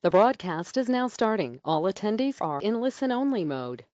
The broadcast is now starting. All attendees are in listen-only mode.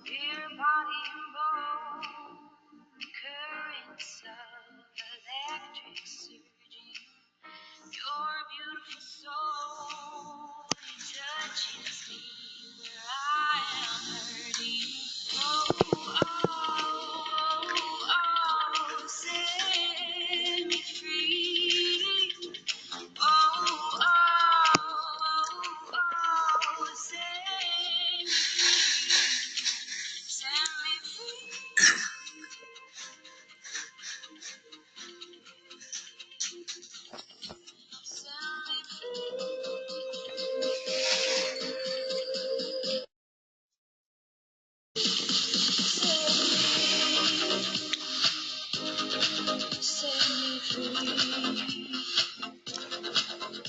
Dear body and bone, currents of electric surging. Your beautiful soul, it touches me where I am hurting. Oh, oh, oh, oh, set me free. Oh, oh, oh, set me free. Set me free. Set me free. Set me free.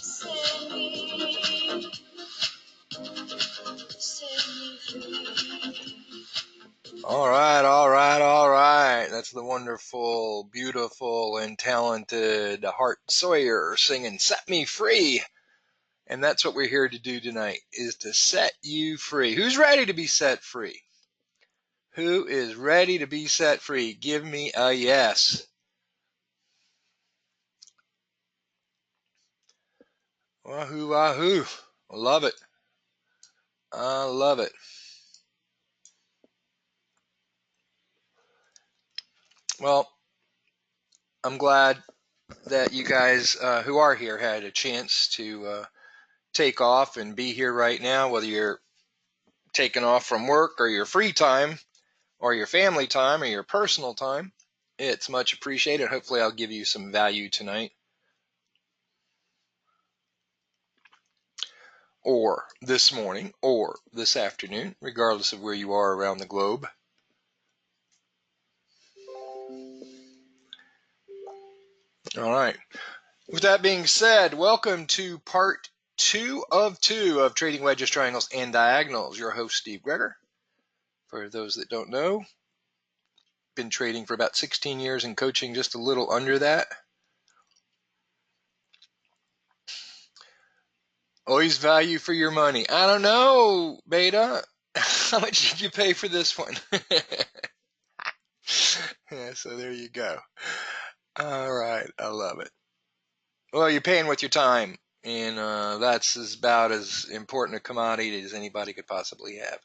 Set me. Set me free. All right, all right, all right. That's the wonderful, beautiful, and talented Hart Sawyer singing Set Me Free. And that's what we're here to do tonight, is to set you free. Who's ready to be set free? Who is ready to be set free? Give me a yes. Wahoo, wahoo. I love it. I love it. Well, I'm glad that you guys who are here had a chance to take off and be here right now, whether you're taking off from work or your free time or your family time or your personal time. It's much appreciated. Hopefully I'll give you some value tonight or this morning or this afternoon, regardless of where you are around the globe. All right. With that being said, welcome to part 2 of Trading Wedges, Triangles, and Diagonals. Your host, Steve Greger. For those that don't know, been trading for about 16 years and coaching just a little under that. Always value for your money. I don't know, Beta. How much did you pay for this one? Yeah, so there you go. All right, I love it. Well, you're paying with your time, and that's about as important a commodity as anybody could possibly have.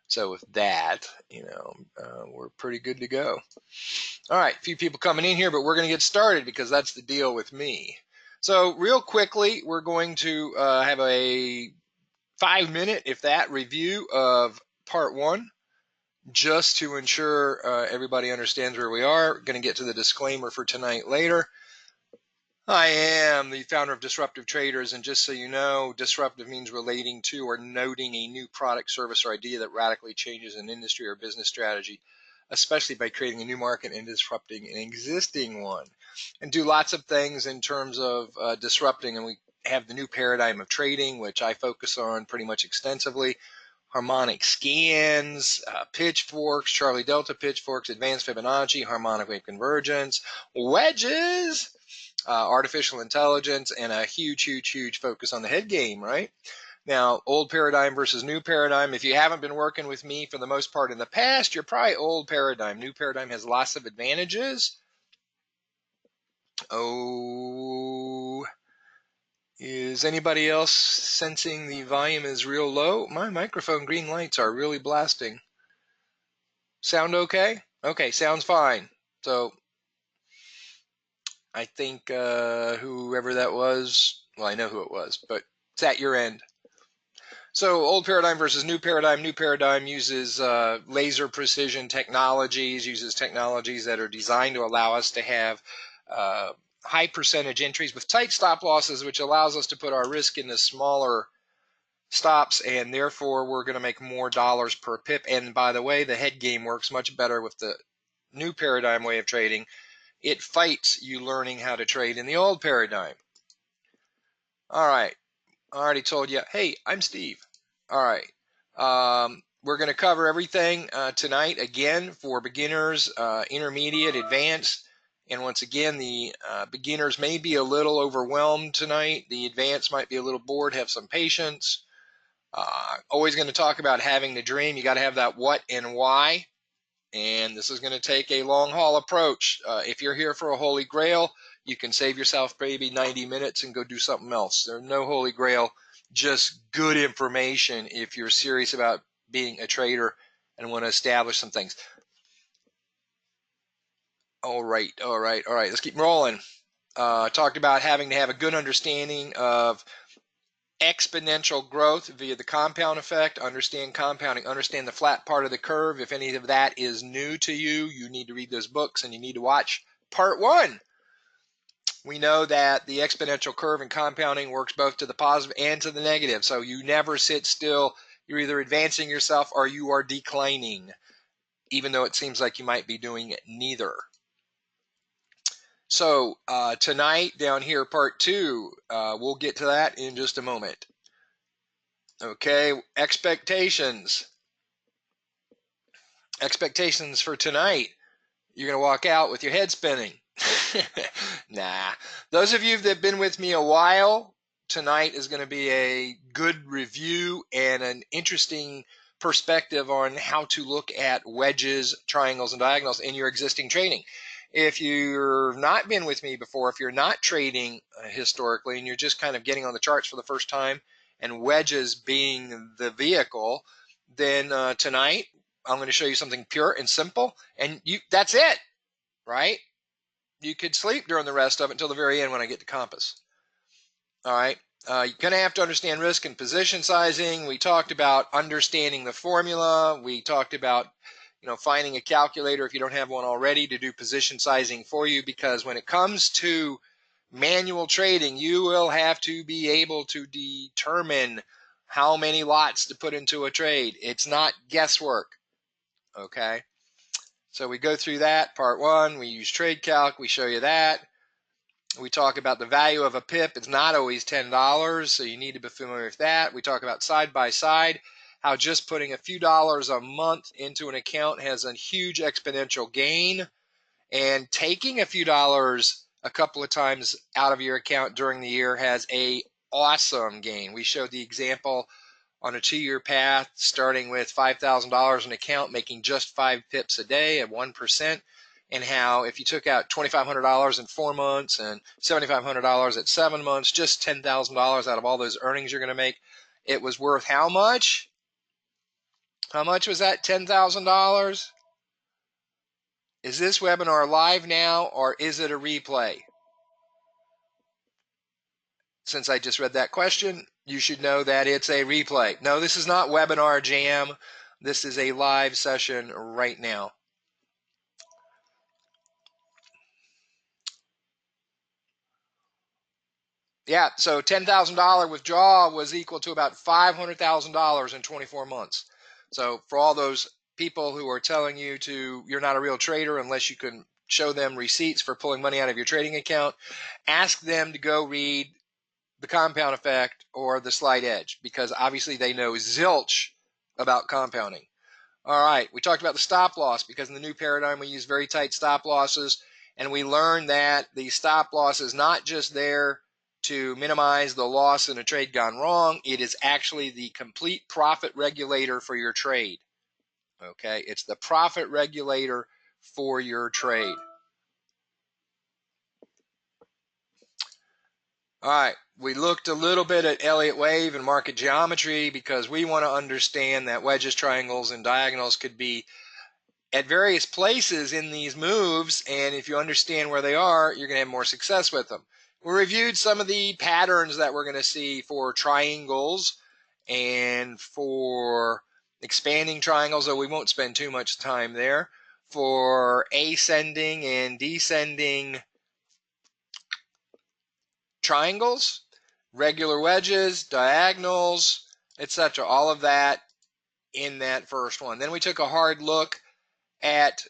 So with that, we're pretty good to go. All right, a few people coming in here, but we're going to get started because that's the deal with me. So real quickly, we're going to have a 5-minute, if that, review of part 1, just to ensure everybody understands where we are. Going to get to the disclaimer for tonight later. I am the founder of Disruptive Traders, and just so you know, disruptive means relating to or noting a new product, service, or idea that radically changes an industry or business strategy, especially by creating a new market and disrupting an existing one. And do lots of things in terms of disrupting, and we have the new paradigm of trading, which I focus on pretty much extensively. Harmonic scans, pitchforks, Charlie Delta pitchforks, advanced Fibonacci, harmonic wave convergence, wedges, artificial intelligence, and a huge, huge, huge focus on the head game, right? Now, old paradigm versus new paradigm. If you haven't been working with me for the most part in the past, you're probably old paradigm. New paradigm has lots of advantages. Oh, is anybody else sensing the volume is real low? My microphone green lights are really blasting. Sound okay? Okay, sounds fine. So I think whoever that was, well, I know who it was, but it's at your end. So old paradigm versus new paradigm. New paradigm uses laser precision technologies, uses technologies that are designed to allow us to have high percentage entries with tight stop losses, which allows us to put our risk into smaller stops, and therefore we're going to make more dollars per pip. And by the way, the head game works much better with the new paradigm way of trading. It fights you learning how to trade in the old paradigm. All right. I already told you, hey, I'm Steve. All right. We're going to cover everything tonight, again, for beginners, intermediate, advanced. And once again, the beginners may be a little overwhelmed tonight. The advanced might be a little bored. Have some patience. Always going to talk about having the dream. You got to have that what and why. And this is going to take a long haul approach. If you're here for a holy grail, you can save yourself maybe 90 minutes and go do something else. There's no holy grail, just good information if you're serious about being a trader and want to establish some things. All right. Let's keep rolling. Talked about having to have a good understanding of exponential growth via the compound effect, understand compounding, understand the flat part of the curve. If any of that is new to you, you need to read those books and you need to watch part 1. We know that the exponential curve and compounding works both to the positive and to the negative. So you never sit still. You're either advancing yourself or you are declining, even though it seems like you might be doing neither. So tonight down here, part 2, we'll get to that in just a moment. Okay, expectations. Expectations for tonight. You're going to walk out with your head spinning. Nah. Those of you that have been with me a while, tonight is going to be a good review and an interesting perspective on how to look at wedges, triangles, and diagonals in your existing trading. If you've not been with me before, if you're not trading historically and you're just kind of getting on the charts for the first time, and wedges being the vehicle, then tonight I'm going to show you something pure and simple, and that's it, right? You could sleep during the rest of it until the very end when I get to compass. All right. You're going to have to understand risk and position sizing. We talked about understanding the formula. We talked about finding a calculator if you don't have one already to do position sizing for you, because when it comes to manual trading, you will have to be able to determine how many lots to put into a trade. It's not guesswork. Okay. So we go through that, part 1. We use trade calc. We show you that. We talk about the value of a pip. It's not always $10, so you need to be familiar with that. We talk about side by side, how just putting a few dollars a month into an account has a huge exponential gain, and taking a few dollars a couple of times out of your account during the year has a awesome gain. We showed the example on a 2-year path, starting with $5,000 in account, making just 5 pips a day at 1%, and how if you took out $2,500 in 4 months and $7,500 at 7 months, just $10,000 out of all those earnings you're going to make, it was worth how much? How much was that? $10,000? Is this webinar live now, or is it a replay? Since I just read that question, you should know that it's a replay. No, this is not webinar jam. This is a live session right now. Yeah, so $10,000 withdrawal was equal to about $500,000 in 24 months. So for all those people who are telling you you're not a real trader unless you can show them receipts for pulling money out of your trading account, ask them to go read the compound effect or the slight edge, because obviously they know zilch about compounding. All right, we talked about the stop loss, because in the new paradigm we use very tight stop losses, and we learned that the stop loss is not just there to minimize the loss in a trade gone wrong. It is actually the complete profit regulator for your trade. Okay, it's the profit regulator for your trade. All right, we looked a little bit at Elliott wave and market geometry, because we want to understand that wedges, triangles, and diagonals could be at various places in these moves, and if you understand where they are, you're going to have more success with them. We reviewed some of the patterns that we're going to see for triangles, And for expanding triangles, though we won't spend too much time there, for ascending and descending triangles, regular wedges, diagonals, etc. All of that in that first one. Then we took a hard look at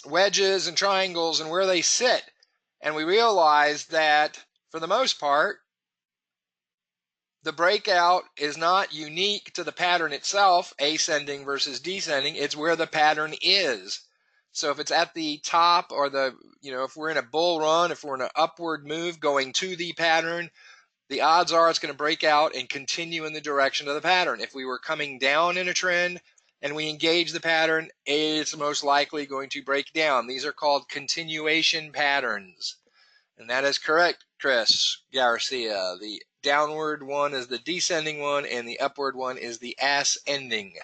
wedges and triangles and where they sit. And we realized that for the most part, the breakout is not unique to the pattern itself, ascending versus descending. It's where the pattern is. So if it's at the top, or if we're in a bull run, if we're in an upward move going to the pattern, the odds are it's going to break out and continue in the direction of the pattern. If we were coming down in a trend and we engage the pattern, it's most likely going to break down. These are called continuation patterns. And that is correct, Chris Garcia. The downward one is the descending one, and the upward one is the ascending.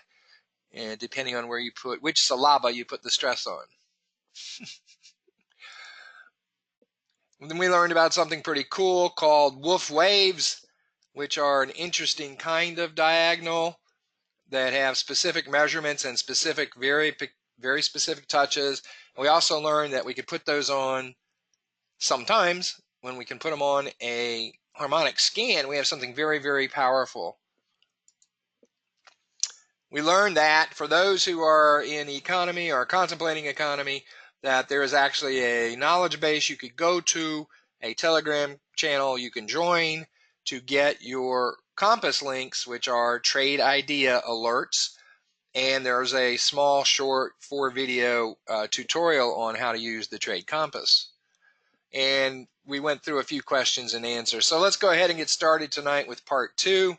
And depending on where you put, which syllable you put the stress on. And then we learned about something pretty cool called wolf waves, which are an interesting kind of diagonal that have specific measurements and specific, very specific touches. And we also learned that we could put those on sometimes when we can put them on a harmonic scan. We have something very, very powerful. We learned that for those who are in economy or contemplating economy, that there is actually a knowledge base you could go to, a Telegram channel you can join to get your compass links, which are trade idea alerts. And there's a small, short 4-video tutorial on how to use the trade compass. And we went through a few questions and answers. So let's go ahead and get started tonight with part 2.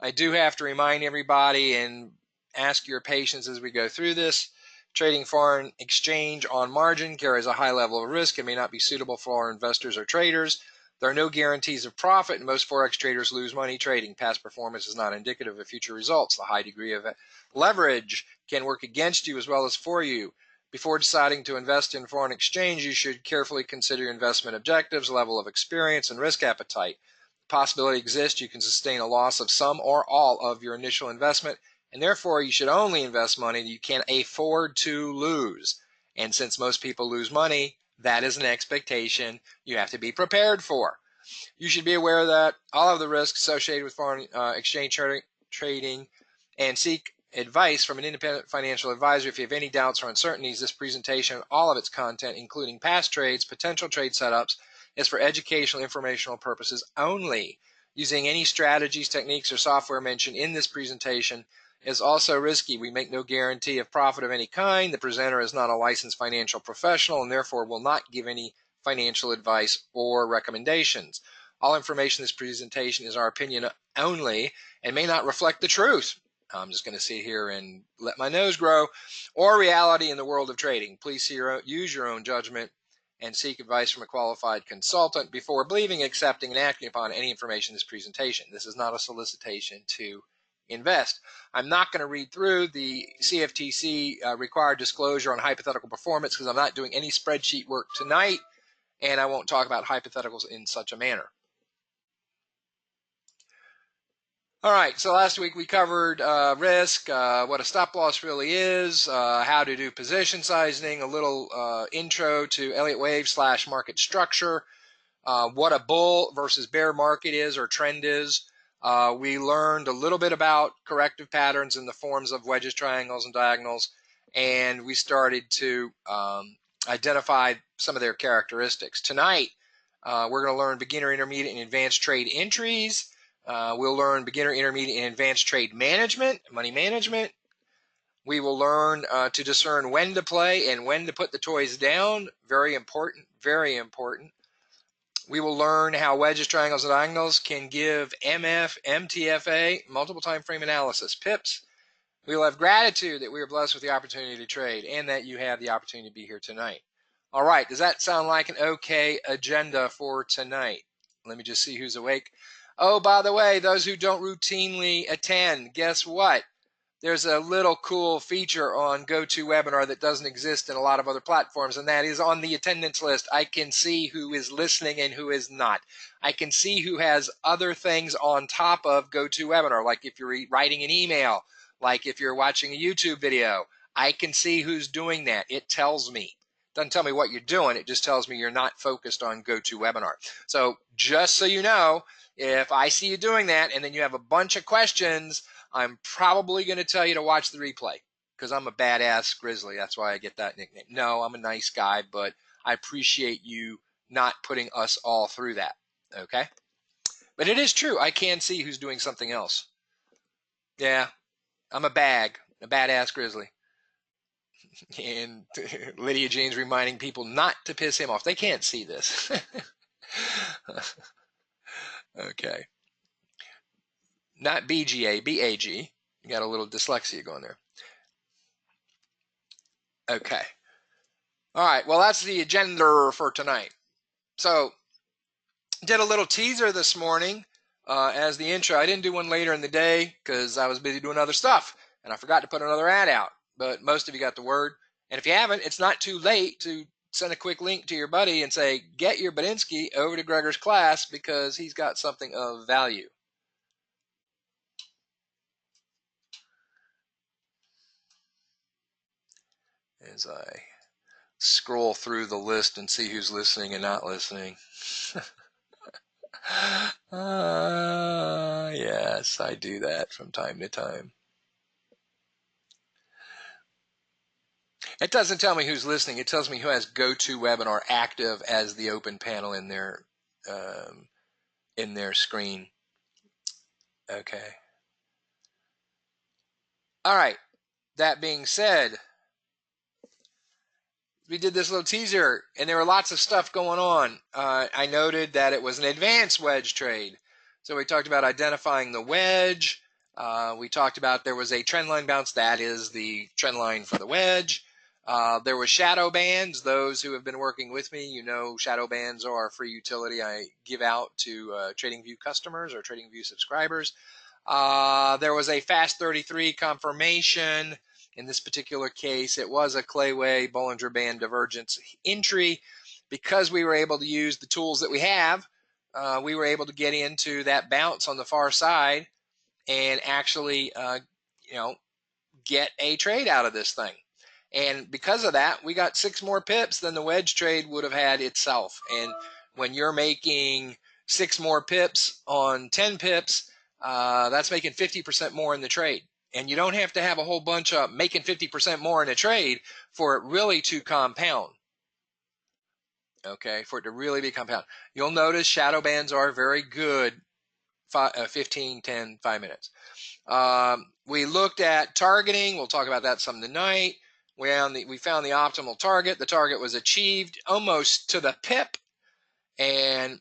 I do have to remind everybody and ask your patience as we go through this. Trading foreign exchange on margin carries a high level of risk and may not be suitable for investors or traders. There are no guarantees of profit, and most forex traders lose money trading. Past performance is not indicative of future results. The high degree of leverage can work against you as well as for you. Before deciding to invest in foreign exchange, you should carefully consider your investment objectives, level of experience, and risk appetite. The possibility exists you can sustain a loss of some or all of your initial investment, and therefore you should only invest money that you can afford to lose. And since most people lose money, that is an expectation you have to be prepared for. You should be aware that all of the risks associated with foreign exchange trading, and seek advice from an independent financial advisor if you have any doubts or uncertainties. This presentation, all of its content, including past trades, potential trade setups, is for educational, informational purposes only. Using any strategies, techniques, or software mentioned in this presentation is also risky. We make no guarantee of profit of any kind. The presenter is not a licensed financial professional and therefore will not give any financial advice or recommendations. All information in this presentation is our opinion only and may not reflect the truth. I'm just going to sit here and let my nose grow, or reality in the world of trading. Please use your own judgment and seek advice from a qualified consultant before believing, accepting, and acting upon any information in this presentation. This is not a solicitation to invest. I'm not going to read through the CFTC required disclosure on hypothetical performance because I'm not doing any spreadsheet work tonight, and I won't talk about hypotheticals in such a manner. All right, so last week we covered risk, what a stop loss really is, how to do position sizing, a little intro to Elliott wave / market structure, what a bull versus bear market is or trend is. We learned a little bit about corrective patterns in the forms of wedges, triangles, and diagonals, and we started to identify some of their characteristics. Tonight, we're going to learn beginner, intermediate, and advanced trade entries. We'll learn beginner, intermediate, and advanced trade management, money management. We will learn to discern when to play and when to put the toys down. Very important, very important. We will learn how wedges, triangles, and diagonals can give MF, MTFA, multiple time frame analysis, pips. We will have gratitude that we are blessed with the opportunity to trade and that you have the opportunity to be here tonight. All right, does that sound like an okay agenda for tonight? Let me just see who's awake. Oh, by the way, those who don't routinely attend, guess what? there's a little cool feature on GoToWebinar that doesn't exist in a lot of other platforms, and that is on the attendance list. I can see who is listening and who is not. I can see who has other things on top of GoToWebinar, like if you're writing an email, like if you're watching a YouTube video. I can see who's doing that. It tells me. It doesn't tell me what you're doing. It just tells me you're not focused on GoToWebinar. So just so you know, if I see you doing that and then you have a bunch of questions, I'm probably going to tell you to watch the replay because I'm a badass grizzly. That's why I get that nickname. No, I'm a nice guy, but I appreciate you not putting us all through that. Okay? But it is true. I can see who's doing something else. Yeah, I'm a badass grizzly. And Lydia Jane's reminding people not to piss him off. They can't see this. Okay. Not BGA, BAG. You got a little dyslexia going there. Okay. All right. Well, that's the agenda for tonight. So, did a little teaser this morning as the intro. I didn't do one later in the day because I was busy doing other stuff, and I forgot to put another ad out. But most of you got the word. And if you haven't, it's not too late to send a quick link to your buddy and say, get your Badinsky over to Gregor's class because he's got something of value. As I scroll through the list and see who's listening and not listening. Yes, I do that from time to time. It doesn't tell me who's listening. It tells me who has GoToWebinar active as the open panel in their screen. Okay. All right. That being said, we did this little teaser, and there were lots of stuff going on. I noted that it was an advanced wedge trade. So we talked about identifying the wedge. We talked about there was a trend line bounce. That is the trend line for the wedge. There were shadow bands. Those who have been working with me, you know shadow bands are a free utility I give out to TradingView customers or TradingView subscribers. There was a Fast 33 confirmation. In this particular case, it was a Clayway Bollinger Band divergence entry. Because we were able to use the tools that we have, we were able to get into that bounce on the far side and actually, get a trade out of this thing. And because of that, we got 6 more pips than the wedge trade would have had itself. And when you're making 6 more pips on 10 pips, that's making 50% more in the trade. And you don't have to have a whole bunch of making 50% more in a trade for it really to compound. Okay, for it to really be compound. You'll notice shadow bands are very good 15, 10, 5 minutes. We looked at targeting. We'll talk about that some tonight. We found the optimal target. The target was achieved almost to the pip. And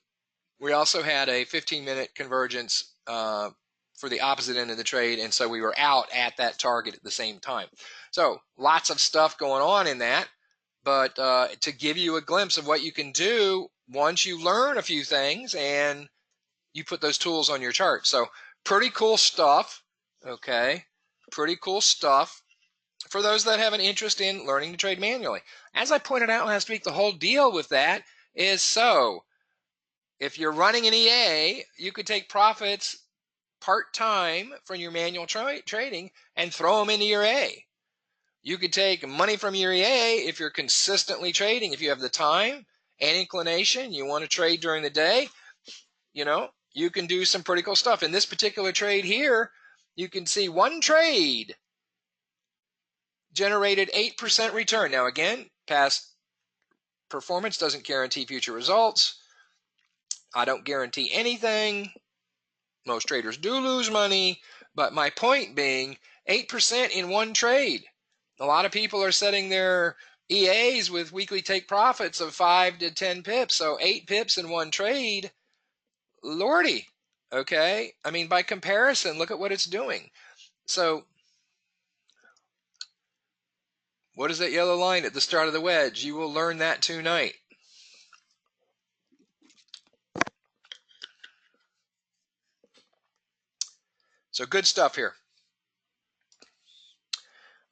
we also had a 15-minute convergence for the opposite end of the trade, and so we were out at that target at the same time. So lots of stuff going on in that, but to give you a glimpse of what you can do once you learn a few things and you put those tools on your chart. So pretty cool stuff, okay? Pretty cool stuff for those that have an interest in learning to trade manually. As I pointed out last week, the whole deal with that is if you're running an EA, you could take profits part-time from your manual trading and throw them into your A. You could take money from your EA if you're consistently trading. If you have the time and inclination, you want to trade during the day, you can do some pretty cool stuff. In this particular trade here, you can see one trade generated 8% return. Now again, past performance doesn't guarantee future results. I don't guarantee anything. Most traders do lose money, but my point being 8% in one trade. A lot of people are setting their EAs with weekly take profits of 5 to 10 pips, so 8 pips in one trade. Lordy, okay? I mean, by comparison, look at what it's doing. So what is that yellow line at the start of the wedge? You will learn that tonight. So good stuff here.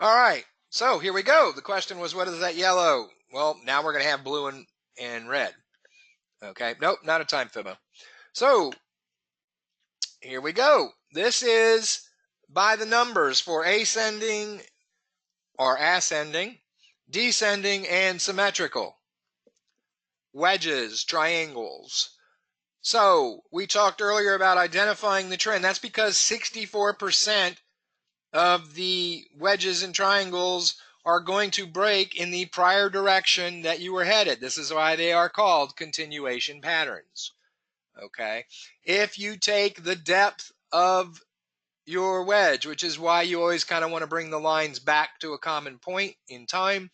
All right, so here we go. The question was, what is that yellow? Well, now we're going to have blue and red. Okay, nope, not a time Fibbo. So here we go. This is by the numbers for ascending or ascending, descending, and symmetrical. Wedges, triangles. So we talked earlier about identifying the trend. That's because 64% of the wedges and triangles are going to break in the prior direction that you were headed. This is why they are called continuation patterns. Okay. If you take the depth of your wedge, which is why you always kind of want to bring the lines back to a common point in time.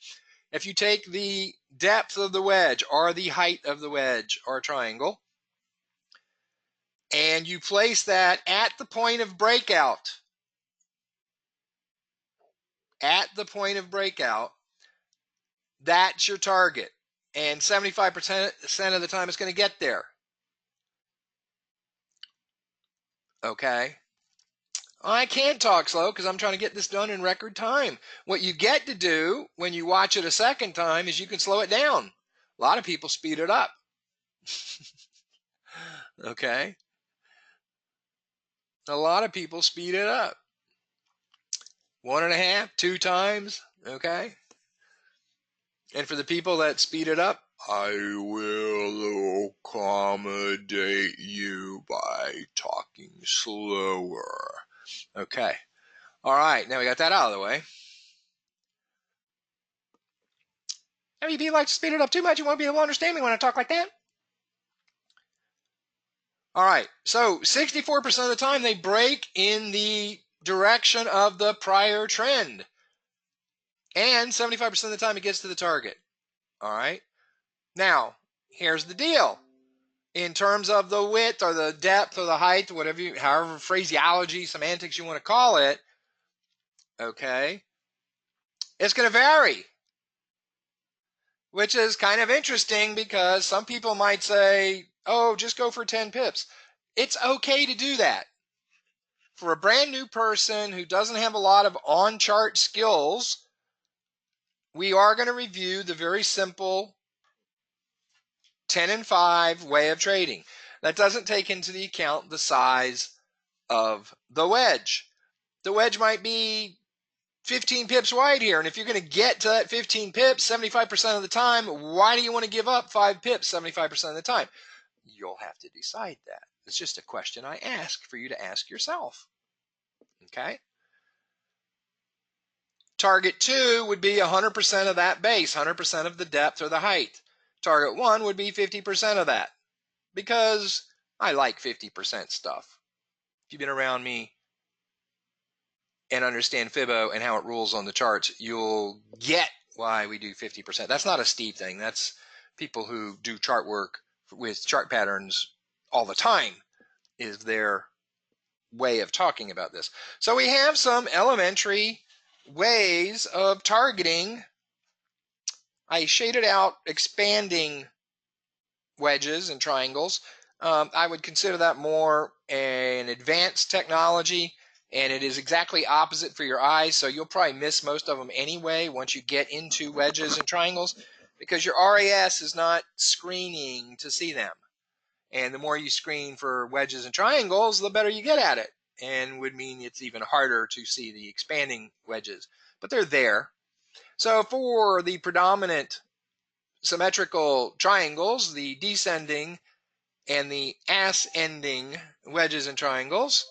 If you take the depth of the wedge or the height of the wedge or triangle, and you place that at the point of breakout, that's your target. And 75% of the time it's going to get there. Okay. I can't talk slow because I'm trying to get this done in record time. What you get to do when you watch it a second time is you can slow it down. A lot of people speed it up. Okay. A lot of people speed it up. 1.5, 2 times. Okay. And for the people that speed it up, I will accommodate you by talking slower. Okay. All right. Now we got that out of the way. How many people like to speed it up too much? You want to be able to understand me when I talk like that? All right. So 64% of the time they break in the direction of the prior trend. And 75% of the time it gets to the target. All right. Now, here's the deal. In terms of the width or the depth or the height, whatever however phraseology, semantics you want to call it, okay, it's going to vary, which is kind of interesting because some people might say, oh, just go for 10 pips. It's okay to do that. For a brand new person who doesn't have a lot of on-chart skills, we are going to review the very simple 10 and 5 way of trading. That doesn't take into the account the size of the wedge. The wedge might be 15 pips wide here, and if you're going to get to that 15 pips 75% of the time, why do you want to give up 5 pips 75% of the time? You'll have to decide that. It's just a question I ask for you to ask yourself. Okay? Target 2 would be 100% of that base, 100% of the depth or the height. Target 1 would be 50% of that, because I like 50% stuff. If you've been around me and understand Fibbo and how it rules on the charts, you'll get why we do 50%. That's not a Steve thing. That's people who do chart work with chart patterns all the time is their way of talking about this. So we have some elementary ways of targeting. I shaded out expanding wedges and triangles. I would consider that more an advanced technology, and it is exactly opposite for your eyes, so you'll probably miss most of them anyway once you get into wedges and triangles, because your RAS is not screening to see them. And the more you screen for wedges and triangles, the better you get at it, and would mean it's even harder to see the expanding wedges, but they're there. So for the predominant symmetrical triangles, the descending and the ascending wedges and triangles,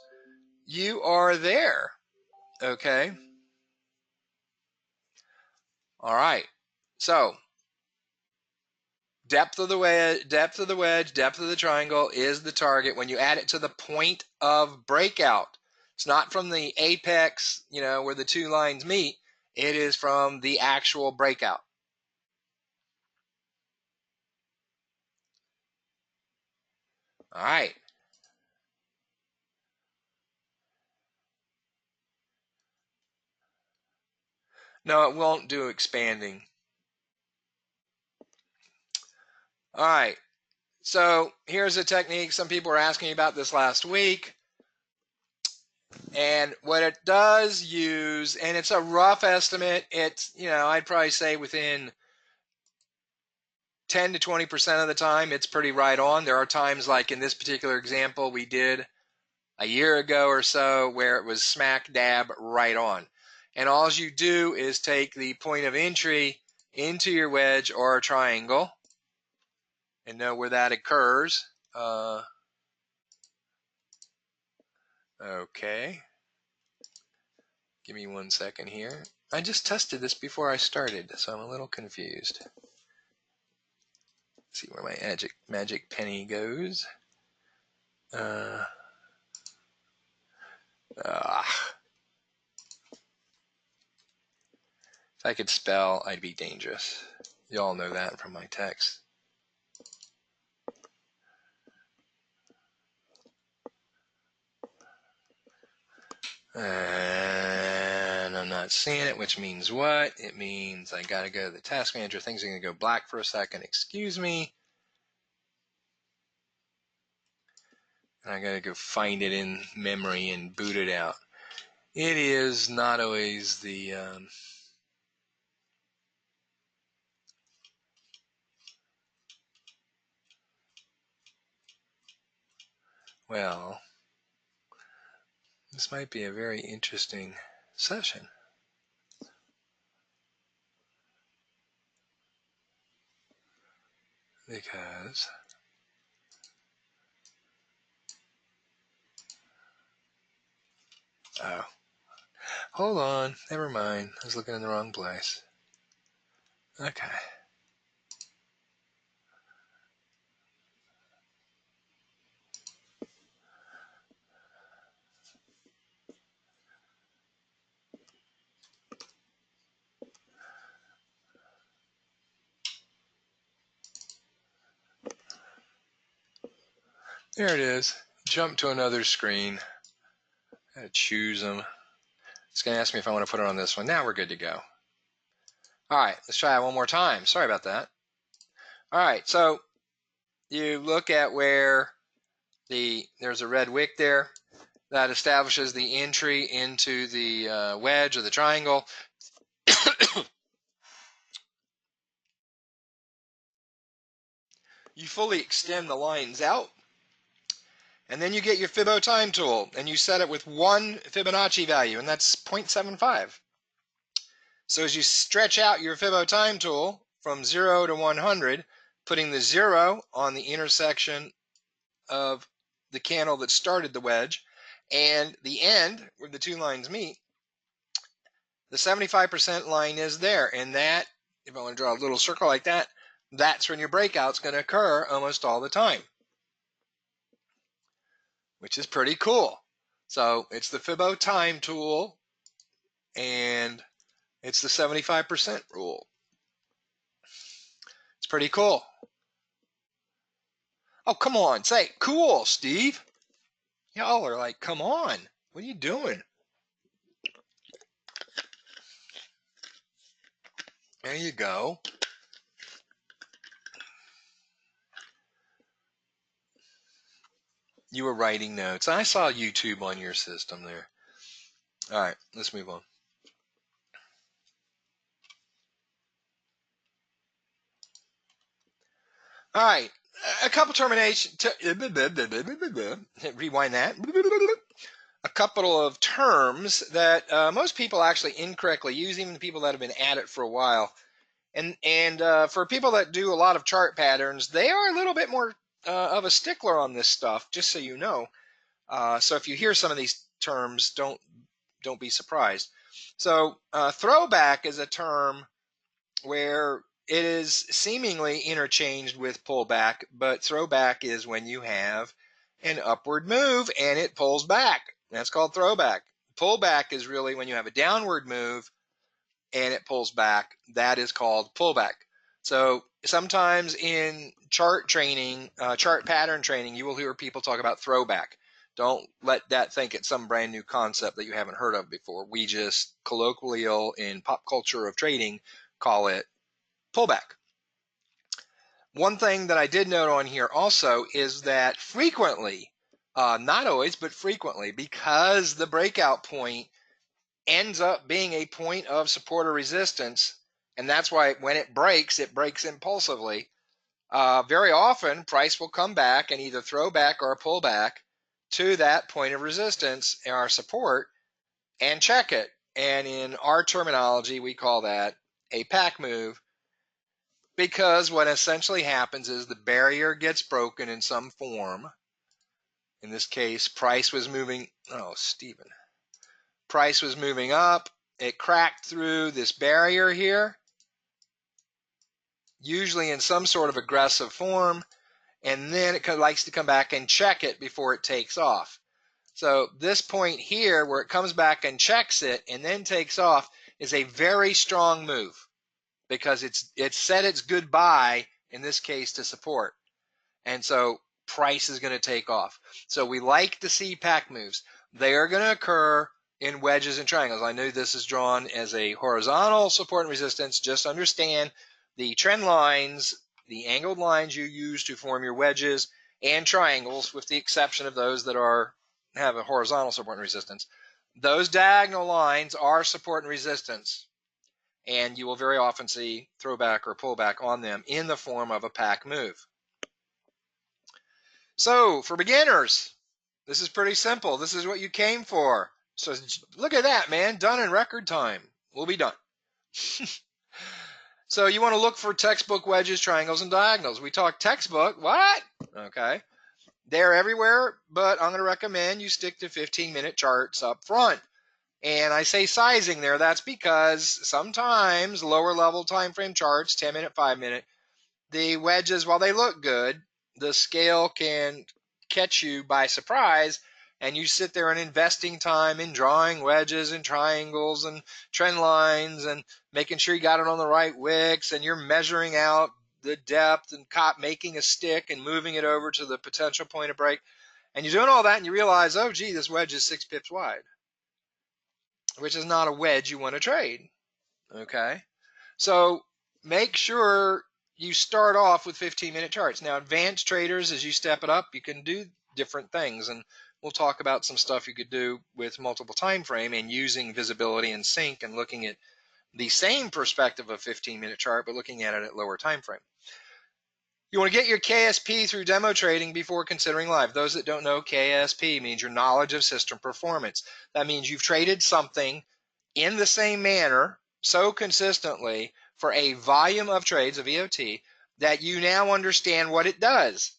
you are there. Okay. All right. So depth of the wedge, depth of the triangle is the target when you add it to the point of breakout. It's not from the apex, where the two lines meet. It is from the actual breakout. All right. No, it won't do expanding. All right. So here's a technique. Some people were asking me about this last week. And what it does use, and it's a rough estimate, it's, I'd probably say within 10 to 20% of the time, it's pretty right on. There are times, like in this particular example we did a year ago or so, where it was smack dab right on. And all you do is take the point of entry into your wedge or triangle and know where that occurs. Okay. Give me 1 second here. I just tested this before I started, so I'm a little confused. Let's see where my magic penny goes. If I could spell, I'd be dangerous. You all know that from my text. And I'm not seeing it, which means what? It means I gotta go to the task manager. Things are gonna go black for a second. Excuse me. And I gotta go find it in memory and boot it out. It is not always the well, this might be a very interesting session. Because oh, hold on, never mind. I was looking in the wrong place. Okay. There it is. Jump to another screen. I gotta choose them. It's gonna ask me if I want to put it on this one. Now we're good to go. All right, let's try it one more time. Sorry about that. All right, so you look at where there's a red wick there that establishes the entry into the wedge or the triangle. You fully extend the lines out, and then you get your Fibbo time tool, and you set it with one Fibonacci value, and that's 0.75. So as you stretch out your Fibbo time tool from 0 to 100, putting the 0 on the intersection of the candle that started the wedge and the end where the two lines meet, the 75% line is there. And that, if I want to draw a little circle like that, that's when your breakout's going to occur almost all the time, which is pretty cool. So it's the Fibbo time tool, and it's the 75% rule. It's pretty cool. Oh, come on. Say, cool, Steve. Y'all are like, come on. What are you doing? There you go. You were writing notes. I saw YouTube on your system there. All right, let's move on. All right, a couple termination. Rewind that. A couple of terms that most people actually incorrectly use, even the people that have been at it for a while. And for people that do a lot of chart patterns, they are a little bit more of a stickler on this stuff, just so you know. So if you hear some of these terms, don't be surprised. So throwback is a term where it is seemingly interchanged with pullback, but throwback is when you have an upward move and it pulls back. That's called throwback. Pullback is really when you have a downward move and it pulls back. That is called pullback. So sometimes in chart training, chart pattern training, you will hear people talk about throwback. Don't let that think it's some brand new concept that you haven't heard of before. We just colloquial in pop culture of trading call it pullback. One thing that I did note on here also is that frequently Not always, but frequently, because the breakout point ends up being a point of support or resistance. And that's why when it breaks impulsively. Very often, price will come back and either throw back or pull back to that point of resistance or support and check it. And in our terminology, we call that a pack move, because what essentially happens is the barrier gets broken in some form. In this case, price was moving up. It cracked through this barrier here, usually in some sort of aggressive form, and then it likes to come back and check it before it takes off. So this point here where it comes back and checks it and then takes off is a very strong move, because it's said its goodbye, in this case, to support. And so price is going to take off. So we like to see pack moves. They are going to occur in wedges and triangles. I know this is drawn as a horizontal support and resistance. Just understand the trend lines, the angled lines you use to form your wedges and triangles, with the exception of those that have a horizontal support and resistance. Those diagonal lines are support and resistance, and you will very often see throwback or pullback on them in the form of a pack move. So for beginners, this is pretty simple. This is what you came for. So look at that, man. Done in record time. We'll be done. So you want to look for textbook wedges, triangles, and diagonals. We talk textbook. What? Okay. They're everywhere, but I'm going to recommend you stick to 15-minute charts up front. And I say sizing there. That's because sometimes lower level time frame charts, 10-minute, 5-minute, the wedges, while they look good, the scale can catch you by surprise, and you sit there and investing time in drawing wedges and triangles and trend lines and making sure you got it on the right wicks, and you're measuring out the depth and making a stick and moving it over to the potential point of break. And you're doing all that and you realize, oh, gee, this wedge is 6 pips wide, which is not a wedge you want to trade. Okay? So make sure you start off with 15-minute charts. Now, advanced traders, as you step it up, you can do different things. And we'll talk about some stuff you could do with multiple time frame and using visibility and sync and looking at the same perspective of 15-minute chart, but looking at it at lower time frame. You want to get your KSP through demo trading before considering live. Those that don't know, KSP means your knowledge of system performance. That means you've traded something in the same manner so consistently for a volume of trades, of EOT, that you now understand what it does.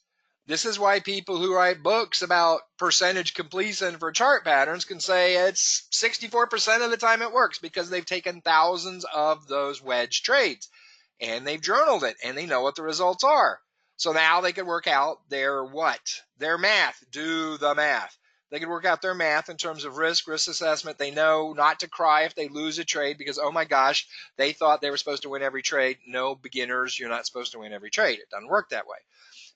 This is why people who write books about percentage completion for chart patterns can say it's 64% of the time it works, because they've taken thousands of those wedge trades and they've journaled it and they know what the results are. So now they can work out their math. Do the math. They can work out their math in terms of risk assessment. They know not to cry if they lose a trade because, oh my gosh, they thought they were supposed to win every trade. No, beginners, you're not supposed to win every trade. It doesn't work that way.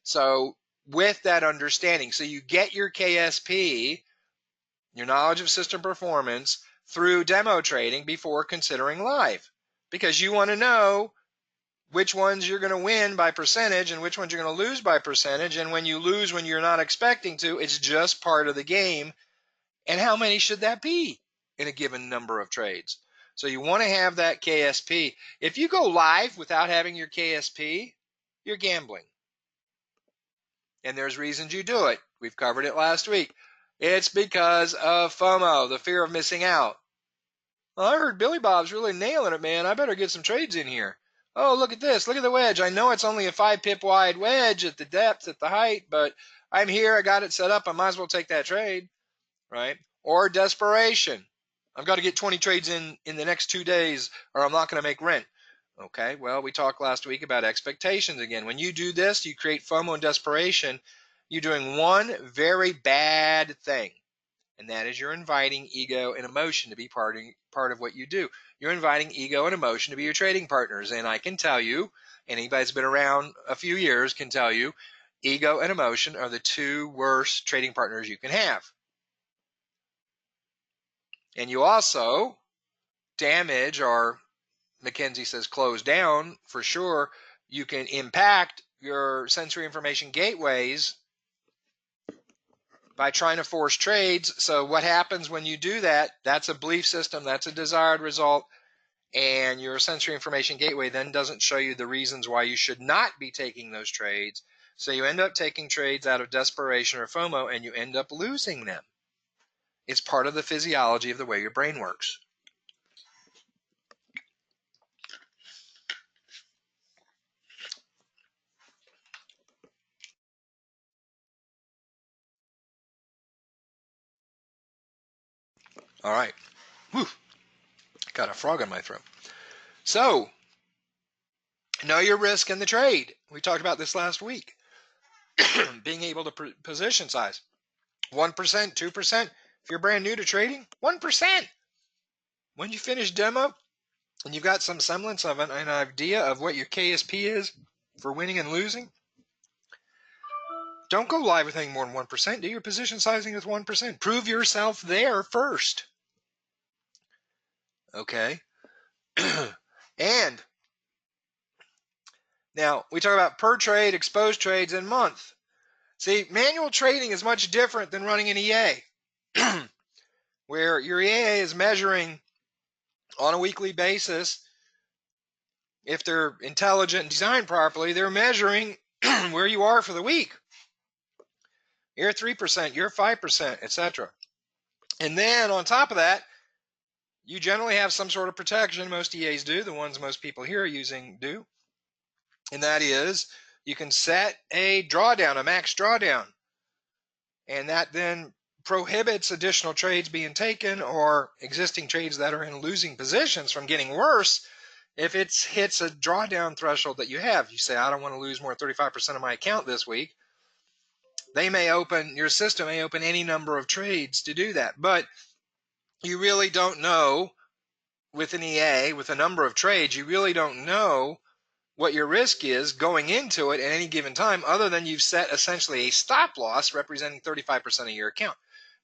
So with that understanding, so you get your KSP, your knowledge of system performance, through demo trading before considering live, because you want to know which ones you're going to win by percentage and which ones you're going to lose by percentage. And when you lose when you're not expecting to, it's just part of the game. And how many should that be in a given number of trades? So you want to have that KSP. If you go live without having your KSP, you're gambling. And there's reasons you do it. We've covered it last week. It's because of FOMO, the fear of missing out. Well, I heard Billy Bob's really nailing it, man. I better get some trades in here. Oh, look at this. Look at the wedge. I know it's only a 5 pip wide wedge at the depth, at the height, but I'm here. I got it set up. I might as well take that trade, right? Or desperation. I've got to get 20 trades in the next 2 days or I'm not going to make rent. Okay, well, we talked last week about expectations again. When you do this, you create FOMO and desperation. You're doing one very bad thing, and that is you're inviting ego and emotion to be part of what you do. You're inviting ego and emotion to be your trading partners. And I can tell you, anybody that's been around a few years can tell you, ego and emotion are the two worst trading partners you can have. And you also damage, or McKenzie says close down for sure, you can impact your sensory information gateways by trying to force trades. So what happens when you do that? That's a belief system. That's a desired result. And your sensory information gateway then doesn't show you the reasons why you should not be taking those trades. So you end up taking trades out of desperation or FOMO, and you end up losing them. It's part of the physiology of the way your brain works. All right. Whew. Got a frog in my throat. So, know your risk in the trade. We talked about this last week. Being able to position size. 1%, 2%. If you're brand new to trading, 1%. When you finish demo and you've got some semblance of an idea of what your KSP is for winning and losing, don't go live with anything more than 1%. Do your position sizing with 1%. Prove yourself there first. Okay? And now we talk about per trade, exposed trades, and month. See, manual trading is much different than running an EA, where your EA is measuring on a weekly basis. If they're intelligent and designed properly, they're measuring where you are for the week. You're 3%, you're 5%, etc. And then on top of that, you generally have some sort of protection. Most EAs do, the ones most people here are using do. And that is, you can set a drawdown, a max drawdown. And that then prohibits additional trades being taken or existing trades that are in losing positions from getting worse if it hits a drawdown threshold that you have. You say, I don't want to lose more than 35% of my account this week. They may open, your system may open any number of trades to do that. But you really don't know with an EA, with a number of trades, you really don't know what your risk is going into it at any given time, other than you've set essentially a stop loss representing 35% of your account.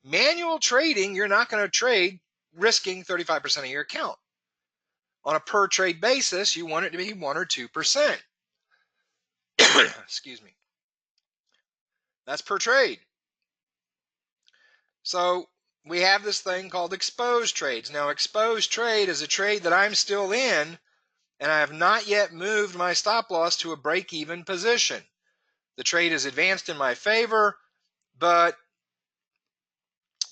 Manual trading, you're not going to trade risking 35% of your account. On a per trade basis, you want it to be 1 or 2%. Excuse me. That's per trade. So we have this thing called exposed trades. Now, exposed trade is a trade that I'm still in, and I have not yet moved my stop loss to a break-even position. The trade is advanced in my favor, but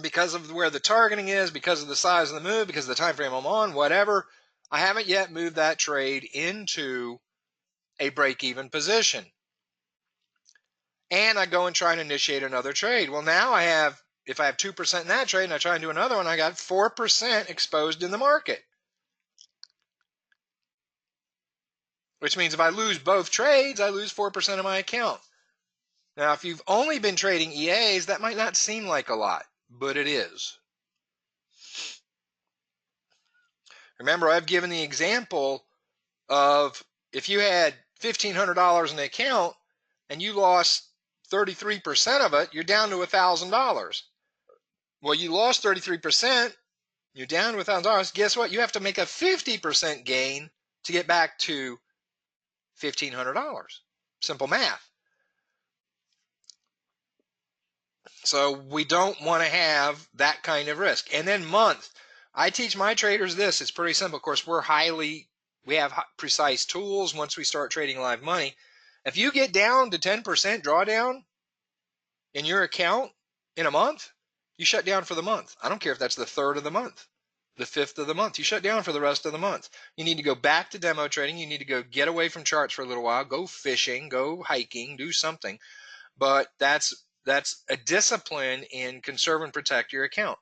because of where the targeting is, because of the size of the move, because of the time frame I'm on, whatever, I haven't yet moved that trade into a break-even position. And I go and try and initiate another trade. Well, now I have, if I have 2% in that trade and I try and do another one, I got 4% exposed in the market. Which means if I lose both trades, I lose 4% of my account. Now, if you've only been trading EAs, that might not seem like a lot, but it is. Remember, I've given the example of if you had $1,500 in the account and you lost 33% of it, you're down to $1,000. Well, you lost 33%, you're down to $1,000. Guess what? You have to make a 50% gain to get back to $1,500. Simple math. So we don't want to have that kind of risk. And then month. I teach my traders this. It's pretty simple. Of course, we have precise tools once we start trading live money. If you get down to 10% drawdown in your account in a month, you shut down for the month. I don't care if that's the 3rd of the month, the 5th of the month. You shut down for the rest of the month. You need to go back to demo trading. You need to go get away from charts for a little while, go fishing, go hiking, do something. But that's a discipline in conserve and protect your account.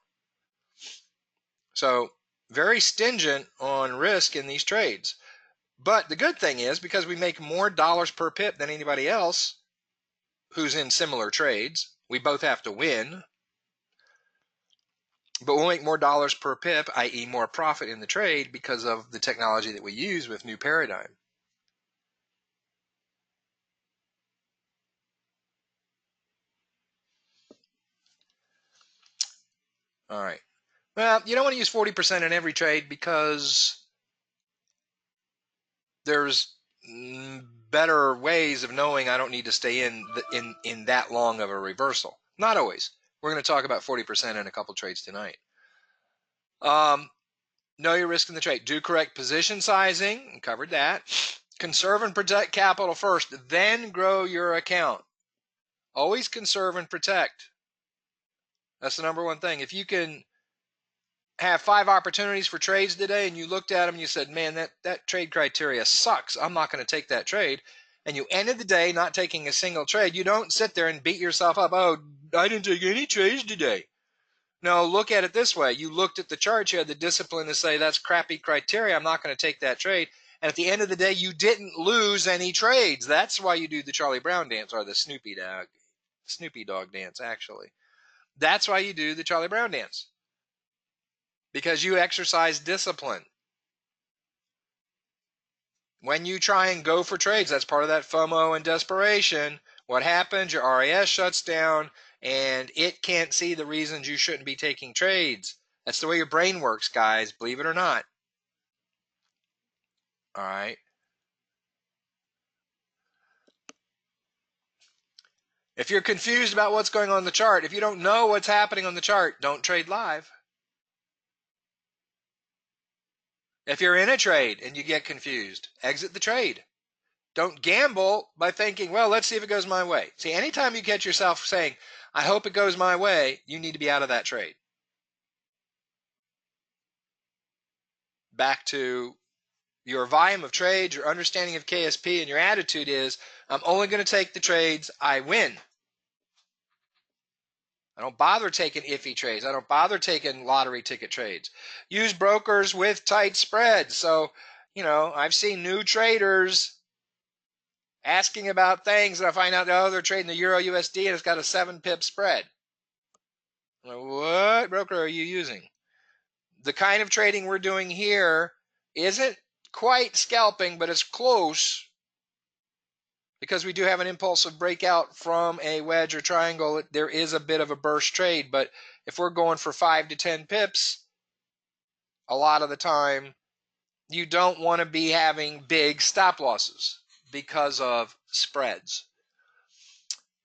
So very stingent on risk in these trades. But the good thing is, because we make more dollars per pip than anybody else who's in similar trades, we both have to win. But we'll make more dollars per pip, i.e. more profit in the trade because of the technology that we use with New Paradigm. All right. Well, you don't want to use 40% in every trade because there's better ways of knowing I don't need to stay in that long of a reversal. Not always. We're going to talk about 40% in a couple trades tonight. Know your risk in the trade. Do correct position sizing. Covered that. Conserve and protect capital first, then grow your account. Always conserve and protect. That's the number one thing. If you can have 5 opportunities for trades today and you looked at them and you said, man, that trade criteria sucks, I'm not going to take that trade, and you ended the day not taking a single trade, you don't sit there and beat yourself up. Oh, I didn't take any trades today. No, look at it this way. You looked at the chart, you had the discipline to say, that's crappy criteria, I'm not going to take that trade. And at the end of the day, you didn't lose any trades. That's why you do the Charlie Brown dance, or the Snoopy dog dance, actually. That's why you do the Charlie Brown dance. Because you exercise discipline. When you try and go for trades, that's part of that FOMO and desperation. What happens? Your RAS shuts down, and it can't see the reasons you shouldn't be taking trades. That's the way your brain works, guys, believe it or not. All right. If you're confused about what's going on in the chart, if you don't know what's happening on the chart, don't trade live. If you're in a trade and you get confused, exit the trade. Don't gamble by thinking, well, let's see if it goes my way. See, anytime you catch yourself saying, I hope it goes my way, you need to be out of that trade. Back to your volume of trades, your understanding of KSP, and your attitude is, I'm only going to take the trades I win. I don't bother taking iffy trades. I don't bother taking lottery ticket trades. Use brokers with tight spreads. So, I've seen new traders asking about things, and I find out, oh, they're trading the Euro USD and it's got a 7-pip spread. I'm like, what broker are you using? The kind of trading we're doing here isn't quite scalping, but it's close, because we do have an impulsive breakout from a wedge or triangle. There is a bit of a burst trade, but if we're going for 5 to 10 pips, a lot of the time, you don't want to be having big stop losses because of spreads.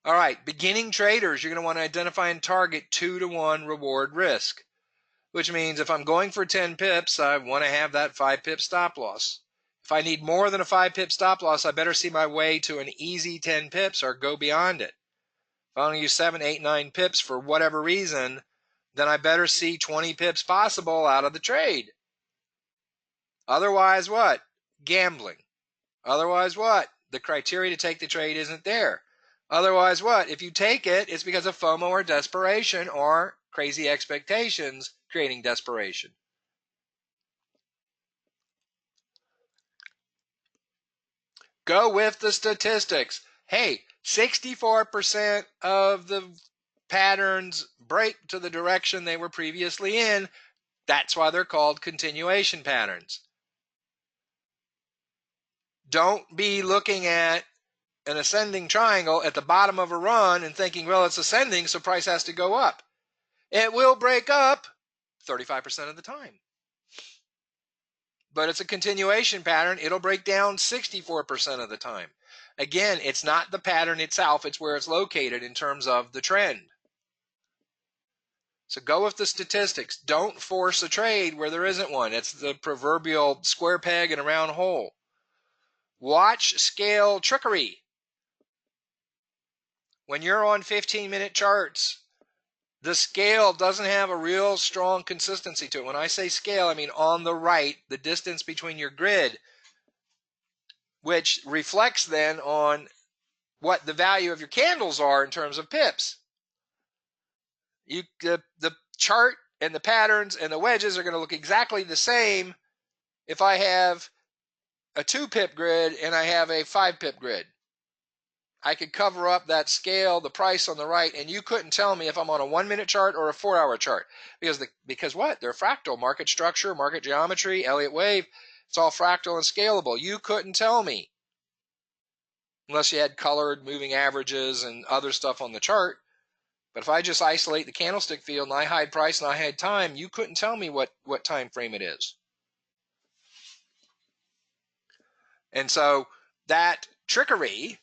All right, beginning traders, you're going to want to identify and target 2-to-1 reward risk, which means if I'm going for 10 pips, I want to have that 5-pip stop loss. If I need more than a 5-pip stop loss, I better see my way to an easy 10 pips or go beyond it. If I only use 7, 8, 9 pips for whatever reason, then I better see 20 pips possible out of the trade. Otherwise, what? Gambling. Otherwise, what? The criteria to take the trade isn't there. Otherwise, what? If you take it, it's because of FOMO or desperation or crazy expectations creating desperation. Go with the statistics. Hey, 64% of the patterns break to the direction they were previously in. That's why they're called continuation patterns. Don't be looking at an ascending triangle at the bottom of a run and thinking, well, it's ascending, so price has to go up. It will break up 35% of the time. But it's a continuation pattern. It'll break down 64% of the time. Again, it's not the pattern itself. It's where it's located in terms of the trend. So go with the statistics. Don't force a trade where there isn't one. It's the proverbial square peg in a round hole. Watch scale trickery. When you're on 15-minute charts, the scale doesn't have a real strong consistency to it. When I say scale, I mean on the right, the distance between your grid, which reflects then on what the value of your candles are in terms of pips. The chart and the patterns and the wedges are going to look exactly the same if I have a 2-pip grid and I have a 5-pip grid. I could cover up that scale, the price on the right, and you couldn't tell me if I'm on a 1-minute chart or a 4-hour chart. Because what? They're fractal. Market structure, market geometry, Elliott wave. It's all fractal and scalable. You couldn't tell me. Unless you had colored moving averages and other stuff on the chart. But if I just isolate the candlestick field and I hide price and I hide time, you couldn't tell me what time frame it is. And so that trickery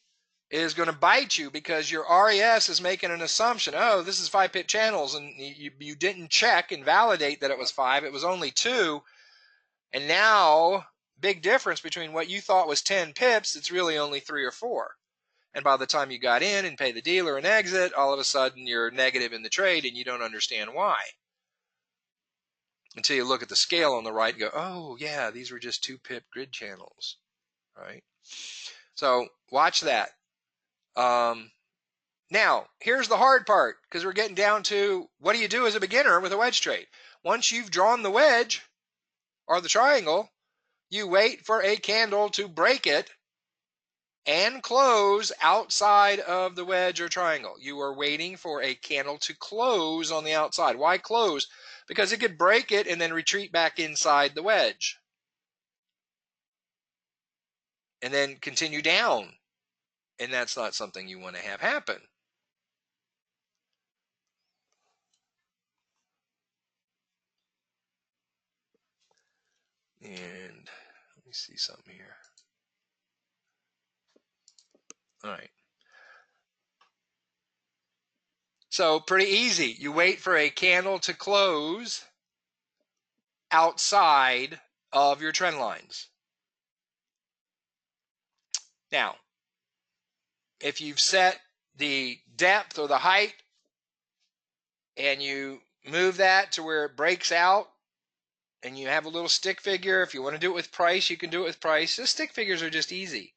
is going to bite you because your RES is making an assumption. Oh, this is 5-pip channels, and you didn't check and validate that it was 5. It was only 2. And now, big difference between what you thought was 10 pips, it's really only 3 or 4. And by the time you got in and pay the dealer and exit, all of a sudden you're negative in the trade and you don't understand why. Until you look at the scale on the right and go, oh, yeah, these were just 2-pip grid channels, right? So watch that. Now, here's the hard part, because we're getting down to what do you do as a beginner with a wedge trade? Once you've drawn the wedge or the triangle, you wait for a candle to break it and close outside of the wedge or triangle. You are waiting for a candle to close on the outside. Why close? Because it could break it and then retreat back inside the wedge. And then continue down. And that's not something you want to have happen. And let me see something here. All right. So pretty easy. You wait for a candle to close outside of your trend lines. Now, if you've set the depth or the height and you move that to where it breaks out and you have a little stick figure, if you want to do it with price, you can do it with price. The stick figures are just easy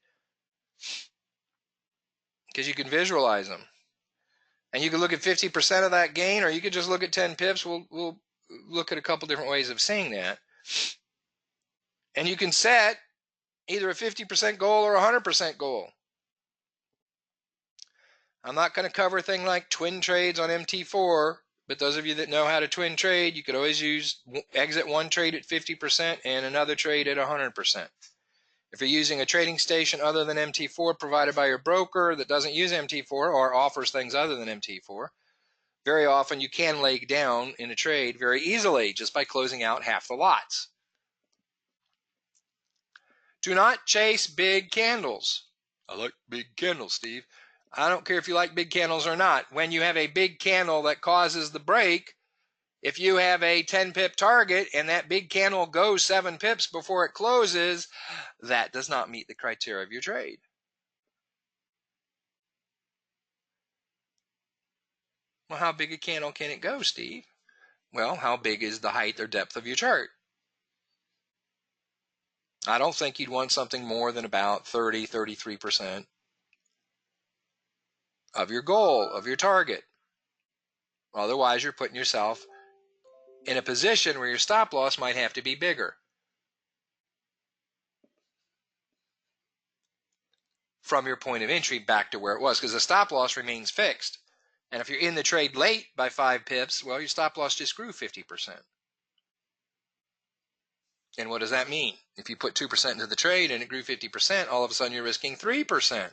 because you can visualize them. And you can look at 50% of that gain, or you could just look at 10 pips. We'll look at a couple different ways of seeing that. And you can set either a 50% goal or a 100% goal. I'm not going to cover a thing like twin trades on MT4, but those of you that know how to twin trade, you could always use exit one trade at 50% and another trade at 100%. If you're using a trading station other than MT4 provided by your broker that doesn't use MT4 or offers things other than MT4, very often you can leg down in a trade very easily just by closing out half the lots. Do not chase big candles. I like big candles, Steve. I don't care if you like big candles or not. When you have a big candle that causes the break, if you have a 10-pip target and that big candle goes 7 pips before it closes, that does not meet the criteria of your trade. Well, how big a candle can it go, Steve? Well, how big is the height or depth of your chart? I don't think you'd want something more than about 33% of your goal, of your target. Otherwise, you're putting yourself in a position where your stop loss might have to be bigger. From your point of entry back to where it was, because the stop loss remains fixed. And if you're in the trade late by 5 pips, well, your stop loss just grew 50%. And what does that mean? If you put 2% into the trade and it grew 50%, all of a sudden you're risking 3%.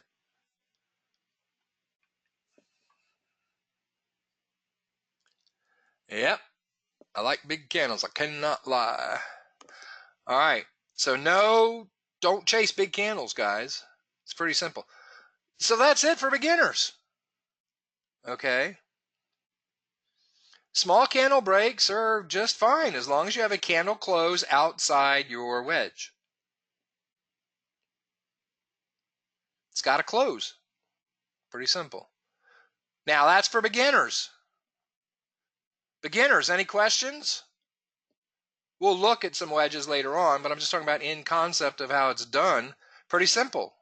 Yep, I like big candles. I cannot lie. All right, so no, don't chase big candles, guys. It's pretty simple. So that's it for beginners. Okay. Small candle breaks are just fine as long as you have a candle close outside your wedge. It's got to close. Pretty simple. Now that's for beginners. Beginners, any questions? We'll look at some wedges later on, but I'm just talking about in concept of how it's done. Pretty simple.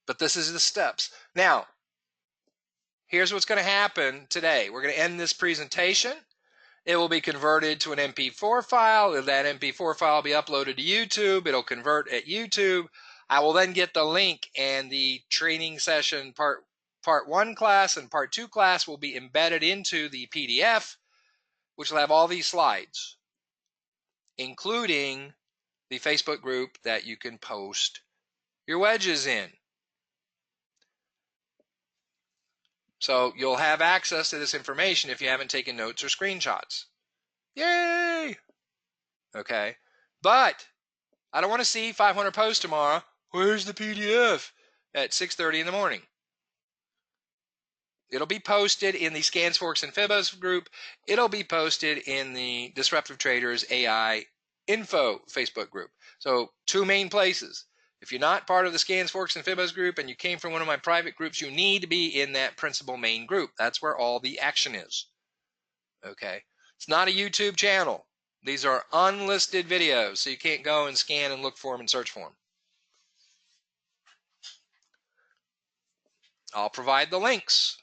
But this is the steps. Now, here's what's going to happen today. We're going to end this presentation. It will be converted to an MP4 file. That MP4 file will be uploaded to YouTube. It'll convert at YouTube. I will then get the link, and the training session part 1 class and part 2 class will be embedded into the PDF, which will have all these slides, including the Facebook group that you can post your wedges in. So you'll have access to this information if you haven't taken notes or screenshots. Yay! Okay. But I don't want to see 500 posts tomorrow. Where's the PDF? at 6:30 in the morning. It'll be posted in the Scans, Forks, and Fibos group. It'll be posted in the Disruptive Traders AI Info Facebook group. So 2 main places. If you're not part of the Scans, Forks, and Fibos group and you came from one of my private groups, you need to be in that principal main group. That's where all the action is. Okay? It's not a YouTube channel. These are unlisted videos, so you can't go and scan and look for them and search for them. I'll provide the links.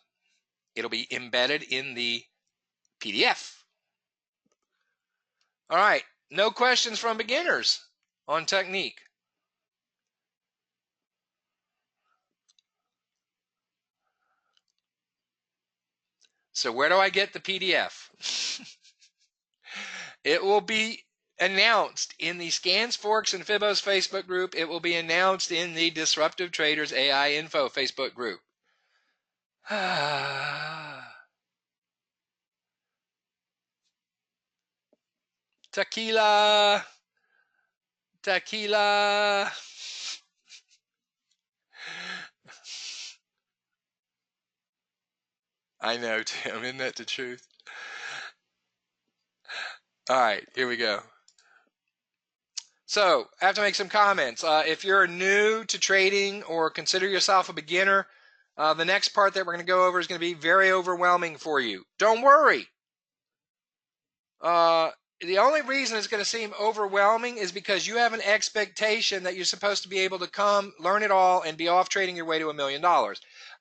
It'll be embedded in the PDF. All right, no questions from beginners on technique. So where do I get the PDF? It will be announced in the Scans, Forks, and Fibos Facebook group. It will be announced in the Disruptive Traders AI Info Facebook group. Tequila. Tequila. I know, Tim. Isn't that the truth? All right, here we go. So I have to make some comments. If you're new to trading or consider yourself a beginner, the next part that we're going to go over is going to be very overwhelming for you. Don't worry. The only reason it's going to seem overwhelming is because you have an expectation that you're supposed to be able to come, learn it all, and be off trading your way to $1 million.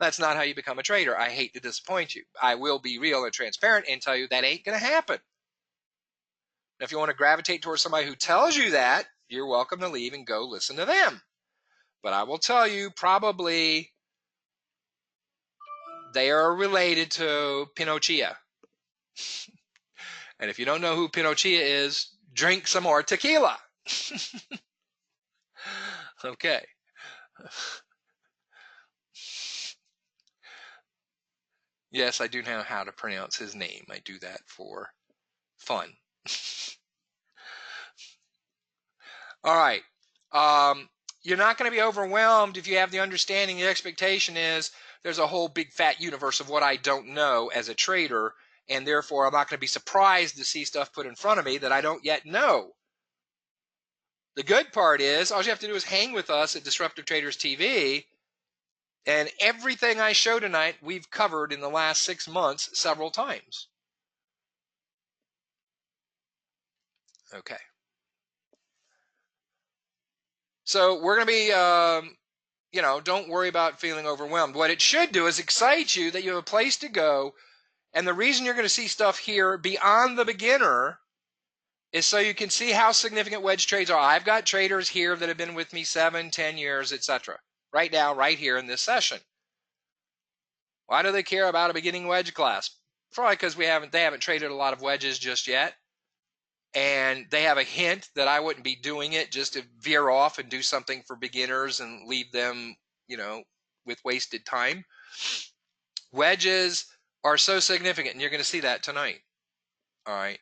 That's not how you become a trader. I hate to disappoint you. I will be real and transparent and tell you that ain't going to happen. Now, if you want to gravitate towards somebody who tells you that, you're welcome to leave and go listen to them. But I will tell you, probably they are related to Pinocchia. And if you don't know who Pinocchia is, drink some more tequila. Okay. Yes, I do know how to pronounce his name. I do that for fun. All right. You're not going to be overwhelmed if you have the understanding, the expectation is there's a whole big fat universe of what I don't know as a trader, and therefore I'm not going to be surprised to see stuff put in front of me that I don't yet know. The good part is all you have to do is hang with us at DisruptiveTraders-TV, and everything I show tonight we've covered in the last 6 months several times. Okay. So we're going to be, don't worry about feeling overwhelmed. What it should do is excite you that you have a place to go. And the reason you're going to see stuff here beyond the beginner is so you can see how significant wedge trades are. I've got traders here that have been with me 7, 10 years, etc. Right now, right here in this session. Why do they care about a beginning wedge class? Probably because they haven't traded a lot of wedges just yet. And they have a hint that I wouldn't be doing it just to veer off and do something for beginners and leave them, with wasted time. Wedges are so significant, and you're going to see that tonight. All right.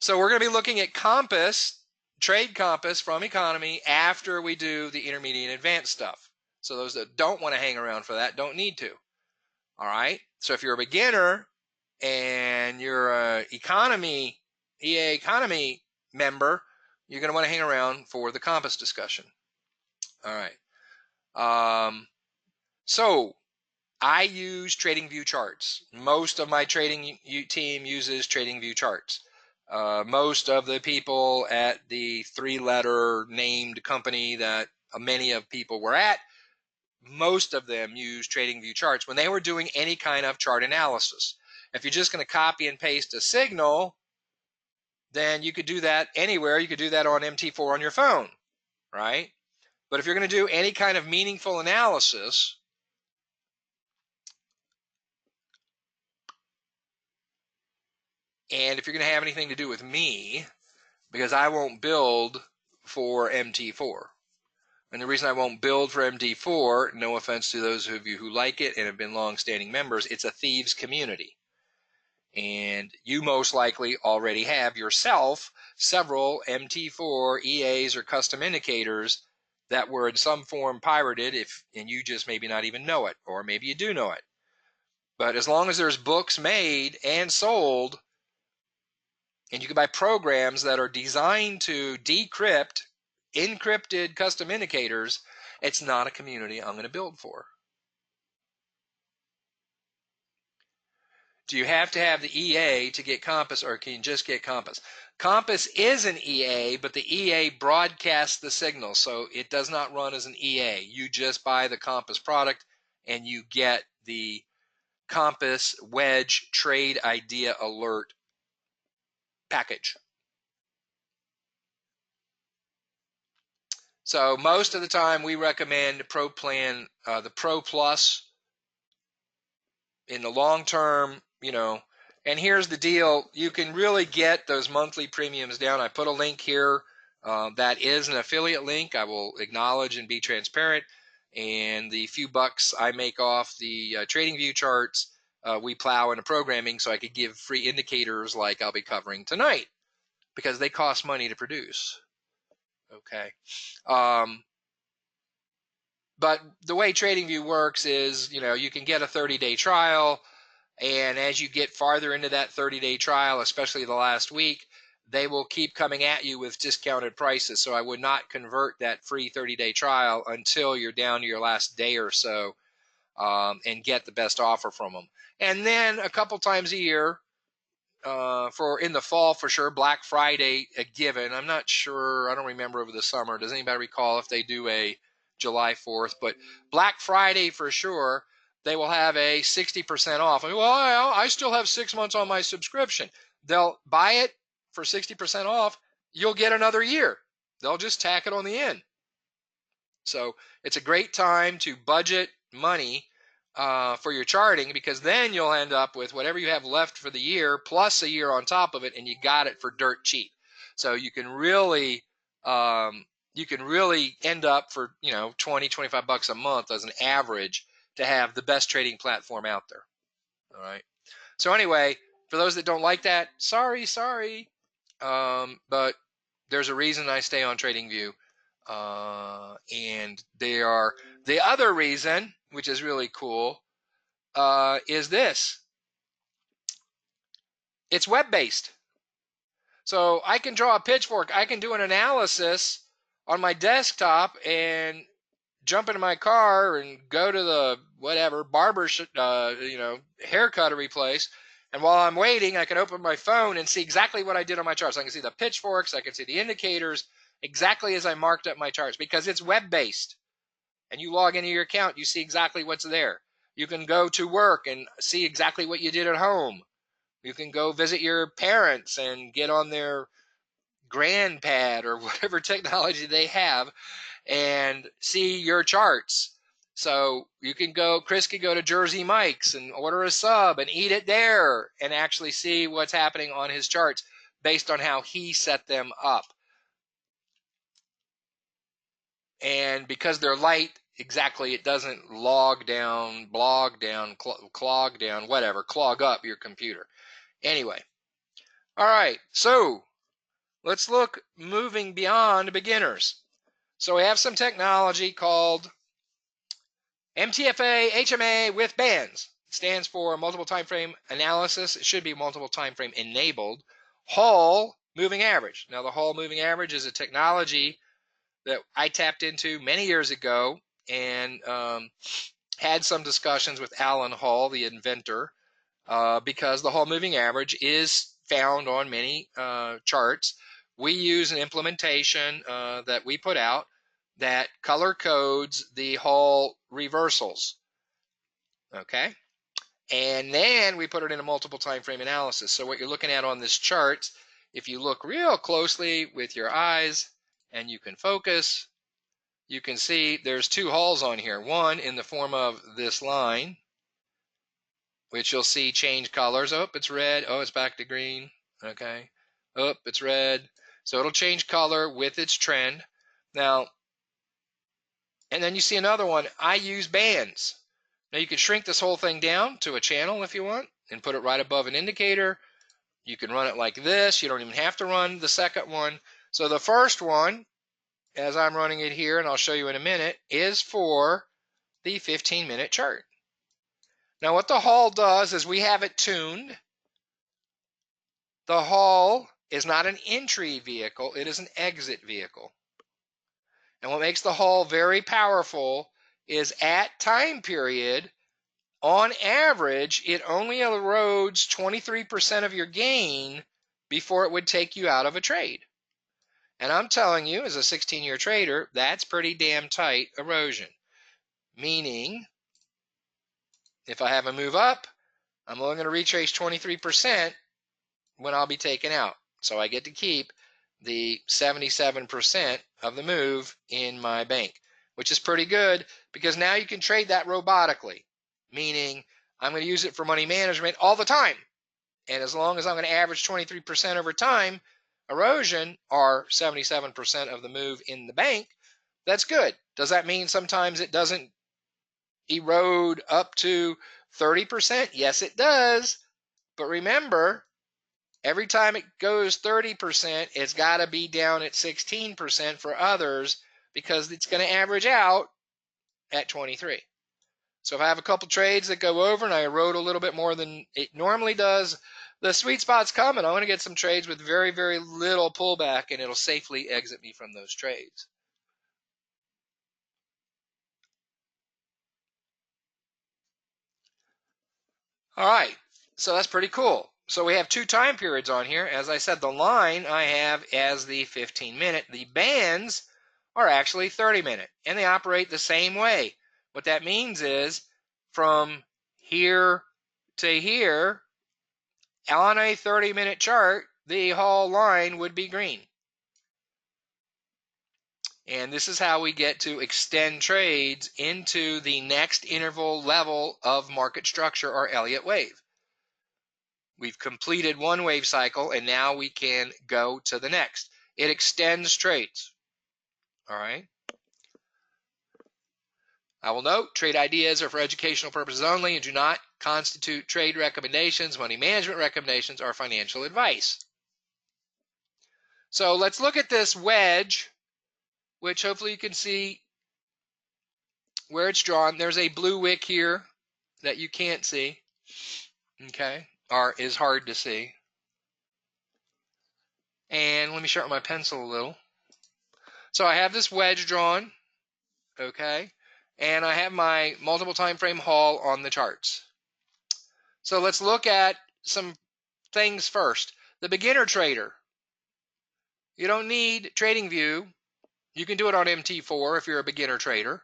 So we're going to be looking at Compass, Trade Compass from Economy after we do the intermediate and advanced stuff. So those that don't want to hang around for that don't need to. All right. So if you're a beginner and you're a EA Economy member, you're going to want to hang around for the Compass discussion. All right. So I use TradingView charts. Most of my trading team uses TradingView charts. Most of the people at the 3-letter named company that many of people were at, most of them use TradingView charts when they were doing any kind of chart analysis. If you're just going to copy and paste a signal, then you could do that anywhere. You could do that on MT4 on your phone, right? But if you're going to do any kind of meaningful analysis, and if you're going to have anything to do with me, because I won't build for MT4. And the reason I won't build for MT4, no offense to those of you who like it and have been long-standing members, it's a thieves community. And you most likely already have yourself several MT4 EAs or custom indicators that were in some form pirated, and you just maybe not even know it, or maybe you do know it. But as long as there's books made and sold, and you can buy programs that are designed to decrypt encrypted custom indicators, it's not a community I'm going to build for. Do you have to have the EA to get Compass, or can you just get Compass? Compass is an EA, but the EA broadcasts the signal, so it does not run as an EA. You just buy the Compass product and you get the Compass Wedge Trade Idea Alert package. So most of the time we recommend Pro Plan, the Pro Plus. In the long term, and here's the deal, you can really get those monthly premiums down. I put a link here that is an affiliate link. I will acknowledge and be transparent, and the few bucks I make off the TradingView charts, we plow into programming so I could give free indicators like I'll be covering tonight, because they cost money to produce. Okay. But the way TradingView works is, you can get a 30-day trial, and as you get farther into that 30-day trial, especially the last week, they will keep coming at you with discounted prices. So I would not convert that free 30-day trial until you're down to your last day or so, and get the best offer from them. And then a couple times a year, for in the fall for sure, Black Friday a given. I'm not sure, I don't remember over the summer. Does anybody recall if they do a July 4th? But Black Friday for sure, they will have a 60% off. Well, I still have 6 months on my subscription. They'll buy it for 60% off. You'll get another year. They'll just tack it on the end. So it's a great time to budget money for your charting, because then you'll end up with whatever you have left for the year plus a year on top of it, and you got it for dirt cheap. So you can really end up for 20, 25 bucks a month as an average to have the best trading platform out there. All right. So anyway, for those that don't like that, sorry. But there's a reason I stay on TradingView. And the other reason, which is really cool, is this. It's web-based. So I can draw a pitchfork. I can do an analysis on my desktop and jump into my car and go to the whatever barber, haircuttery place. And while I'm waiting, I can open my phone and see exactly what I did on my charts. I can see the pitchforks. I can see the indicators exactly as I marked up my charts, because it's web-based. And you log into your account, you see exactly what's there. You can go to work and see exactly what you did at home. You can go visit your parents and get on their GrandPad or whatever technology they have and see your charts. So you can go, Chris could go to Jersey Mike's and order a sub and eat it there and actually see what's happening on his charts based on how he set them up. And because they're light, exactly, it doesn't log down, blog down, clog down, whatever, clog up your computer. Anyway, all right, so let's look moving beyond beginners. So we have some technology called MTFA HMA with bands. It stands for multiple time frame analysis. It should be multiple time frame enabled. Hall moving average. Now the Hall moving average is a technology that I tapped into many years ago and had some discussions with Alan Hall, the inventor, because the Hall moving average is found on many charts. We use an implementation that we put out that color codes the Hall reversals. Okay? And then we put it in a multiple time frame analysis. So what you're looking at on this chart, if you look real closely with your eyes and you can focus, you can see there's two Halls on here. One in the form of this line, which you'll see change colors. Oh, it's red. Oh, it's back to green. Okay. Oh, it's red. So it'll change color with its trend. Now, and then you see another one. I use bands. Now you can shrink this whole thing down to a channel if you want and put it right above an indicator. You can run it like this. You don't even have to run the second one. So the first one, as I'm running it here, and I'll show you in a minute, is for the 15-minute chart. Now what the Hall does is we have it tuned. The Hall is not an entry vehicle, it is an exit vehicle. And what makes the Hall very powerful is at time period, on average, it only erodes 23% of your gain before it would take you out of a trade. And I'm telling you, as a 16-year trader, that's pretty damn tight erosion. Meaning, if I have a move up, I'm only going to retrace 23% when I'll be taken out. So I get to keep the 77% of the move in my bank, which is pretty good because now you can trade that robotically, meaning I'm going to use it for money management all the time. And as long as I'm going to average 23% over time, erosion, or 77% of the move in the bank, that's good. Does that mean sometimes it doesn't erode up to 30%? Yes, it does. But remember, every time it goes 30%, it's got to be down at 16% for others because it's going to average out at 23. So if I have a couple trades that go over and I erode a little bit more than it normally does, the sweet spot's coming. I'm going to get some trades with very, very little pullback, and it'll safely exit me from those trades. All right, so that's pretty cool. So we have two time periods on here. As I said, the line I have as the 15-minute. The bands are actually 30-minute, and they operate the same way. What that means is from here to here, on a 30-minute chart, the Hall line would be green. And this is how we get to extend trades into the next interval level of market structure, or Elliott wave. We've completed one wave cycle, and now we can go to the next. It extends trades. All right. I will note, trade ideas are for educational purposes only and do not constitute trade recommendations, money management recommendations, or financial advice. So let's look at this wedge, which hopefully you can see where it's drawn. There's a blue wick here that you can't see, okay, or is hard to see. And let me sharpen my pencil a little. So I have this wedge drawn, okay, and I have my multiple time frame Hall on the charts. So let's look at some things first. The beginner trader. You don't need TradingView. You can do it on MT4 if you're a beginner trader.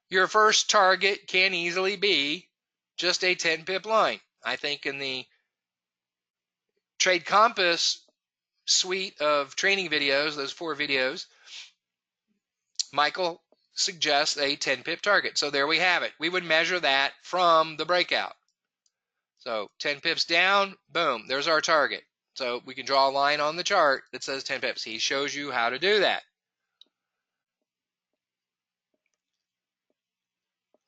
Your first target can easily be just a 10 pip line. I think in the Trade Compass suite of training videos, those 4 videos, Michael suggests a 10 pip target. So there we have it. We would measure that from the breakout. So 10 pips down, boom, there's our target. So we can draw a line on the chart that says 10 pips. He shows you how to do that.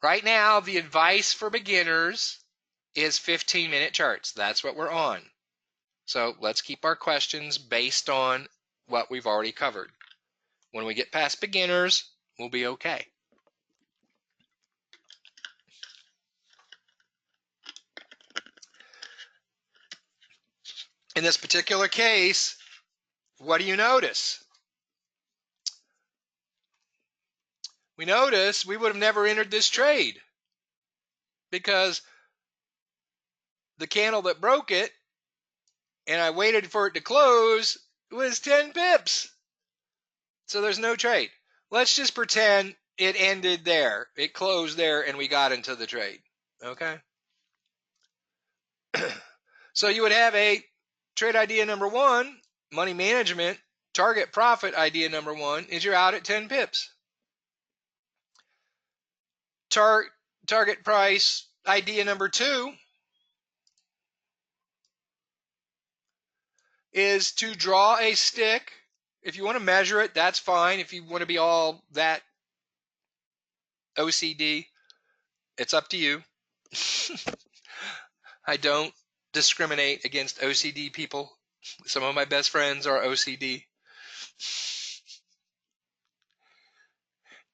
Right now, the advice for beginners is 15-minute charts. That's what we're on. So let's keep our questions based on what we've already covered. When we get past beginners, we'll be okay. In this particular case, what do you notice? We notice we would have never entered this trade because the candle that broke it, and I waited for it to close, was 10 pips. So there's no trade. Let's just pretend it ended there. It closed there and we got into the trade. Okay? So you would have a trade idea number 1, money management, target profit idea number 1 is you're out at 10 pips. Target price idea number 2 is to draw a stick. If you want to measure it, that's fine. If you want to be all that OCD, it's up to you. I don't discriminate against OCD people. Some of my best friends are OCD.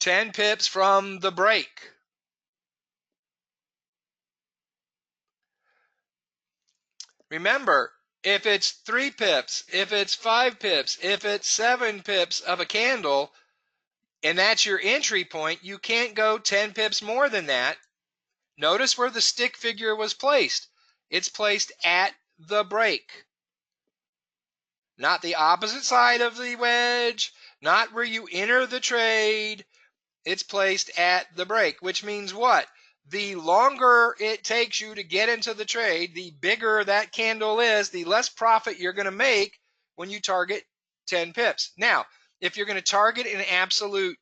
10 pips from the break. Remember, if it's 3 pips, if it's 5 pips, if it's 7 pips of a candle, and that's your entry point, you can't go 10 pips more than that. Notice where the stick figure was placed. It's placed at the break. Not the opposite side of the wedge, not where you enter the trade. It's placed at the break, which means what? The longer it takes you to get into the trade, the bigger that candle is, the less profit you're going to make when you target 10 pips. Now, if you're going to target an absolute,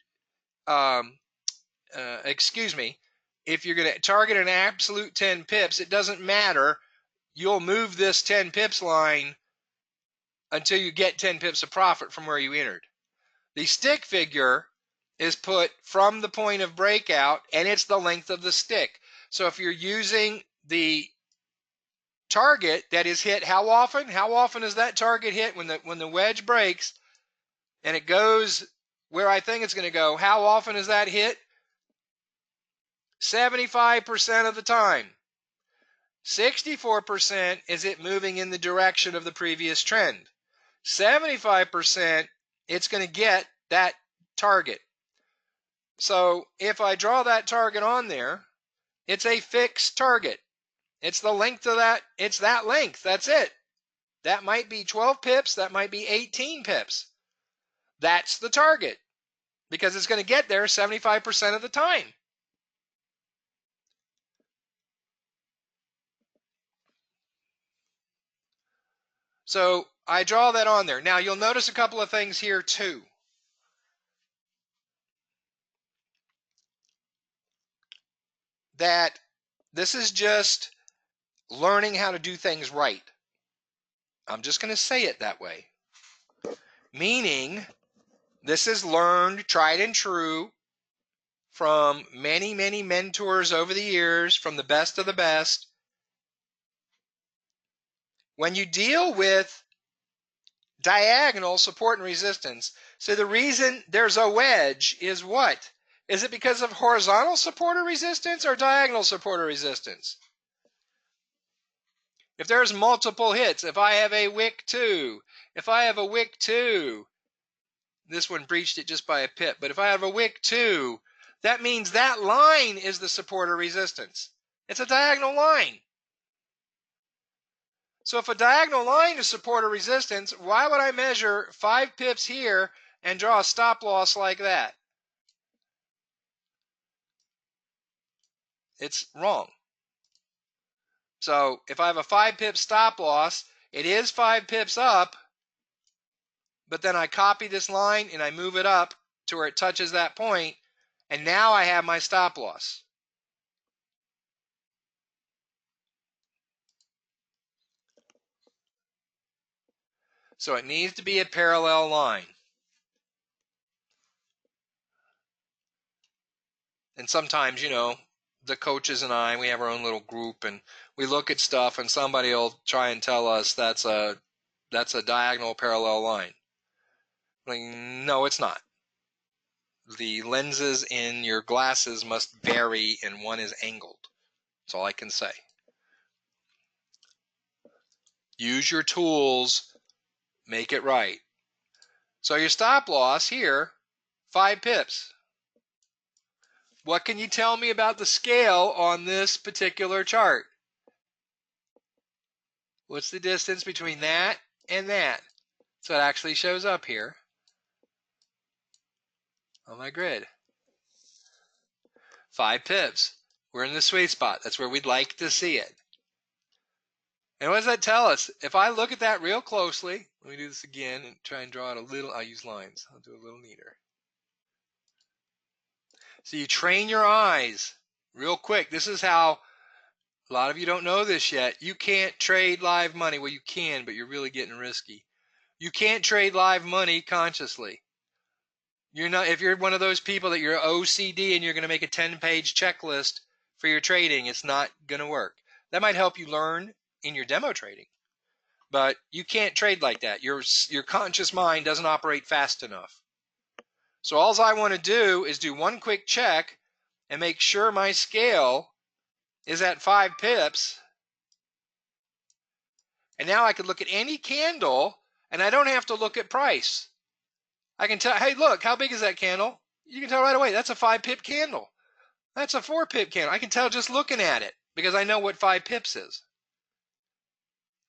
if you're going to target an absolute 10 pips, it doesn't matter. You'll move this 10 pips line until you get 10 pips of profit from where you entered. The stick figure is put from the point of breakout, and it's the length of the stick. So if you're using the target that is hit, how often? How often is that target hit when the wedge breaks and it goes where I think it's going to go? How often is that hit? 75% of the time. 64% is it moving in the direction of the previous trend. 75% it's going to get that target. So if I draw that target on there, it's a fixed target. It's the length of that. It's that length. That's it. That might be 12 pips. That might be 18 pips. That's the target because it's going to get there 75% of the time. So I draw that on there. Now you'll notice a couple of things here too. That this is just learning how to do things right. I'm just going to say it that way. Meaning, this is learned, tried and true from many, many mentors over the years, from the best of the best. When you deal with diagonal support and resistance, so the reason there's a wedge is what? Is it because of horizontal support or resistance or diagonal support or resistance? If there's multiple hits, if I have a wick 2, if I have a wick 2, this one breached it just by a pip, but if I have a wick 2, that means that line is the support or resistance. It's a diagonal line. So if a diagonal line is support or resistance, why would I measure 5 pips here and draw a stop loss like that? It's wrong. So if I have a 5 pip stop loss, it is 5 pips up, but then I copy this line and I move it up to where it touches that point, and now I have my stop loss. So it needs to be a parallel line. And sometimes, you know, the coaches and I, we have our own little group, and we look at stuff, and somebody will try and tell us that's a diagonal parallel line. Like, no, it's not. The lenses in your glasses must vary, and one is angled. That's all I can say. Use your tools, make it right. So your stop loss here, 5 pips. What can you tell me about the scale on this particular chart? What's the distance between that and that? So it actually shows up here on my grid. 5 pips. We're in the sweet spot. That's where we'd like to see it. And what does that tell us? If I look at that real closely, let me do this again and try and draw it a little. I'll use lines. I'll do it a little neater. So you train your eyes real quick. This is how, a lot of you don't know this yet. You can't trade live money. Well, you can, but you're really getting risky. You can't trade live money consciously. You're not, if you're one of those people that you're OCD and you're going to make a 10-page checklist for your trading, it's not going to work. That might help you learn in your demo trading, but you can't trade like that. Your conscious mind doesn't operate fast enough. So all I want to do is do one quick check and make sure my scale is at 5 pips. And now I could look at any candle and I don't have to look at price. I can tell, hey, look, how big is that candle? You can tell right away, that's a 5 pip candle. That's a 4 pip candle. I can tell just looking at it because I know what 5 pips is.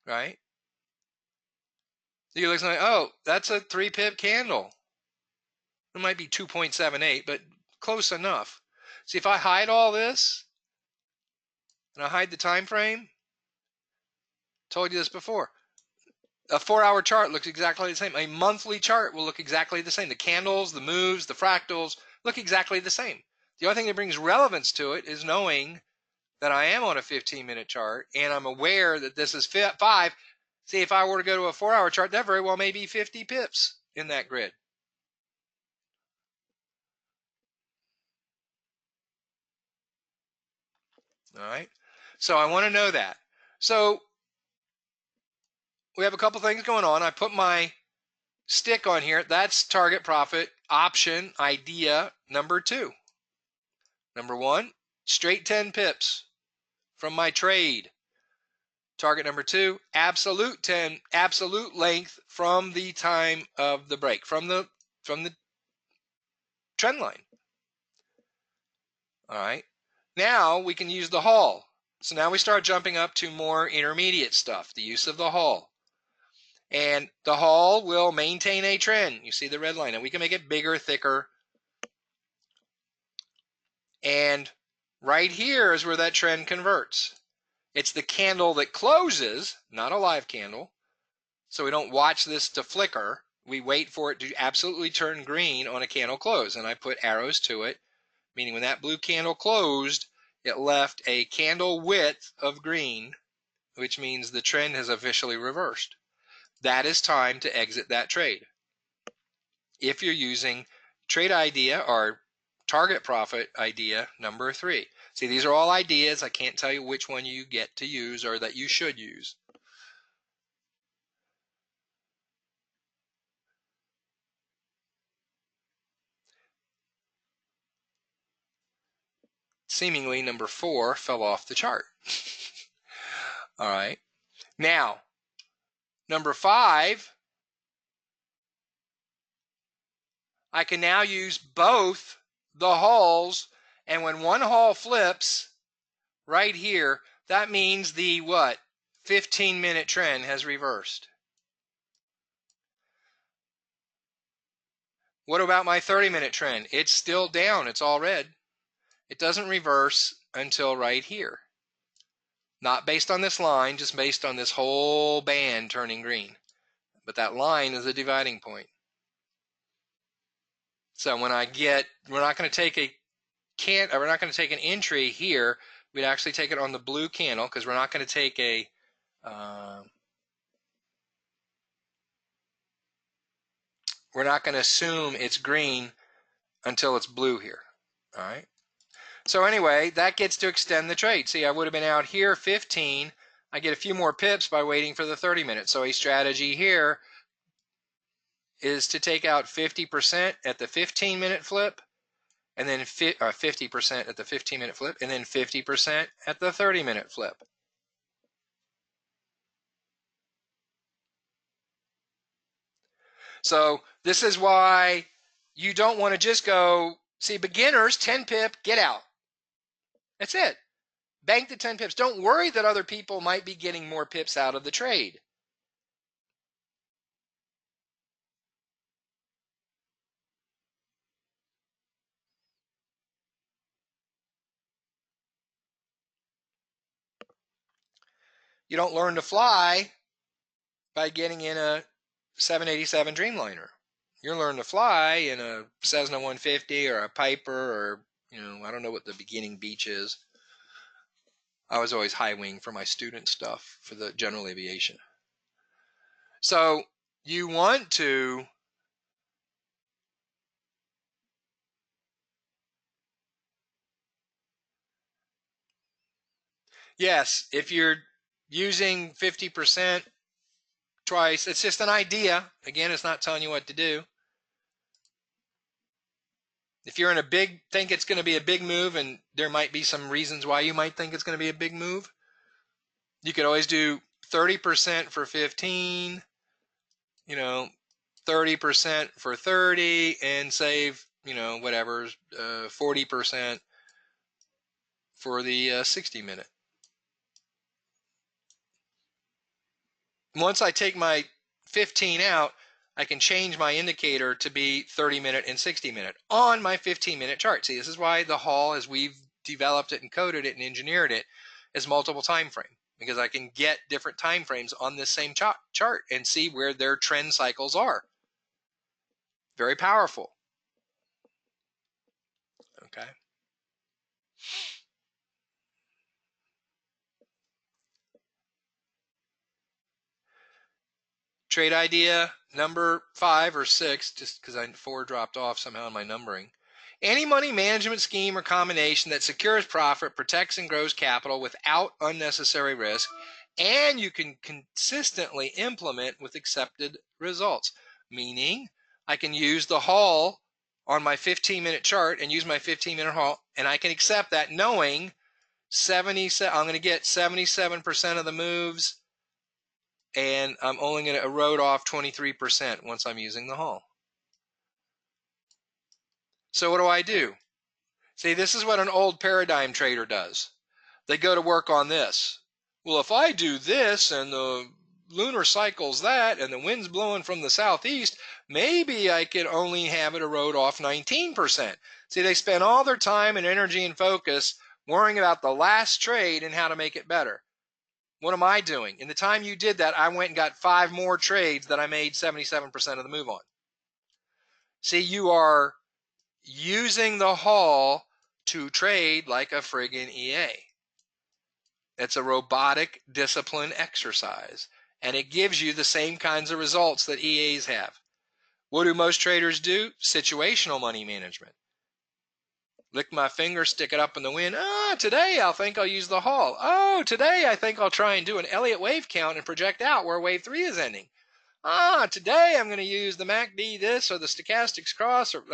Right? So you're looking like, oh, that's a 3 pip candle. It might be 2.78, but close enough. See, if I hide all this and I hide the time frame, told you this before. A 4-hour chart looks exactly the same. A monthly chart will look exactly the same. The candles, the moves, the fractals look exactly the same. The only thing that brings relevance to it is knowing that I am on a 15-minute chart and I'm aware that this is 5. See, if I were to go to a 4-hour chart, that very well may be 50 pips in that grid. All right. So I want to know that. So we have a couple things going on. I put my stick on here. That's target profit option idea number 2. Number 1, straight 10 pips from my trade. Target number 2, absolute 10, absolute length from the time of the break, from the trend line. All right. Now we can use the haul. So now we start jumping up to more intermediate stuff, the use of the haul. And the haul will maintain a trend. You see the red line, and we can make it bigger, thicker. And right here is where that trend converts. It's the candle that closes, not a live candle. So we don't watch this to flicker. We wait for it to absolutely turn green on a candle close. And I put arrows to it, meaning when that blue candle closed, it left a candle width of green, which means the trend has officially reversed. That is time to exit that trade. If you're using trade idea or target profit idea number 3. See, these are all ideas. I can't tell you which one you get to use or that you should use. Seemingly number 4 fell off the chart. All right. Now, number 5, I can now use both the hauls, and when one haul flips right here, that means the what? 15-minute trend has reversed. What about my 30-minute trend? It's still down. It's all red. It doesn't reverse until right here. Not based on this line, just based on this whole band turning green. But that line is a dividing point. So when I get, we're not going to take an entry here. We'd actually take it on the blue candle because we're not going to take a we're not going to assume it's green until it's blue here. All right. So anyway, that gets to extend the trade. See, I would have been out here 15. I get a few more pips by waiting for the 30 minutes. So a strategy here is to take out 50% at the 15-minute flip, and then 50% at the 15-minute flip, and then 50% at the 30-minute flip. So this is why you don't want to just go, see, beginners, 10 pip, get out. That's it. Bank the 10 pips. Don't worry that other people might be getting more pips out of the trade. You don't learn to fly by getting in a 787 Dreamliner. You learn to fly in a Cessna 150 or a Piper, or, I don't know what the beginning beach is. I was always high wing for my student stuff for the general aviation. So you want to yes, if you're using 50% twice, it's just an idea. Again, it's not telling you what to do. If you're in a think it's going to be a big move, and there might be some reasons why you might think it's going to be a big move, you could always do 30% for 15, 30% for 30, and save, whatever, 40% for the 60 minute. Once I take my 15 out, I can change my indicator to be 30 minute and 60 minute on my 15-minute chart. See, this is why the Hall, as we've developed it and coded it and engineered it, is multiple time frame, because I can get different time frames on this same chart and see where their trend cycles are. Very powerful. Okay. Trade idea number 5 or 6, just because 4 dropped off somehow in my numbering. Any money management scheme or combination that secures profit, protects and grows capital without unnecessary risk, and you can consistently implement with accepted results. Meaning, I can use the Hall on my 15-minute chart and use my 15-minute Hall, and I can accept that knowing I'm going to get 77% of the moves, and I'm only going to erode off 23% once I'm using the Hall. So what do? See, this is what an old paradigm trader does. They go to work on this. Well, if I do this and the lunar cycle's that and the wind's blowing from the southeast, maybe I could only have it erode off 19%. See, they spend all their time and energy and focus worrying about the last trade and how to make it better. What am I doing? In the time you did that, I went and got 5 more trades that I made 77% of the move on. See, you are using the Hall to trade like a friggin' EA. It's a robotic discipline exercise, and it gives you the same kinds of results that EAs have. What do most traders do? Situational money management. Lick my finger, stick it up in the wind. Today I think I'll use the Hall. Today I think I'll try and do an Elliott wave count and project out where wave 3 is ending. Today I'm going to use the MACD this or the stochastics cross, or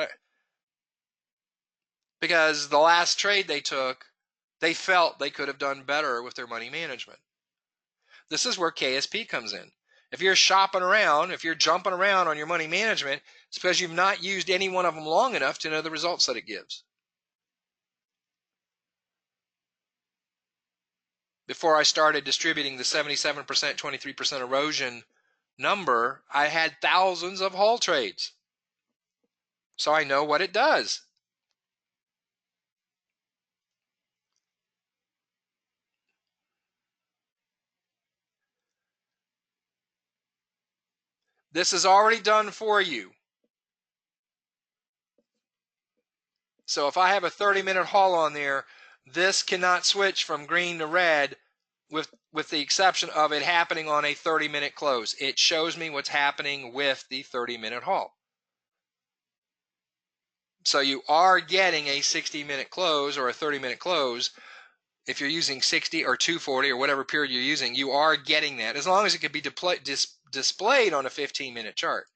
because the last trade they took, they felt they could have done better with their money management. This is where KSP comes in. If you're shopping around, if you're jumping around on your money management, it's because you've not used any one of them long enough to know the results that it gives. Before I started distributing the 77%, 23% erosion number, I had thousands of Hall trades. So I know what it does. This is already done for you. So if I have a 30-minute Hall on there, this cannot switch from green to red with the exception of it happening on a 30-minute close. It shows me what's happening with the 30-minute Hall. So you are getting a 60-minute close or a 30-minute close. If you're using 60 or 240 or whatever period you're using, you are getting that as long as it can be displayed on a 15-minute chart.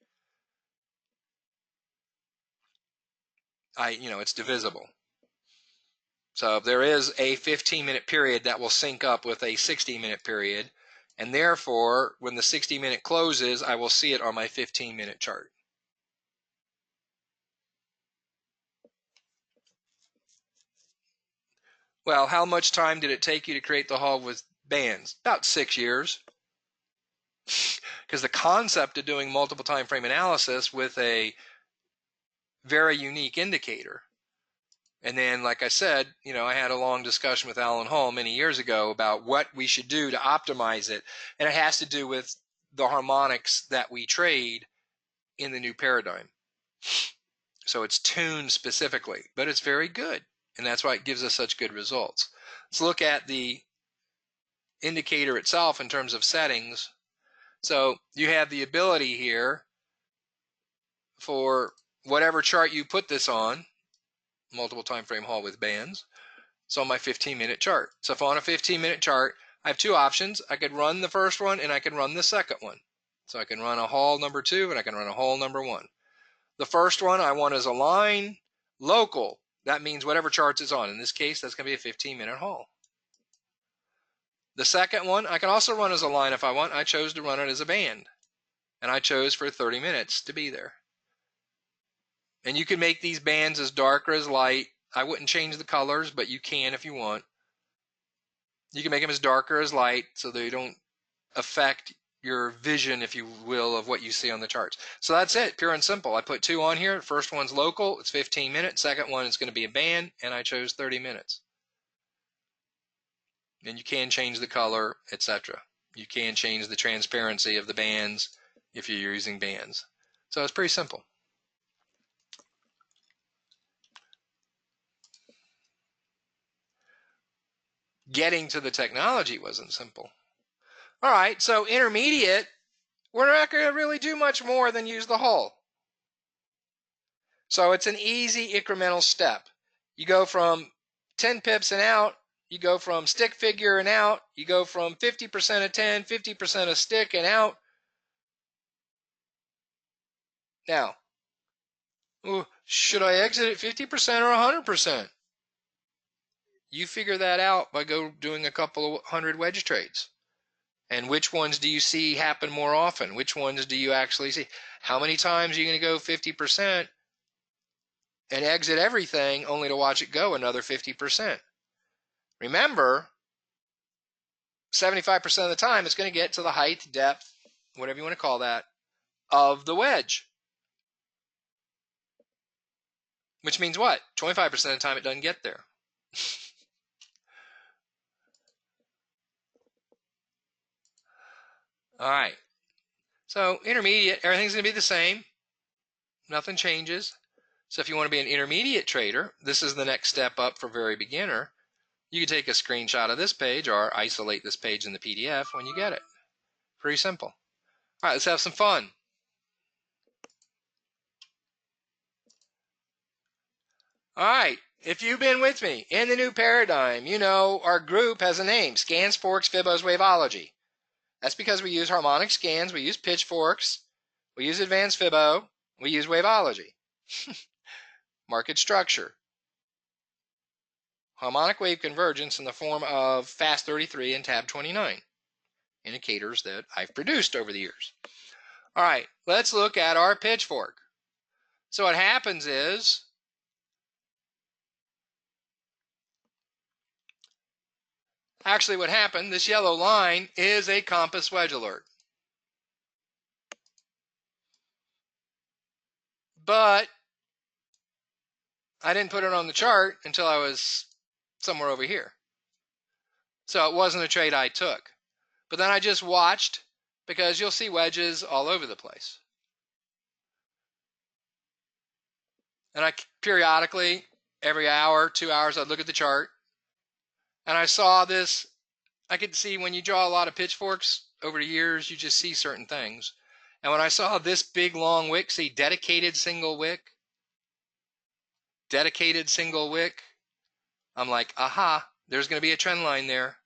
It's divisible. So there is a 15-minute period that will sync up with a 60-minute period, and therefore, when the 60-minute closes, I will see it on my 15-minute chart. Well, how much time did it take you to create the Hall with bands? About 6 years. Because the concept of doing multiple time frame analysis with a very unique indicator. And then, like I said, I had a long discussion with Alan Hall many years ago about what we should do to optimize it. And it has to do with the harmonics that we trade in the new paradigm. So it's tuned specifically, but it's very good. And that's why it gives us such good results. Let's look at the indicator itself in terms of settings. So you have the ability here for whatever chart you put this on, multiple time frame Hall with bands. So on my 15-minute chart. So if on a 15-minute chart, I have 2 options. I could run the first one and I can run the second one. So I can run a Hall number 2 and I can run a Hall number 1. The first one I want is a line Local, that means whatever charts it's on. In this case, that's going to be a 15-minute haul. The second one, I can also run as a line if I want. I chose to run it as a band. And I chose for 30 minutes to be there. And you can make these bands as dark or as light. I wouldn't change the colors, but you can if you want. You can make them as dark or as light so they don't affect your vision, if you will, of what you see on the charts. So that's it, pure and simple. I put 2 on here. First one's local, it's 15 minutes. Second one is going to be a band, and I chose 30 minutes. And you can change the color, etc. You can change the transparency of the bands if you're using bands. So it's pretty simple. Getting to the technology wasn't simple. All right, so intermediate, we're not going to really do much more than use the hull. So it's an easy incremental step. You go from 10 pips and out, you go from stick figure and out, you go from 50% of 10, 50% of stick and out. Now, should I exit at 50% or 100%? You figure that out by doing a couple of 100 wedge trades. And which ones do you see happen more often? Which ones do you actually see? How many times are you going to go 50% and exit everything only to watch it go another 50%? Remember, 75% of the time it's going to get to the height, depth, whatever you want to call that, of the wedge. Which means what? 25% of the time it doesn't get there. All right. So intermediate, everything's going to be the same. Nothing changes. So if you want to be an intermediate trader, this is the next step up for very beginner. You can take a screenshot of this page or isolate this page in the PDF when you get it. Pretty simple. All right, let's have some fun. All right, if you've been with me in the new paradigm, you know our group has a name, Scans, Forks, Fibos, Waveology. That's because we use harmonic scans, we use pitchforks, we use advanced Fibo, we use Waveology. Market structure. Harmonic wave convergence in the form of Fast 33 and Tab 29. Indicators that I've produced over the years. All right, let's look at our pitchfork. So what happens is, actually what happened, this yellow line is a compass wedge alert. But I didn't put it on the chart until I was somewhere over here. So it wasn't a trade I took. But then I just watched, because you'll see wedges all over the place. And I periodically, every hour, 2 hours, I'd look at the chart. And I saw this. I could see when you draw a lot of pitchforks over the years, you just see certain things. And when I saw this big long wick, see dedicated single wick, I'm like, aha, there's going to be a trend line there.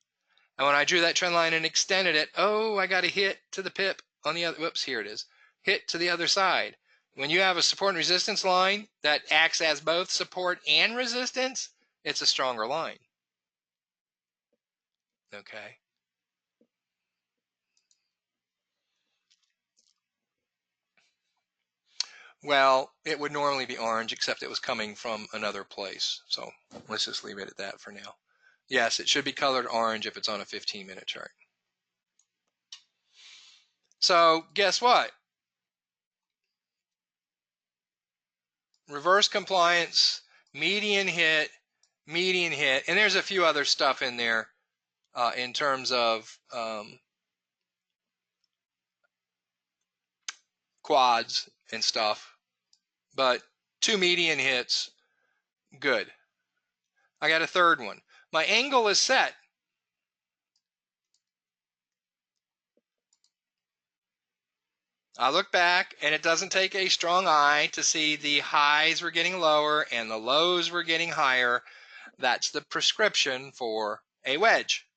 And when I drew that trend line and extended it, oh, I got a hit to the pip on the other, whoops, here it is, hit to the other side. When you have a support and resistance line that acts as both support and resistance, it's a stronger line. Okay. Well, it would normally be orange, except it was coming from another place. So let's just leave it at that for now. Yes, it should be colored orange if it's on a 15-minute chart. So guess what? Reverse compliance, median hit, and there's a few other stuff in there in terms of quads and stuff. But 2 median hits, good. I got a third one. My angle is set. I look back, and it doesn't take a strong eye to see the highs were getting lower and the lows were getting higher. That's the prescription for a wedge.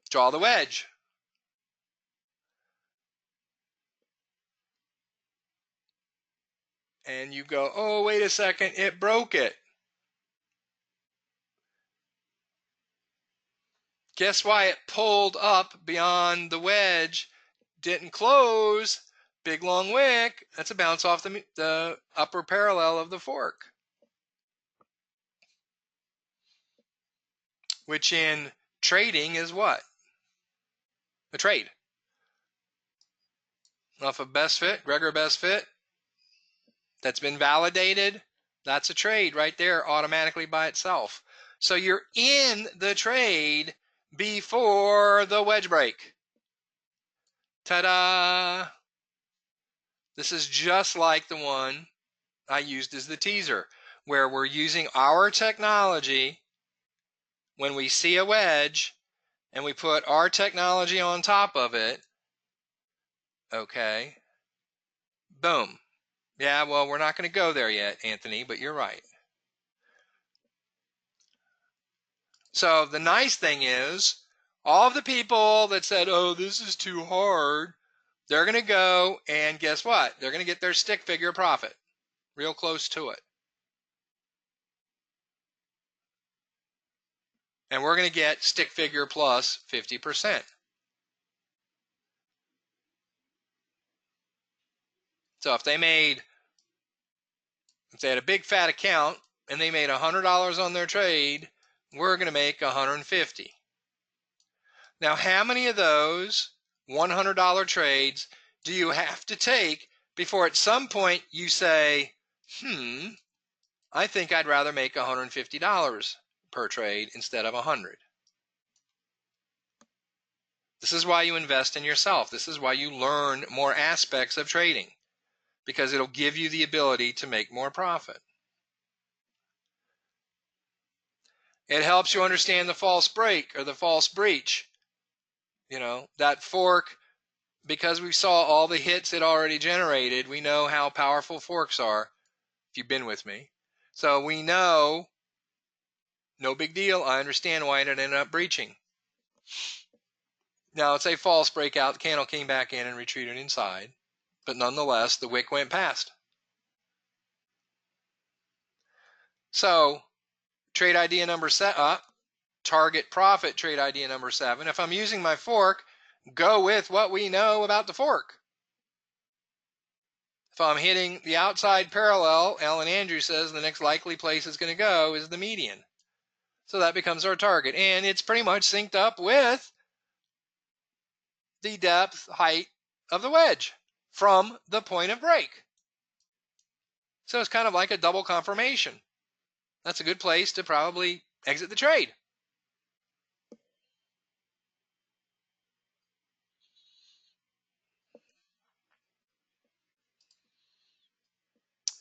Draw the wedge. and you go, oh, wait a second, it broke it. Guess why it pulled up beyond the wedge, didn't close, big long wick, that's a bounce off the upper parallel of the fork. Which in trading is what? A trade. Off of best fit, Gregor best fit, that's been validated, that's a trade right there automatically by itself. So you're in the trade before the wedge break. Ta-da! This is just like the one I used as the teaser, where we're using our technology when we see a wedge and we put our technology on top of it. Okay. Boom. Yeah, well, we're not going to go there yet, Anthony, but you're right. So the nice thing is, all of the people that said, oh, this is too hard, they're going to go and guess what? They're going to get their stick figure profit, real close to it. And we're going to get stick figure plus 50%. So if they had a big fat account and they made $100 on their trade, we're going to make $150. Now, how many of those $100 trades do you have to take before at some point you say, I think I'd rather make $150 per trade instead of $100? This is why you invest in yourself. This is why you learn more aspects of trading, because it'll give you the ability to make more profit. It helps you understand the false break or the false breach. You know, that fork, because we saw all the hits it already generated, we know how powerful forks are, if you've been with me. So we know, no big deal, I understand why it ended up breaching. Now it's a false breakout, the candle came back in and retreated inside, but nonetheless, the wick went past. So, trade idea number 7, target profit trade idea number 7. If I'm using my fork, go with what we know about the fork. If I'm hitting the outside parallel, Alan Andrews says the next likely place it's going to go is the median. So that becomes our target. And it's pretty much synced up with the depth, height of the wedge from the point of break. So it's kind of like a double confirmation. That's a good place to probably exit the trade.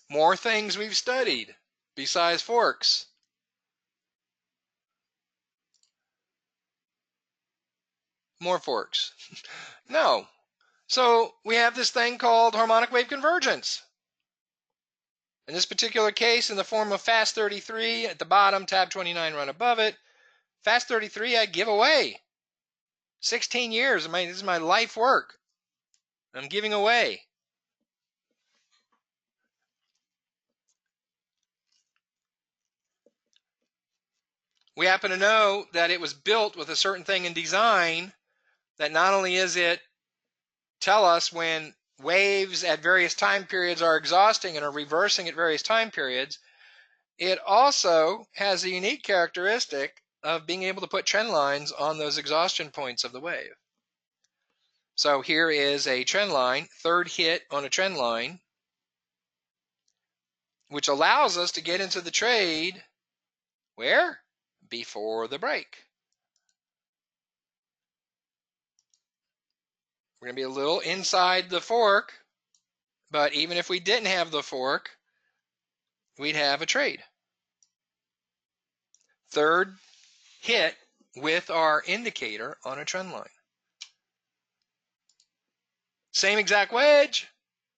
More things we've studied besides forks. More forks. No. So we have this thing called harmonic wave convergence. In this particular case, in the form of Fast 33 at the bottom, tab 29 run above it. Fast 33 I give away. 16 years. This is my life work. I'm giving away. We happen to know that it was built with a certain thing in design that not only is it tell us when waves at various time periods are exhausting and are reversing at various time periods, it also has a unique characteristic of being able to put trend lines on those exhaustion points of the wave. So here is a trend line, third hit on a trend line, which allows us to get into the trade where? Before the break. We're going to be a little inside the fork, but even if we didn't have the fork, we'd have a trade. Third hit with our indicator on a trend line. Same exact wedge,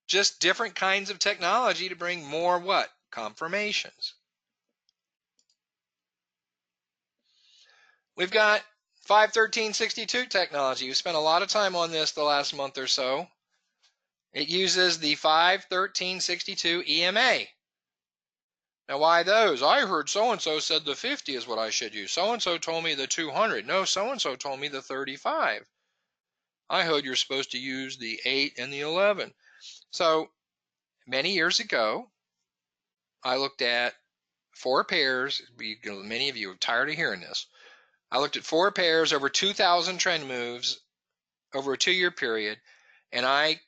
just different kinds of technology to bring more what? Confirmations. We've got 51362 technology. We spent a lot of time on this the last month or so. It uses the 5/13/62 EMA. Now, why those? I heard so-and-so said the 50 is what I should use. So-and-so told me the 200. No, so-and-so told me the 35. I heard you're supposed to use the 8 and the 11. So many years ago, I looked at 4 pairs. Many of you are tired of hearing this. I looked at 4 pairs over 2,000 trend moves over a 2-year period, and I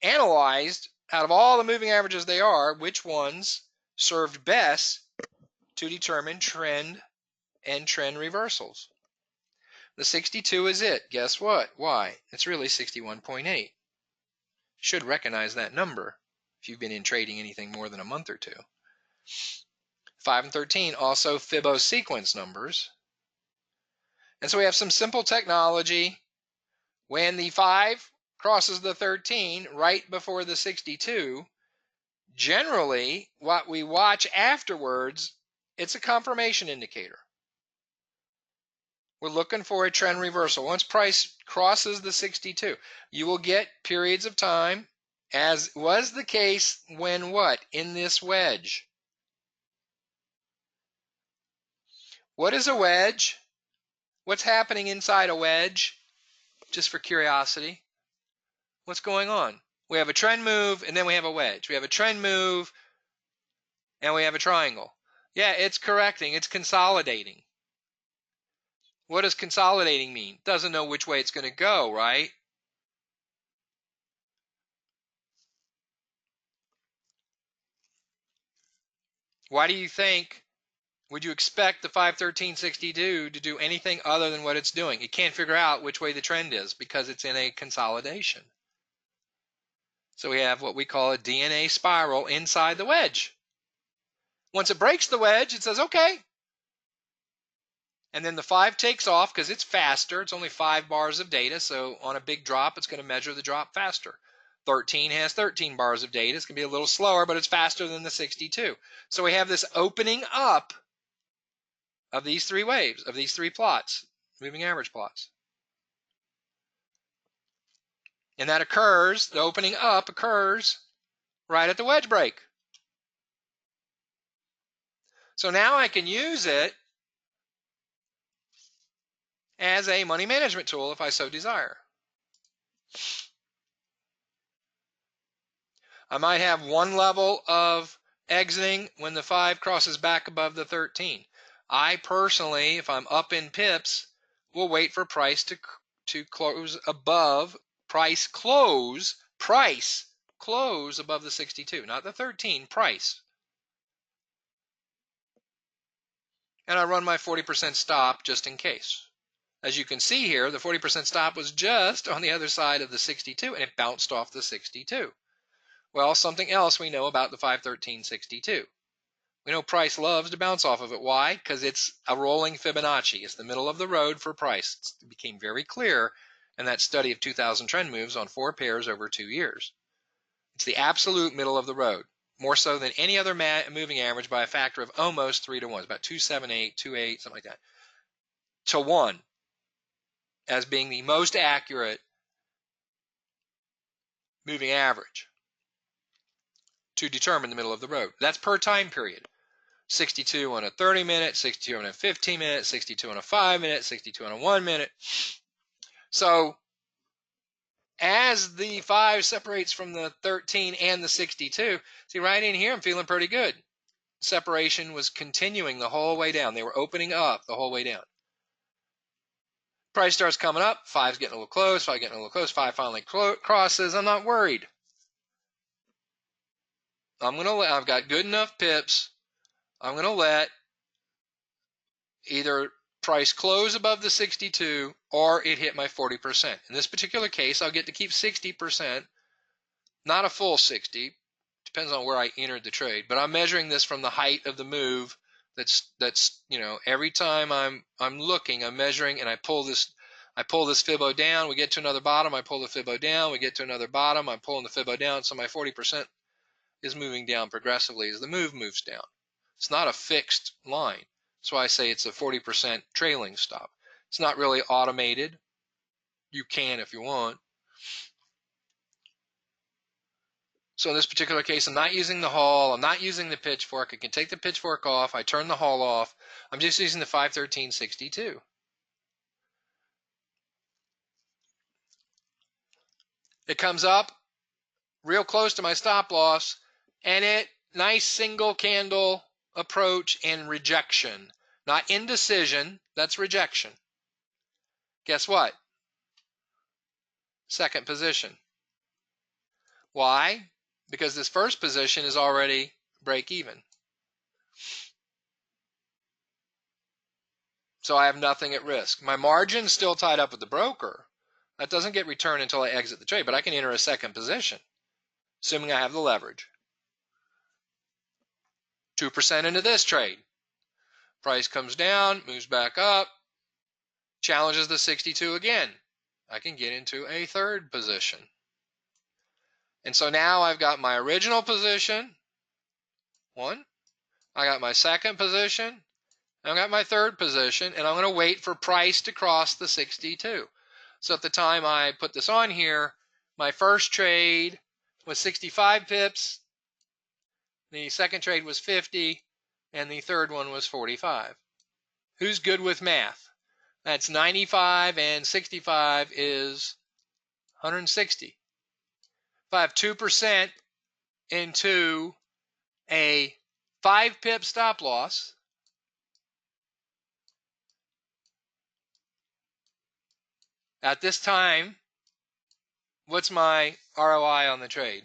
analyzed, out of all the moving averages they are, which ones served best to determine trend and trend reversals. The 62 is it. Guess what? Why? It's really 61.8. Should recognize that number if you've been in trading anything more than a month or two. 5 and 13 also Fibbo sequence numbers. And so we have some simple technology. When the 5 crosses the 13 right before the 62, generally what we watch afterwards, it's a confirmation indicator. We're looking for a trend reversal. Once price crosses the 62, you will get periods of time, as was the case when what? In this wedge. What is a wedge? What's happening inside a wedge? Just for curiosity. What's going on? We have a trend move and then we have a wedge. We have a trend move and we have a triangle. Yeah, it's correcting. It's consolidating. What does consolidating mean? Doesn't know which way it's going to go, right? Why do you think, would you expect the 5/13/62 to do anything other than what it's doing? It can't figure out which way the trend is because it's in a consolidation. So we have what we call a DNA spiral inside the wedge. Once it breaks the wedge, it says, okay. And then the 5 takes off because it's faster. It's only 5 bars of data. So on a big drop, it's going to measure the drop faster. 13 has 13 bars of data. It's going to be a little slower, but it's faster than the 62. So we have this opening up of these 3 waves, of these 3 plots, moving average plots. And that occurs, the opening up occurs right at the wedge break. So now I can use it as a money management tool if I so desire. I might have one level of exiting when the 5 crosses back above the 13. I personally, if I'm up in pips, will wait for price to close above, price close above the 62, not the 13, price. And I run my 40% stop just in case. As you can see here, the 40% stop was just on the other side of the 62 and it bounced off the 62. Well, something else we know about the 5/13/62. We know price loves to bounce off of it. Why? Because it's a rolling Fibonacci. It's the middle of the road for price. It became very clear in that study of 2,000 trend moves on 4 pairs over 2 years. It's the absolute middle of the road, more so than any other moving average by a factor of almost 3 to 1. It's about 278, 28, something like that, to 1 as being the most accurate moving average to determine the middle of the road. That's per time period. 62 on a 30-minute, 62 on a 15-minute, 62 on a 5-minute, 62 on a 1-minute. So as the 5 separates from the 13 and the 62, see right in here, I'm feeling pretty good. Separation was continuing the whole way down. They were opening up the whole way down. Price starts coming up. 5's getting a little close. 5 getting a little close. 5 finally crosses. I'm not worried. I've got good enough pips. I'm going to let either price close above the 62 or it hit my 40%. In this particular case, I'll get to keep 60%, not a full 60. Depends on where I entered the trade, but I'm measuring this from the height of the move. That's every time I'm looking, I'm measuring, and I pull this Fibbo down. We get to another bottom. I pull the Fibbo down. We get to another bottom. I'm pulling the Fibbo down. So my 40% is moving down progressively as the move moves down. It's not a fixed line. That's why I say it's a 40% trailing stop. It's not really automated. You can if you want. So in this particular case, I'm not using the haul. I'm not using the pitchfork. I can take the pitchfork off. I turn the haul off. I'm just using the 513.62. It comes up real close to my stop loss, and nice single candle approach and rejection. Not indecision, that's rejection. Guess what? Second position. Why? Because this first position is already break even. So I have nothing at risk. My margin's still tied up with the broker. That doesn't get returned until I exit the trade, but I can enter a second position, assuming I have the leverage. 2% into this trade. Price comes down, moves back up, challenges the 62 again. I can get into a third position. And so now I've got my original position, 1. I got my second position. I've got my third position, and I'm going to wait for price to cross the 62. So at the time I put this on here, my first trade was 65 pips, the second trade was 50, and the third one was 45. Who's good with math? That's 95, and 65 is 160. If I have 2% into a 5 pip stop loss, at this time, what's my ROI on the trade?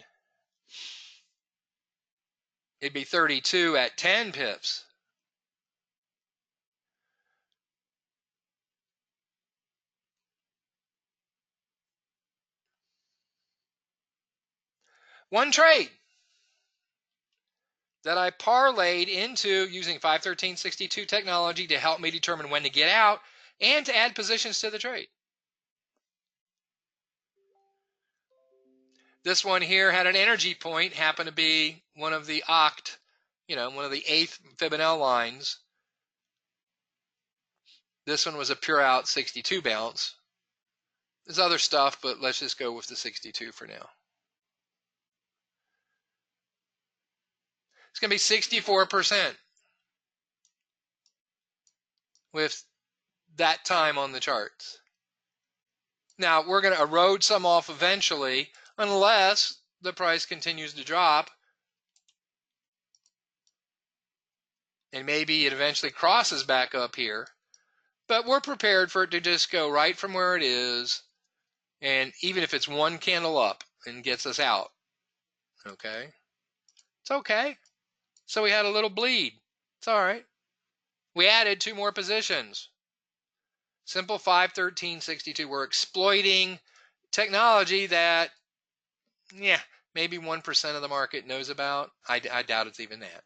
It'd be 32 at 10 pips. One trade that I parlayed into using 513.62 technology to help me determine when to get out and to add positions to the trade. This one here had an energy point, happened to be one of the oct, one of the 8th Fibonacci lines. This one was a pure out 62 bounce. There's other stuff, but let's just go with the 62 for now. It's going to be 64% with that time on the charts. Now, we're going to erode some off eventually, unless the price continues to drop. And maybe it eventually crosses back up here. But we're prepared for it to just go right from where it is. And even if it's one candle up and gets us out. Okay? It's okay. So we had a little bleed. It's all right. We added 2 more positions. Simple 513.62. We're exploiting technology that, maybe 1% of the market knows about. I doubt it's even that.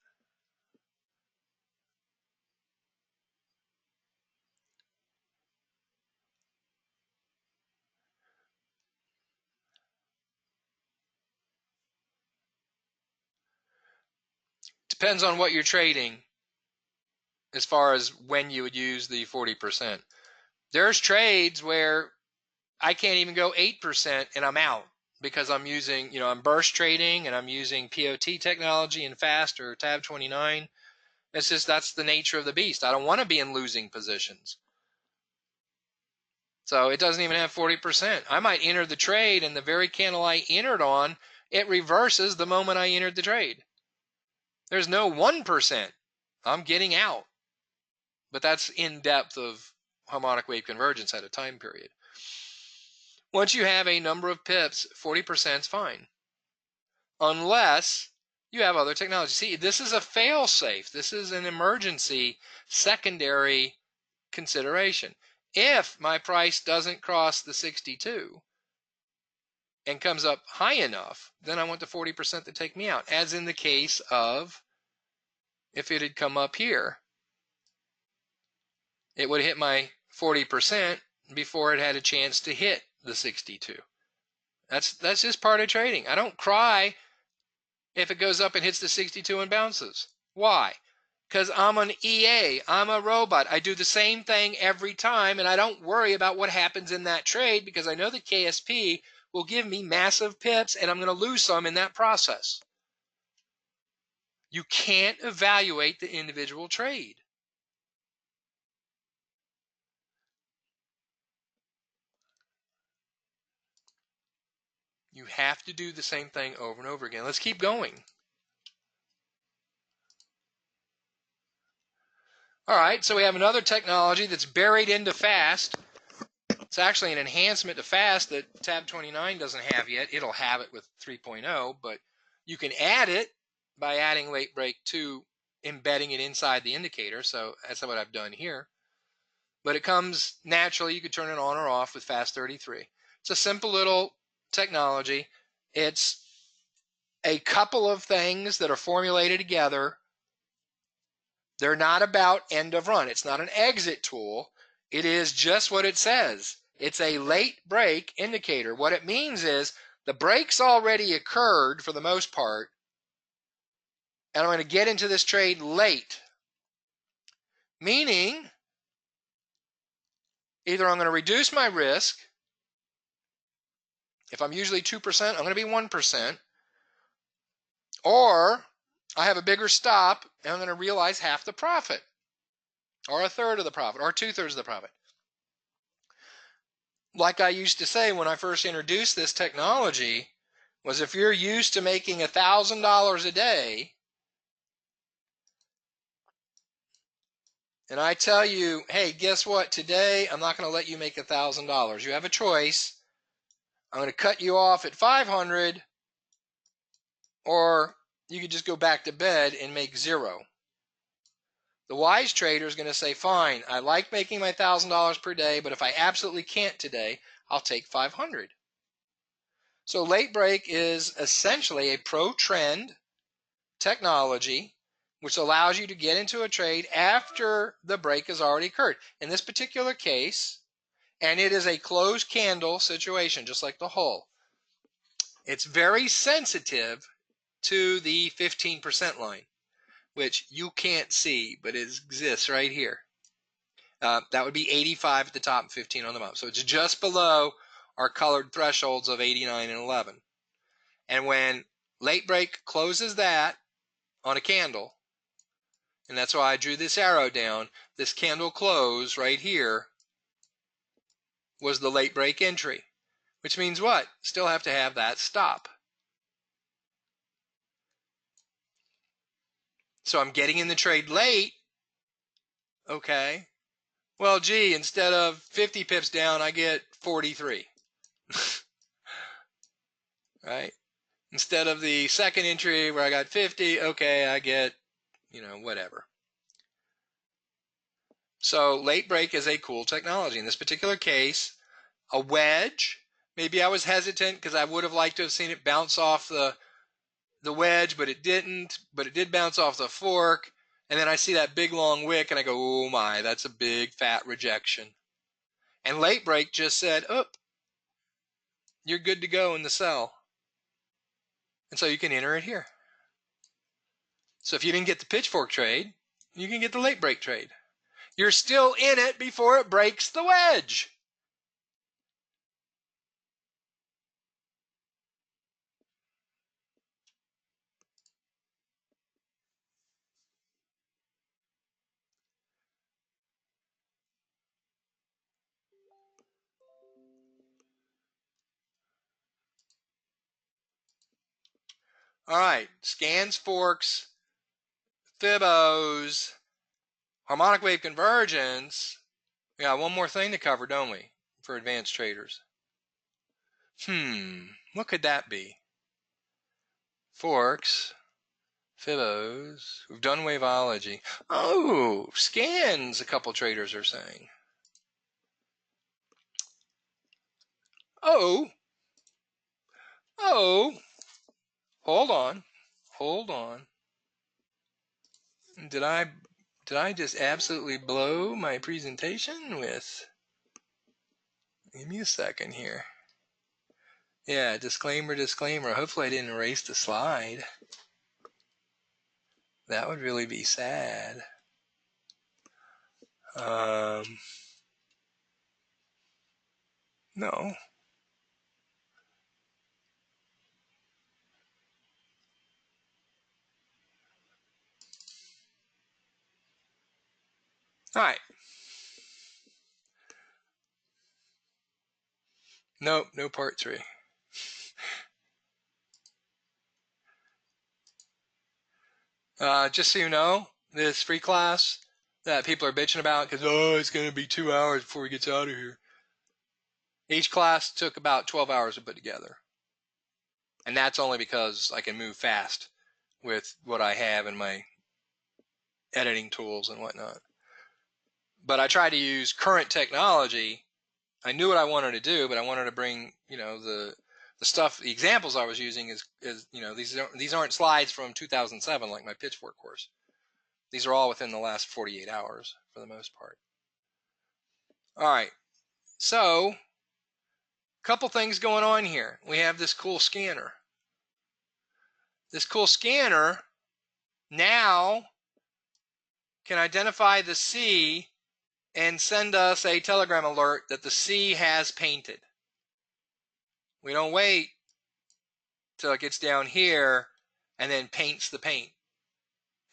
Depends on what you're trading as far as when you would use the 40%. There's trades where I can't even go 8% and I'm out because I'm using, I'm burst trading and I'm using POT technology and fast or tab 29. It's just, that's the nature of the beast. I don't want to be in losing positions. So it doesn't even have 40%. I might enter the trade and the very candle I entered on, it reverses the moment I entered the trade. There's no 1%. I'm getting out. But that's in depth of harmonic wave convergence at a time period. Once you have a number of pips, 40% is fine. Unless you have other technology. See, this is a fail-safe. This is an emergency secondary consideration. If my price doesn't cross the 62 and comes up high enough, then I want the 40% to take me out, as in the case of if it had come up here. It would hit my 40% before it had a chance to hit the 62. That's just part of trading. I don't cry if it goes up and hits the 62 and bounces. Why? Because I'm an EA. I'm a robot. I do the same thing every time, and I don't worry about what happens in that trade because I know that KSP will give me massive pips, and I'm going to lose some in that process. You can't evaluate the individual trade. You have to do the same thing over and over again. Let's keep going. All right, so we have another technology that's buried into FAST. It's actually an enhancement to FAST that tab 29 doesn't have yet. It'll have it with 3.0, but you can add it by adding late break to embedding it inside the indicator. So that's what I've done here. But it comes naturally. You could turn it on or off with FAST 33. It's a simple little technology. It's a couple of things that are formulated together. They're not about end of run. It's not an exit tool. It is just what it says. It's a late break indicator. What it means is the break's already occurred for the most part, and I'm going to get into this trade late. Meaning, either I'm going to reduce my risk. If I'm usually 2%, I'm going to be 1%. Or I have a bigger stop, and I'm going to realize half the profit, or a third of the profit, or 2/3 of the profit. Like I used to say when I first introduced this technology, was if you're used to making $1,000 a day, and I tell you, hey, guess what? Today, I'm not going to let you make $1,000. You have a choice. I'm going to cut you off at 500, or you could just go back to bed and make zero. The wise trader is going to say, fine, I like making my $1,000 per day, but if I absolutely can't today, I'll take 500. So late break is essentially a pro-trend technology which allows you to get into a trade after the break has already occurred. In this particular case, and it is a closed candle situation, just like the hull, it's very sensitive to the 15% line, which you can't see, but it exists right here. That would be 85 at the top and 15 on the bottom. So it's just below our colored thresholds of 89 and 11. And when late break closes that on a candle, and that's why I drew this arrow down, this candle close right here was the late break entry, which means what? Still have to have that stop. So I'm getting in the trade late. Okay. Well, gee, instead of 50 pips down, I get 43. Right? Instead of the second entry where I got 50, okay, I get, whatever. So late break is a cool technology. In this particular case, a wedge, maybe I was hesitant because I would have liked to have seen it bounce off the wedge, but it didn't. But it did bounce off the fork. And then I see that big long wick and I go, oh my, that's a big fat rejection. And late break just said, oh, you're good to go in the sell. And so you can enter it here. So if you didn't get the pitchfork trade, you can get the late break trade. You're still in it before it breaks the wedge. All right, scans, forks, fibos, harmonic wave convergence. We got one more thing to cover, don't we, for advanced traders? What could that be? Forks, fibos. We've done waveology. Oh, scans, a couple traders are saying. Oh, hold on. Did I just absolutely blow my presentation with? Give me a second here. Yeah, disclaimer. Hopefully I didn't erase the slide. That would really be sad. No. All right. Nope, no part 3. Just so you know, this free class that people are bitching about because, oh, it's going to be 2 hours before he gets out of here. Each class took about 12 hours to put together. And that's only because I can move fast with what I have in my editing tools and whatnot. But I tried to use current technology. I knew what I wanted to do, but I wanted to bring, the stuff, the examples I was using is these aren't slides from 2007 like my Pitchfork course. These are all within the last 48 hours for the most part. All right, so couple things going on here. We have this cool scanner. This cool scanner now can identify the C and send us a telegram alert that the C has painted. We don't wait till it gets down here and then paints the paint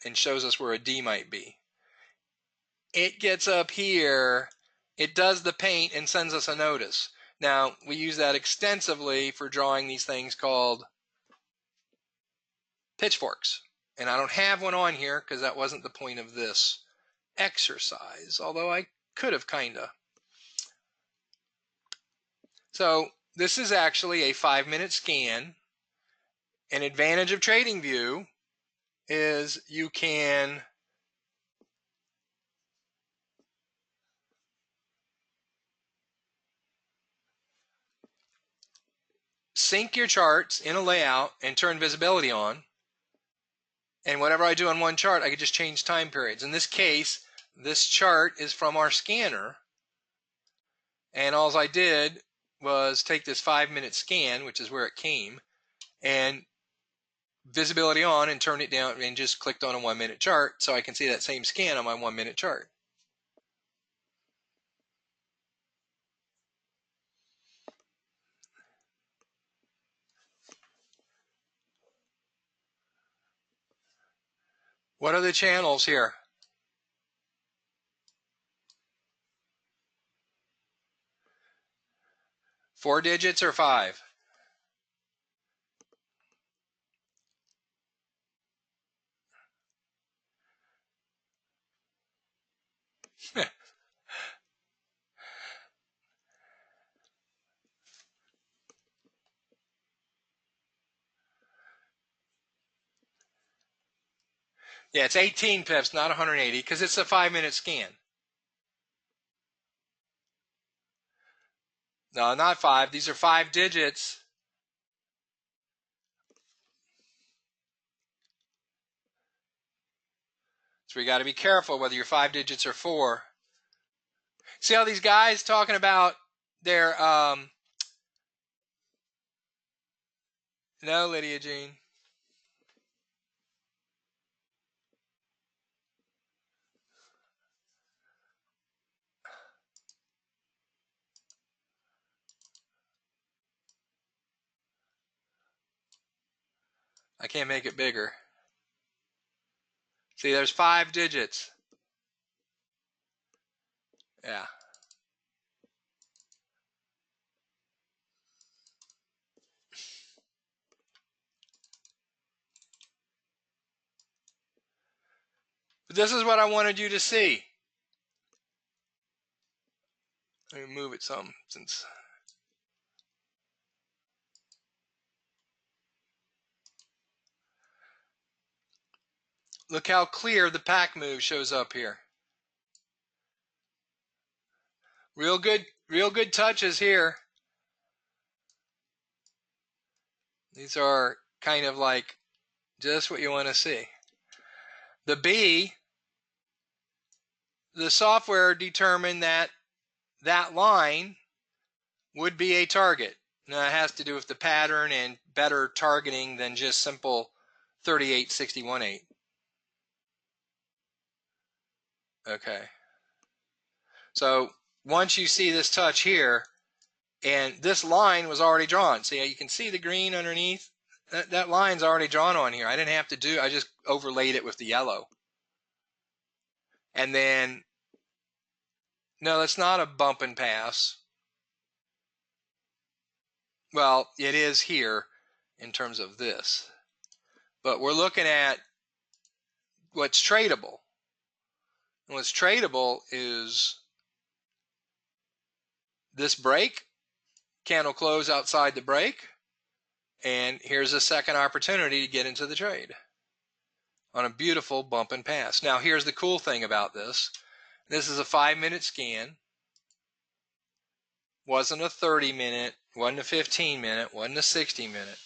and shows us where a D might be. It gets up here, it does the paint and sends us a notice. Now, we use that extensively for drawing these things called pitchforks. And I don't have one on here because that wasn't the point of this exercise, although I could have kinda. So this is actually a 5-minute scan. An advantage of TradingView is you can sync your charts in a layout and turn visibility on. And whatever I do on one chart, I could just change time periods. In this case, this chart is from our scanner. And all I did was take this 5-minute scan, which is where it came, and visibility on and turn it down and just clicked on a 1-minute chart so I can see that same scan on my 1-minute chart. What are the channels here? Four digits or 5? Yeah, it's 18 pips, not 180, because it's a 5-minute scan. No, not 5. These are 5 digits. So we got to be careful whether you're 5 digits or 4. See how these guys talking about their no, Lydia Jean. I can't make it bigger. See, there's 5 digits. Yeah. But this is what I wanted you to see. Let me move it some since. Look how clear the pack move shows up here. Real good touches here. These are kind of like just what you want to see. The B, the software determined that that line would be a target. Now it has to do with the pattern and better targeting than just simple 38-61-8. Okay. So once you see this touch here, and this line was already drawn. See, you can see the green underneath? That line's already drawn on here. I didn't have to do, I just overlaid it with the yellow. And then No, that's not a bump and pass. Well, it is here in terms of this. But we're looking at what's tradable. And what's tradable is this break, candle close outside the break, and here's a second opportunity to get into the trade on a beautiful bump and pass. Now, here's the cool thing about this. This is a 5-minute scan. Wasn't a 30-minute, wasn't a 15-minute, wasn't a 60-minute.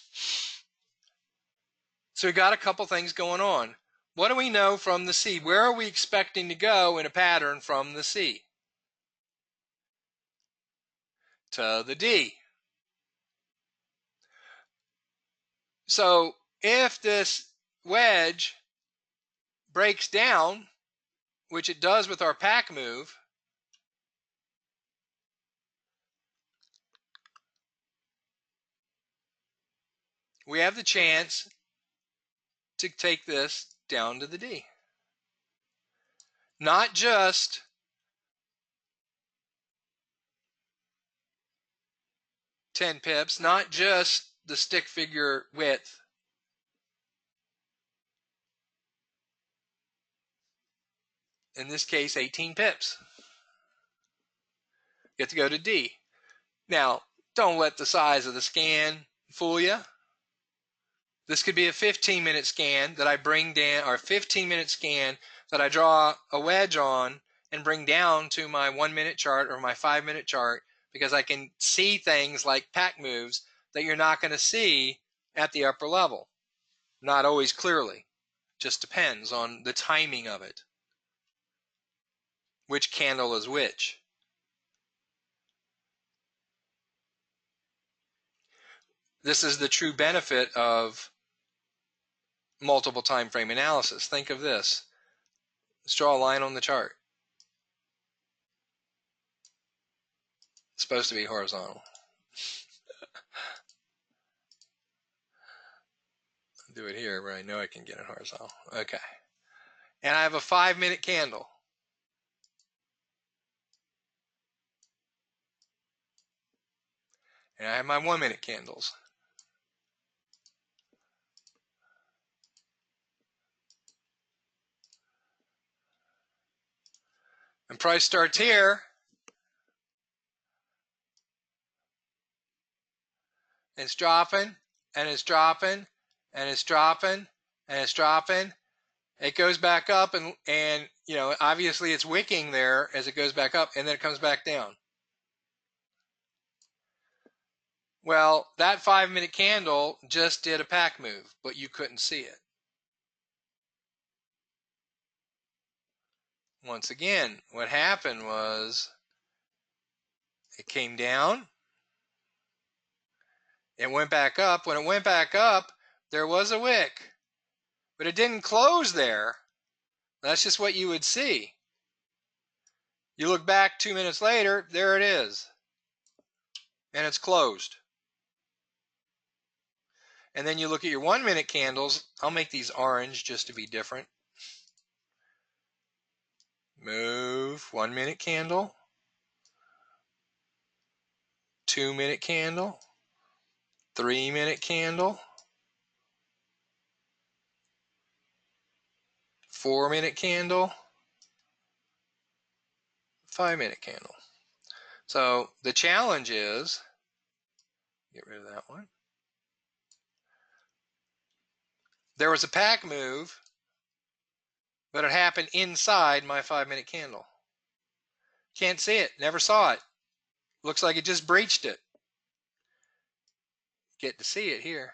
So we got a couple things going on. What do we know from the C? Where are we expecting to go in a pattern from the C? To the D. So if this wedge breaks down, which it does with our pack move, we have the chance to take this down to the D. Not just $10 pips, not just the stick figure width. In this case, 18 pips. You have to go to D. Now, don't let the size of the scan fool you. This could be a 15-minute scan that I bring down, or a 15-minute scan that I draw a wedge on and bring down to my 1-minute chart or my 5-minute chart, because I can see things like pack moves that you're not going to see at the upper level. Not always clearly. Just depends on the timing of it. Which candle is which. This is the true benefit of multiple time frame analysis. Think of this. Let's draw a line on the chart. It's supposed to be horizontal. Do it here where I know I can get it horizontal. Okay. And I have a 5-minute candle. And I have my 1-minute candles. And price starts here. And it's dropping, and it's dropping, and it's dropping, and it's dropping. It goes back up, and you know, obviously it's wicking there as it goes back up, and then it comes back down. Well, that 5-minute candle just did a pack move, but you couldn't see it. Once again, what happened was it came down, it went back up. When it went back up, there was a wick, but it didn't close there. That's just what you would see. You look back 2 minutes later, there it is, and it's closed. And then you look at your 1-minute candles. I'll make these orange just to be different. Move, 1-minute candle, 2-minute candle, 3-minute candle, 4-minute candle, 5-minute candle. So the challenge is, get rid of that one. There was a pack move, but it happened inside my 5-minute candle. Can't see it, never saw it. Looks like it just breached it. Get to see it here.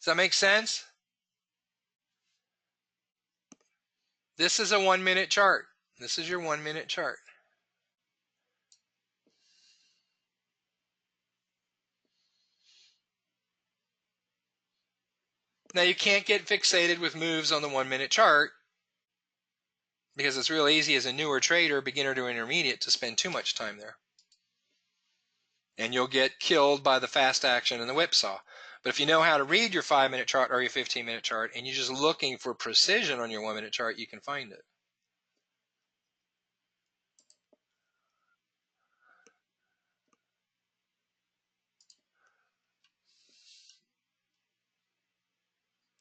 Does that make sense? This is a 1-minute chart. This is your 1-minute chart. Now you can't get fixated with moves on the 1-minute chart because it's real easy as a newer trader, beginner to intermediate, to spend too much time there. And you'll get killed by the fast action and the whipsaw. But if you know how to read your 5-minute chart or your 15-minute chart, and you're just looking for precision on your 1-minute chart, you can find it.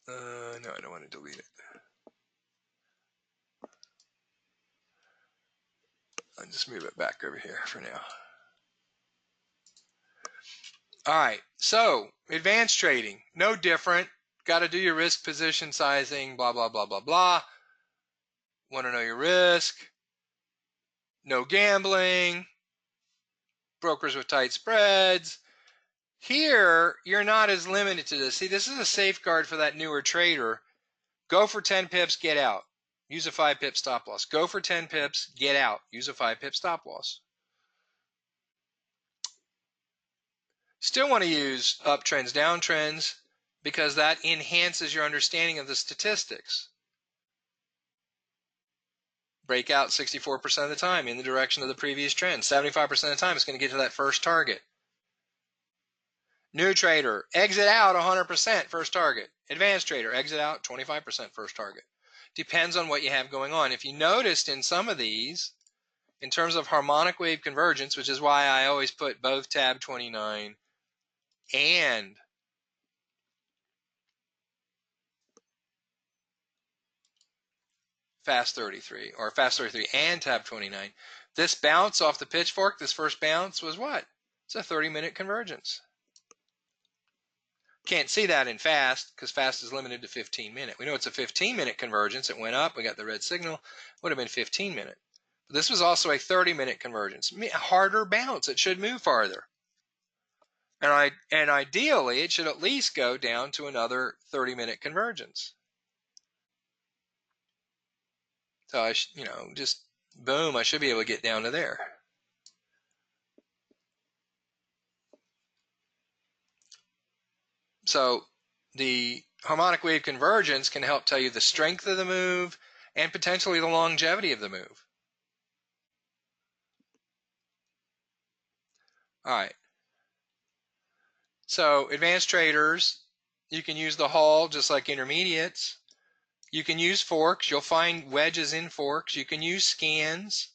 No, I don't want to delete it. I'll just move it back over here for now. All right, so advanced trading, no different. Got to do your risk position sizing, blah, blah, blah, blah, blah. Want to know your risk. No gambling. Brokers with tight spreads. Here, you're not as limited to this. See, this is a safeguard for that newer trader. Go for 10 pips, get out. Use a 5-pip stop loss. Go for 10 pips, get out. Use a 5-pip stop loss. Still want to use uptrends, downtrends, because that enhances your understanding of the statistics. Breakout 64% of the time in the direction of the previous trend. 75% of the time it's going to get to that first target. New trader, exit out 100% first target. Advanced trader, exit out 25% first target. Depends on what you have going on. If you noticed in some of these, in terms of harmonic wave convergence, which is why I always put both tab 29 and fast 33, or fast 33 and tab 29, this bounce off the pitchfork, this first bounce was what? It's a 30-minute convergence. Can't see that in fast because fast is limited to 15-minute. We know it's a 15-minute convergence. It went up. We got the red signal. Would have been 15-minute. But this was also a 30-minute convergence. A harder bounce. It should move farther. And ideally, it should at least go down to another 30-minute convergence. So I just boom, I should be able to get down to there. So the harmonic wave convergence can help tell you the strength of the move and potentially the longevity of the move. All right. So advanced traders, you can use the Hall just like intermediates. You can use forks. You'll find wedges in forks. You can use scans.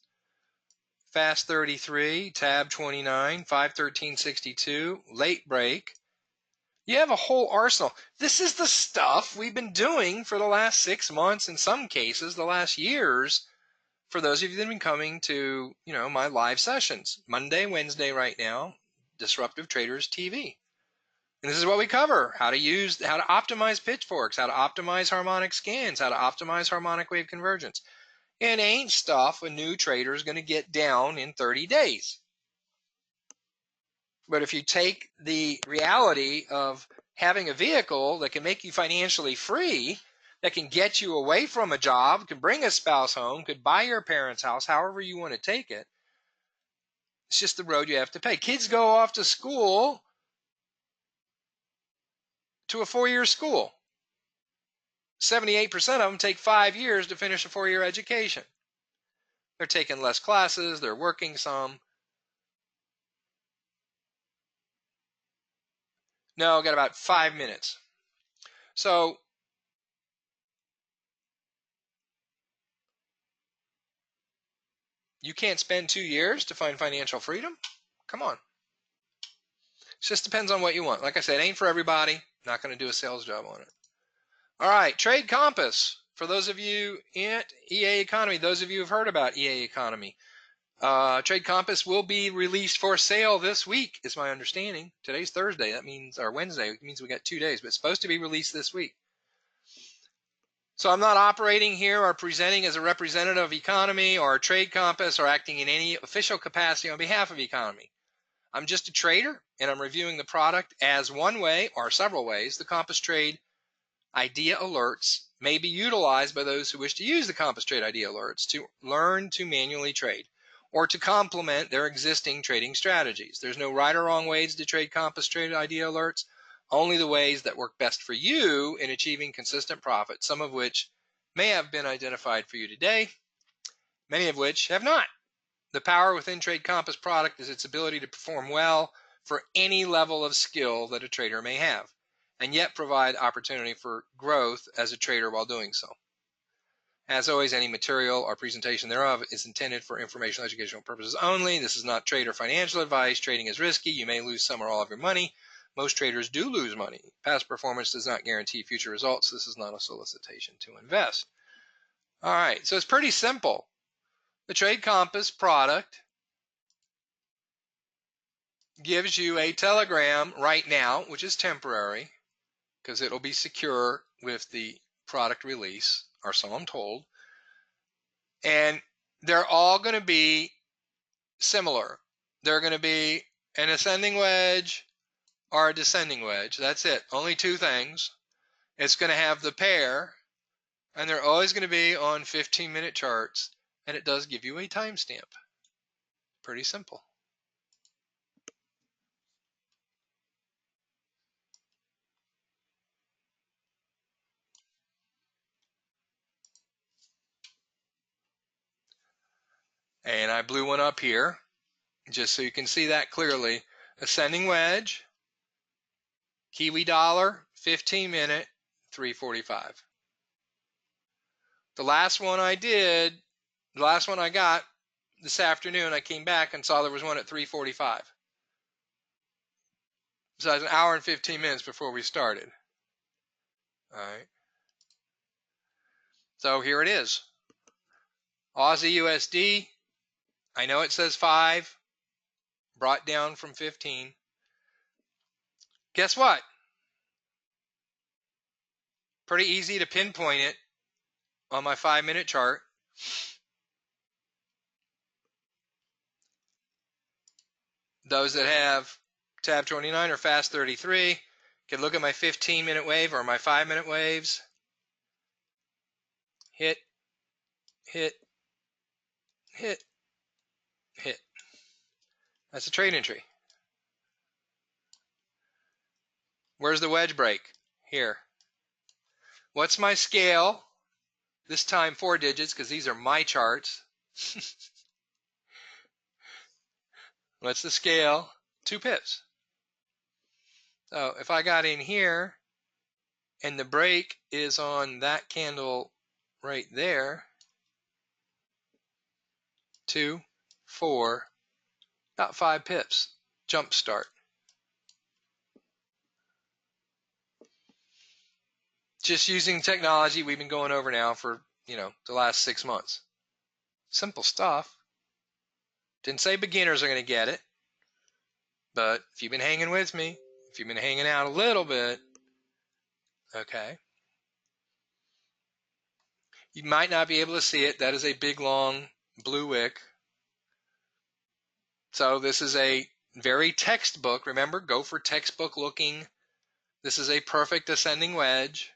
Fast 33, tab 29, 513.62, late break. You have a whole arsenal. This is the stuff we've been doing for the last 6 months, in some cases, the last years, for those of you that have been coming to, my live sessions. Monday, Wednesday right now, Disruptive Traders TV. And this is what we cover: how to optimize pitchforks, how to optimize harmonic scans, how to optimize harmonic wave convergence. It ain't stuff a new trader is going to get down in 30 days. But if you take the reality of having a vehicle that can make you financially free, that can get you away from a job, could bring a spouse home, could buy your parents' house, however you want to take it, it's just the road you have to pay. Kids go off to school, to a 4-year school. 78% of them take 5 years to finish a 4-year education. They're taking less classes, they're working some. No, I've got about 5 minutes. So you can't spend 2 years to find financial freedom? Come on. It just depends on what you want. Like I said, it ain't for everybody. Not going to do a sales job on it. All right, Trade Compass. For those of you in EA Economy, those of you who have heard about EA Economy, Trade Compass will be released for sale this week, is my understanding. Today's Thursday. That means, or Wednesday. It means we got 2 days, but it's supposed to be released this week. So I'm not operating here or presenting as a representative of Economy or Trade Compass or acting in any official capacity on behalf of Economy. I'm just a trader, and I'm reviewing the product as one way or several ways the Compass Trade Idea Alerts may be utilized by those who wish to use the Compass Trade Idea Alerts to learn to manually trade or to complement their existing trading strategies. There's no right or wrong ways to trade Compass Trade Idea Alerts, only the ways that work best for you in achieving consistent profit, some of which may have been identified for you today, many of which have not. The power within Trade Compass product is its ability to perform well for any level of skill that a trader may have, and yet provide opportunity for growth as a trader while doing so. As always, any material or presentation thereof is intended for informational educational purposes only. This is not trade or financial advice. Trading is risky. You may lose some or all of your money. Most traders do lose money. Past performance does not guarantee future results. This is not a solicitation to invest. All right, so it's pretty simple. The Trade Compass product gives you a telegram right now, which is temporary, because it'll be secure with the product release, or so I'm told. And they're all going to be similar. They're going to be an ascending wedge or a descending wedge. That's it. Only two things. It's going to have the pair, and they're always going to be on 15-minute charts, and it does give you a timestamp. Pretty simple. And I blew one up here, just so you can see that clearly. Ascending wedge, Kiwi dollar, 15-minute, 345. The last one I did, the last one I got this afternoon, I came back and saw there was one at 345. So it was an hour and 15 minutes before we started. All right. So here it is. Aussie USD. I know it says 5, brought down from 15. Guess what? Pretty easy to pinpoint it on my 5-minute chart. Those that have tab 29 or fast 33 can look at my 15-minute wave or my 5-minute waves. Hit, hit, hit, hit. That's a trade entry. Where's the wedge break? Here. What's my scale? This time 4 digits, because these are my charts. What's the scale? 2 pips. So if I got in here and the break is on that candle right there, 2, 4, about 5 pips. Jump start. Just using technology we've been going over now for, the last 6 months. Simple stuff. Didn't say beginners are going to get it, but if you've been hanging with me, if you've been hanging out a little bit, okay, you might not be able to see it. That is a big, long blue wick. So this is a very textbook. Remember, go for textbook looking. This is a perfect ascending wedge.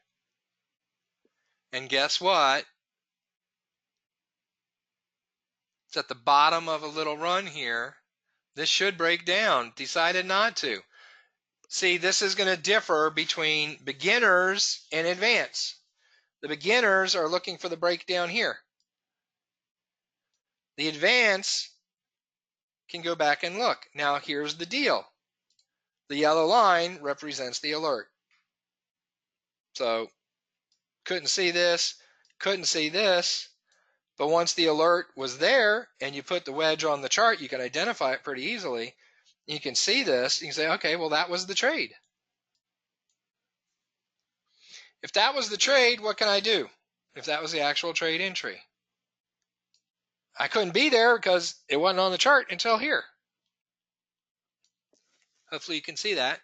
And guess what? It's at the bottom of a little run here. This should break down. Decided not to. See, this is going to differ between beginners and advanced. The beginners are looking for the breakdown here. The advanced can go back and look. Now, here's the deal. The yellow line represents the alert. So, couldn't see this, couldn't see this. But once the alert was there and you put the wedge on the chart, you can identify it pretty easily. You can see this. You can say, okay, well, that was the trade. If that was the trade, what can I do? If that was the actual trade entry, I couldn't be there because it wasn't on the chart until here. Hopefully you can see that.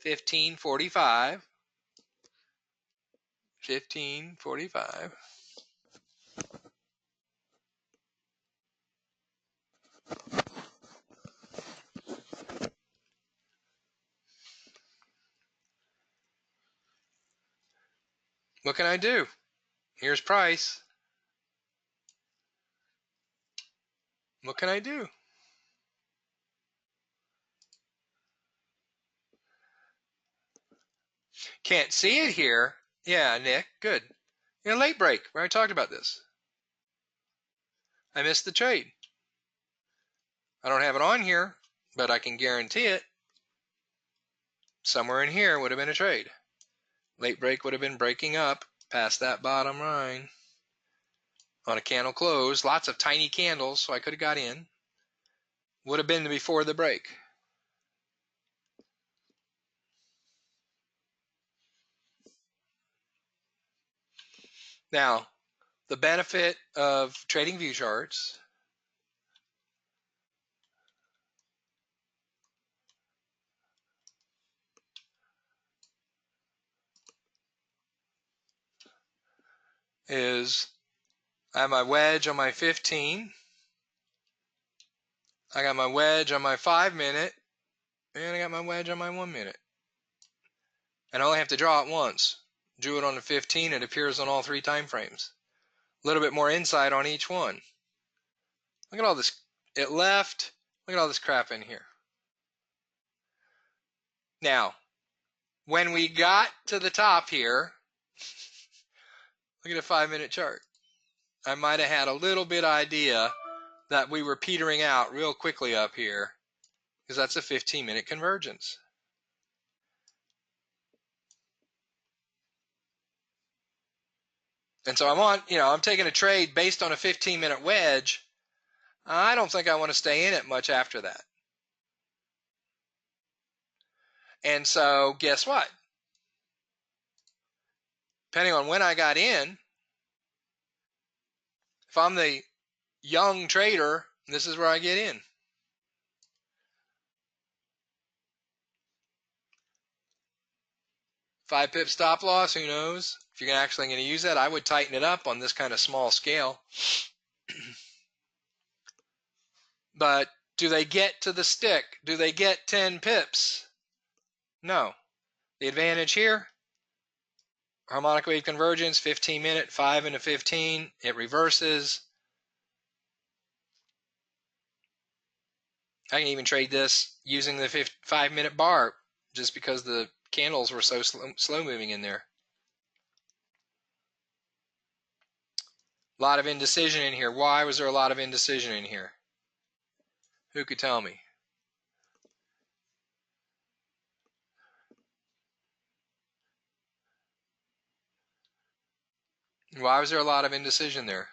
1545. 1545. What can I do? Here's price. What can I do? Can't see it here. Yeah, Nick, good. Late break. We already talked about this. I missed the trade. I don't have it on here, but I can guarantee it. Somewhere in here would have been a trade. Late break would have been breaking up past that bottom line on a candle close. Lots of tiny candles, so I could have got in. Would have been before the break. Now, the benefit of trading view charts is I have my wedge on my 15. I got my wedge on my 5-minute, and I got my wedge on my 1-minute. And I only have to draw it once. Drew it on the 15, it appears on all 3 time frames. A little bit more insight on each one. Look at all this. It left. Look at all this crap in here. Now, when we got to the top here, look at a 5-minute chart. I might have had a little bit idea that we were petering out real quickly up here, because that's a 15-minute convergence. And so I'm taking a trade based on a 15-minute wedge. I don't think I want to stay in it much after that. And so guess what? Depending on when I got in, if I'm the young trader, this is where I get in. Five pip stop loss, who knows? If you're actually going to use that, I would tighten it up on this kind of small scale. But do they get to the stick? Do they get 10 pips? No. The advantage here, harmonic wave convergence, 15-minute, 5 into 15, it reverses. I can even trade this using the 5-minute bar just because the candles were so slow moving in there. A lot of indecision in here. Why was there a lot of indecision in here? Who could tell me? Why was there a lot of indecision there?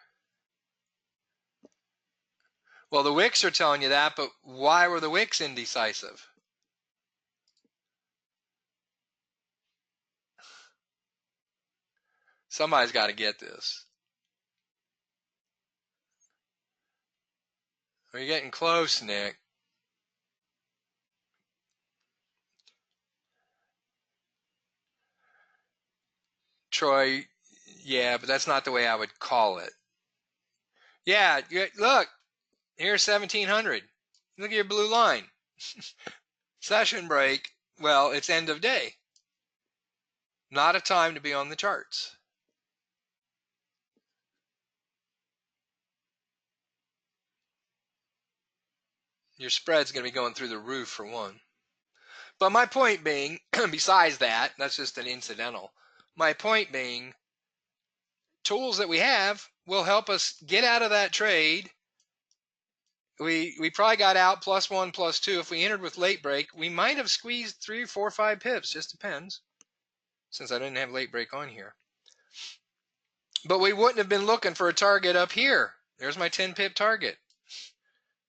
Well, the wicks are telling you that, but why were the wicks indecisive? Somebody's got to get this. Are you getting close, Nick? Troy, yeah, but that's not the way I would call it. Yeah, look, here's 1700. Look at your blue line. Session break, well, it's end of day. Not a time to be on the charts. Your spread's going to be going through the roof for one. But my point being, besides that, that's just an incidental. My point being, tools that we have will help us get out of that trade. We probably got out +1, +2. If we entered with late break, we might have squeezed 3, 4, 5 pips. Just depends, since I didn't have late break on here. But we wouldn't have been looking for a target up here. There's my 10 pip target.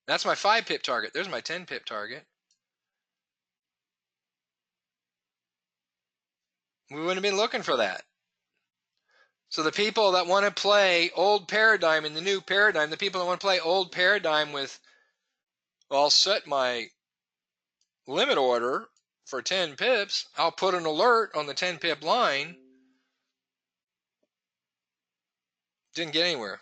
That's my 5 pip target. There's my 10 pip target. We wouldn't have been looking for that. So the people that want to play old paradigm in the new paradigm, the people that want to play old paradigm with, well, I'll set my limit order for 10 pips. I'll put an alert on the 10 pip line. Didn't get anywhere.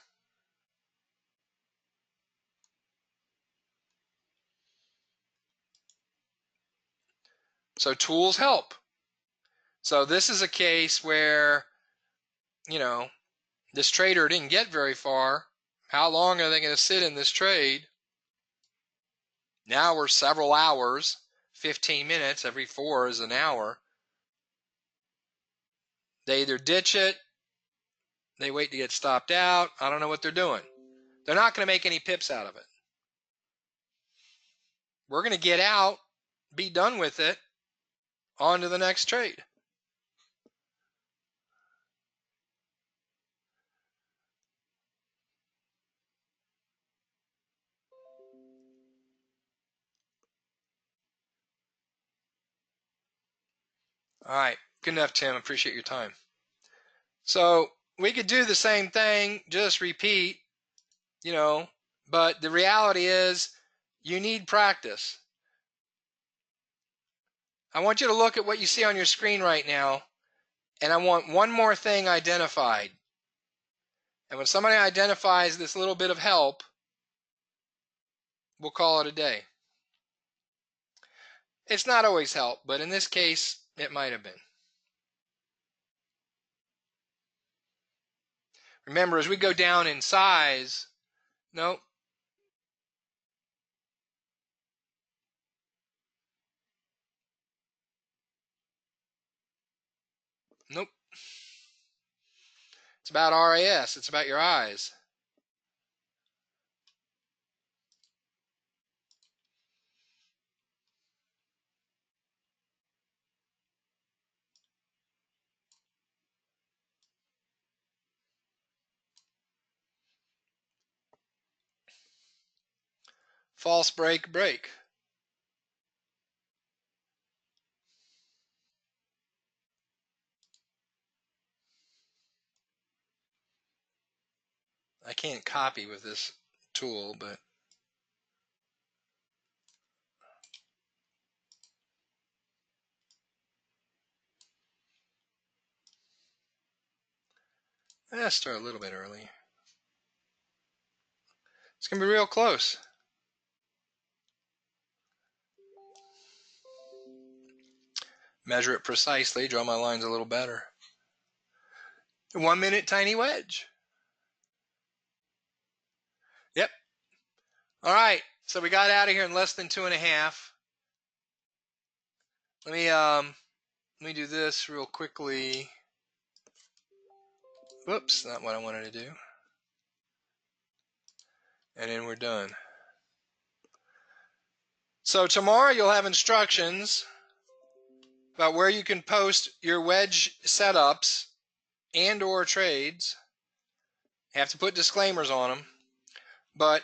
So tools help. So this is a case where, this trader didn't get very far. How long are they going to sit in this trade? Now we're several hours, 15 minutes, every 4 is an hour. They either ditch it, they wait to get stopped out. I don't know what they're doing. They're not going to make any pips out of it. We're going to get out, be done with it, on to the next trade. All right. Good enough, Tim. Appreciate your time. So we could do the same thing, just repeat, but the reality is you need practice. I want you to look at what you see on your screen right now, and I want one more thing identified. And when somebody identifies this little bit of help, we'll call it a day. It's not always help, but in this case, it might have been. Remember, as we go down in size, nope. Nope. It's about RAS. It's about your eyes. False break, break. I can't copy with this tool, but let's start a little bit early. It's going to be real close. Measure it precisely, draw my lines a little better. 1 minute tiny wedge. Yep. All right, so we got out of here in less than 2.5. Let me do this real quickly. Whoops, not what I wanted to do. And then we're done. So tomorrow you'll have instructions about where you can post your wedge setups and or trades. You have to put disclaimers on them, but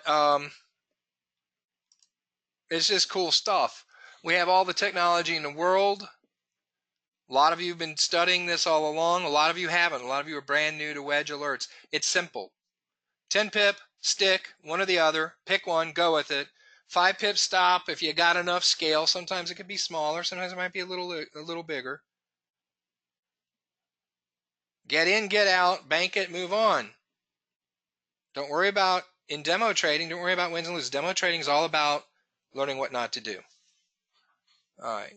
it's just cool stuff. We have all the technology in the world. A lot of you have been studying this all along. A lot of you haven't. A lot of you are brand new to wedge alerts. It's simple. 10 pip, stick, one or the other. Pick one, go with it. 5 pip stop if you got enough scale. Sometimes it could be smaller. Sometimes it might be a little bigger. Get in, get out, bank it, move on. Don't worry about, in demo trading, don't worry about wins and loses. Demo trading is all about learning what not to do. All right.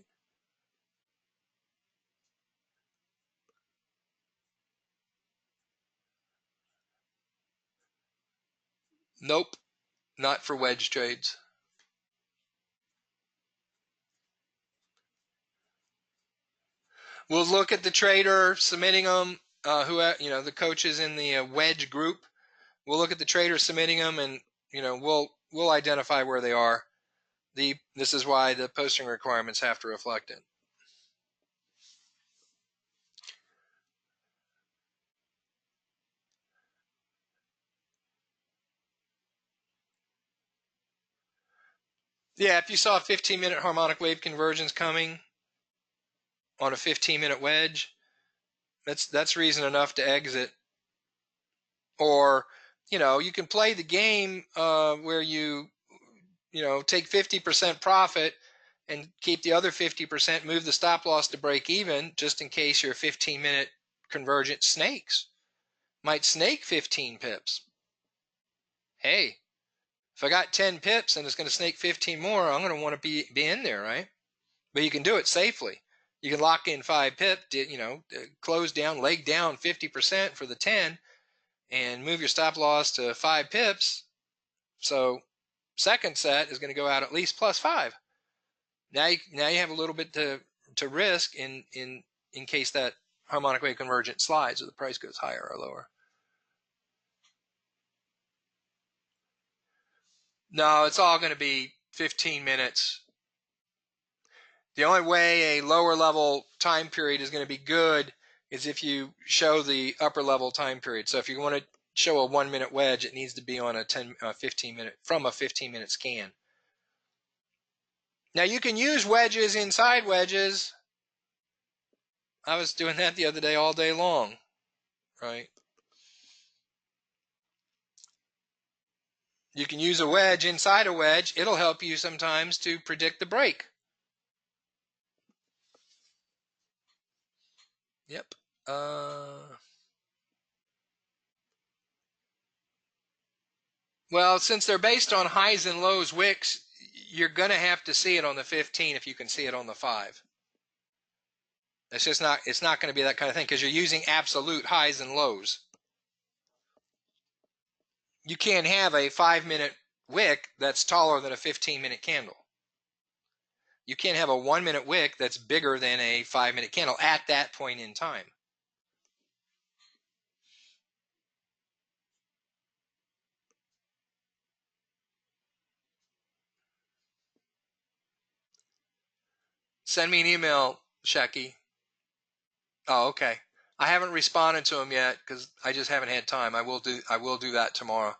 Nope, not for wedge trades. We'll look at the trader submitting them, the coaches in the wedge group. We'll look at the trader submitting them, and we'll identify where they are. This is why the posting requirements have to reflect it. Yeah, if you saw 15-minute harmonic wave conversions coming on a 15-minute wedge, that's reason enough to exit. Or, you can play the game where you take 50% profit and keep the other 50%, move the stop loss to break even, just in case your 15-minute convergent snakes. Might snake 15 pips. Hey, if I got 10 pips and it's going to snake 15 more, I'm going to want to be in there, right? But you can do it safely. You can lock in 5 pip, close down, leg down 50% for the 10, and move your stop loss to 5 pips. So second set is going to go out at least plus 5. Now you have a little bit to risk in case that harmonic wave convergent slides or the price goes higher or lower. No, it's all going to be 15 minutes. The only way a lower level time period is going to be good is if you show the upper level time period. So if you want to show a 1 minute wedge, it needs to be on a 15 minute from a 15-minute scan. Now you can use wedges inside wedges. I was doing that the other day all day long, right? You can use a wedge inside a wedge. It'll help you sometimes to predict the break. Yep. Well, since they're based on highs and lows wicks, you're going to have to see it on the 15 if you can see it on the 5. It's not going to be that kind of thing because you're using absolute highs and lows. You can't have a 5-minute wick that's taller than a 15-minute candle. You can't have a 1-minute wick that's bigger than a 5-minute candle at that point in time. Send me an email, Shecky. Oh, okay. I haven't responded to him yet because I just haven't had time. I will do that tomorrow.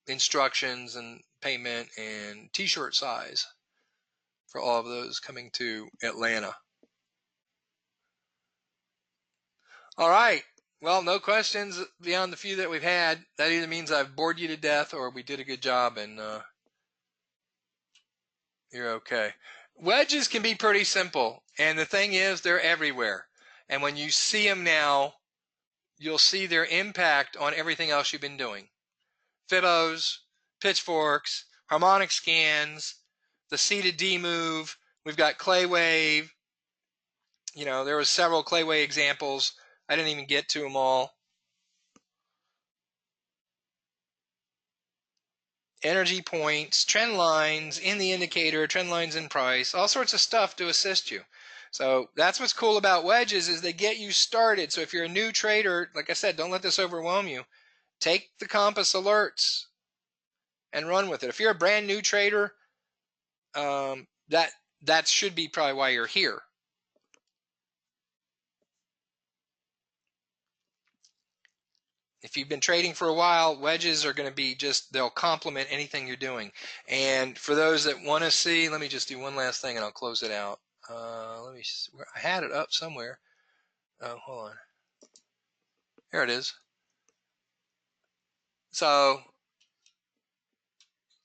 Instructions and payment and t-shirt size for all of those coming to Atlanta. All right. Well, no questions beyond the few that we've had. That either means I've bored you to death or we did a good job and you're okay. Wedges can be pretty simple. And the thing is, they're everywhere. And when you see them now, you'll see their impact on everything else you've been doing. Fibbos, pitchforks, harmonic scans, the C to D move. We've got clay wave. You know, there was several clay wave examples. I didn't even get to them all. Energy points, trend lines in the indicator, trend lines in price, all sorts of stuff to assist you. So that's what's cool about wedges is they get you started. So if you're a new trader, like I said, don't let this overwhelm you. Take the compass alerts and run with it. If you're a brand new trader, that should be probably why you're here. If you've been trading for a while, wedges are going to be they'll complement anything you're doing. And for those that want to see, let me just do one last thing and I'll close it out. Let me see, I had it up somewhere. Oh, hold on. Here it is. So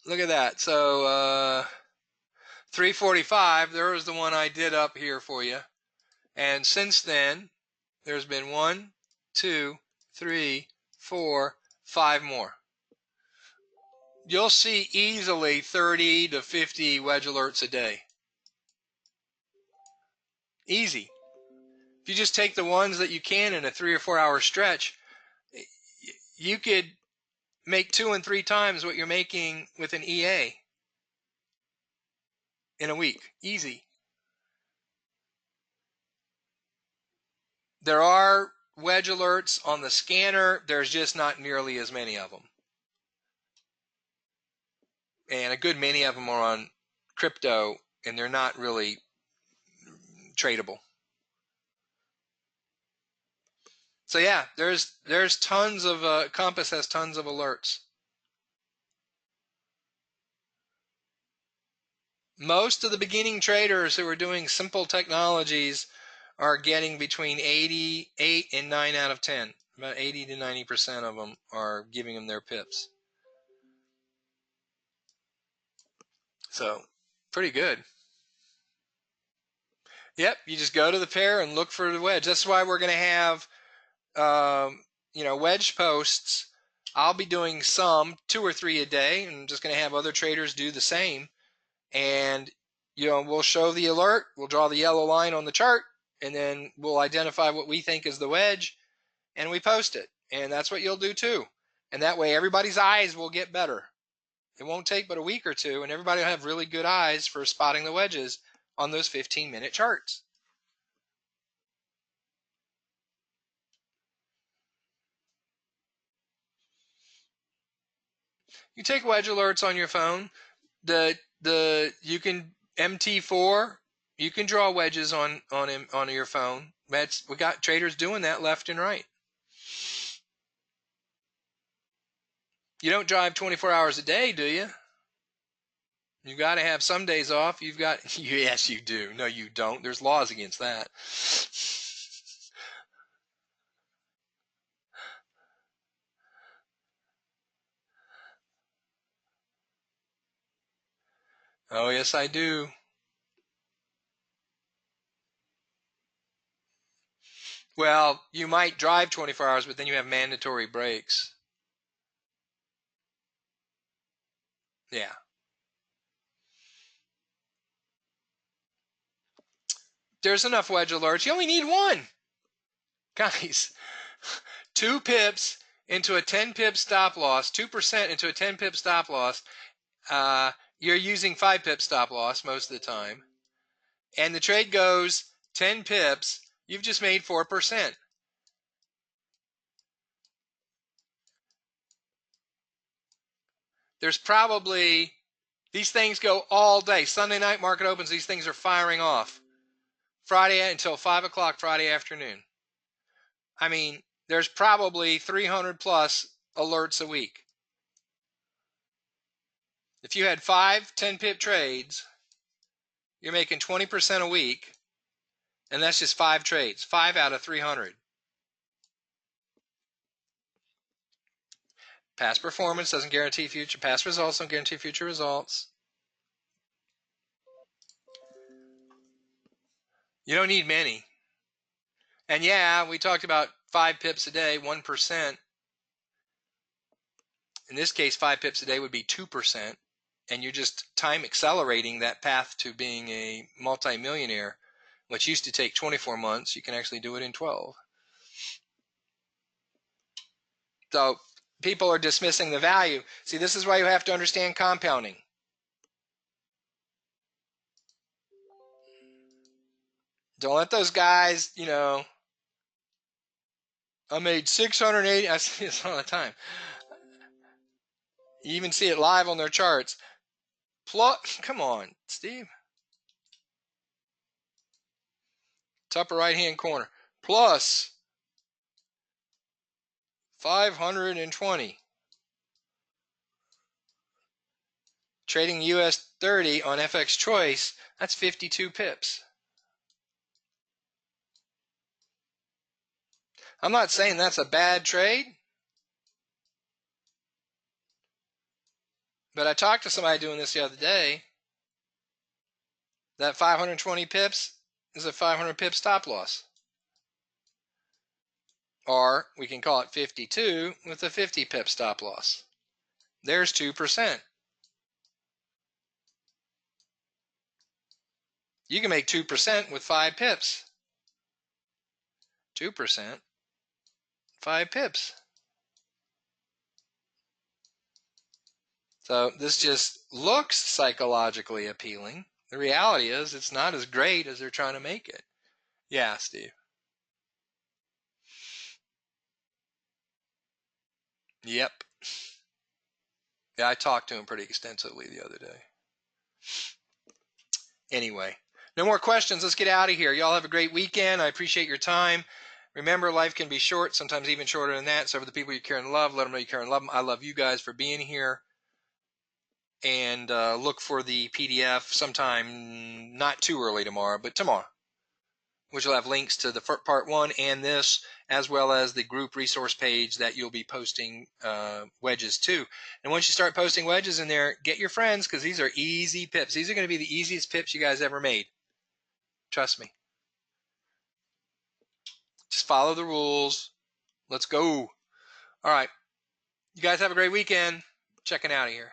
look at that. So 345, there was the one I did up here for you. And since then, there's been 1, 2, 3, 4, 5 more. You'll see easily 30 to 50 wedge alerts a day. Easy. If you just take the ones that you can in a 3 or 4 hour stretch, you could make 2 and 3 times what you're making with an EA in a week. Easy. There are wedge alerts on the scanner. There's just not nearly as many of them. And a good many of them are on crypto, and they're not really tradable. So yeah, there's tons of Compass has tons of alerts. Most of the beginning traders who are doing simple technologies are getting between 88 and 9 out of 10. About 80 to 90% of them are giving them their pips. So pretty good. Yep, you just go to the pair and look for the wedge. That's why we're going to have wedge posts. I'll be doing some 2 or 3 a day, and I'm just going to have other traders do the same. And we'll show the alert. We'll draw the yellow line on the chart, and then we'll identify what we think is the wedge, and we post it. And that's what you'll do too. And that way, everybody's eyes will get better. It won't take but a week or two, and everybody will have really good eyes for spotting the wedges on those 15-minute charts. You take wedge alerts on your phone. You can MT4. You can draw wedges on your phone. We got traders doing that left and right. You don't drive 24 hours a day, do you? You got to have some days off. Yes, you do. No, you don't. There's laws against that. Oh, yes, I do. Well, you might drive 24 hours, but then you have mandatory breaks. Yeah. There's enough wedge alerts. You only need one. Guys, 2 pips into a 10 pip stop loss, 2% into a 10 pip stop loss. You're using 5 pip stop loss most of the time. And the trade goes 10 pips. You've just made 4%. There's probably, these things go all day. Sunday night market opens, these things are firing off. Friday until 5 o'clock Friday afternoon. I mean, there's probably 300 plus alerts a week. If you had 5 10 pip trades, you're making 20% a week, and that's just 5 trades, 5 out of 300. Past performance doesn't guarantee future, past results don't guarantee future results. You don't need many. And yeah, we talked about 5 pips a day, 1%. In this case, 5 pips a day would be 2%. And you're just time accelerating that path to being a multimillionaire, which used to take 24 months. You can actually do it in 12. So people are dismissing the value. See, this is why you have to understand compounding. Don't let those guys, you know, I made 680. I see this all the time. You even see it live on their charts. Plus, come on, Steve. It's upper right-hand corner. Plus 520. Trading US 30 on FX Choice, that's 52 pips. I'm not saying that's a bad trade, but I talked to somebody doing this the other day. That 520 pips is a 500 pip stop loss. Or we can call it 52 with a 50 pip stop loss. There's 2%. You can make 2% with 5 pips. 2%, 5 pips. So this just looks psychologically appealing. The reality is it's not as great as they're trying to make it. Yeah, Steve. Yep. Yeah, I talked to him pretty extensively the other day. Anyway, no more questions. Let's get out of here. Y'all have a great weekend. I appreciate your time. Remember, life can be short, sometimes even shorter than that. So for the people you care and love, let them know you care and love them. I love you guys for being here. And look for the PDF sometime not too early tomorrow, but tomorrow, which will have links to the part 1 and this, as well as the group resource page that you'll be posting wedges to. And once you start posting wedges in there, get your friends, because these are easy pips. These are going to be the easiest pips you guys ever made. Trust me. Just follow the rules. Let's go. All right. You guys have a great weekend. Checking out of here.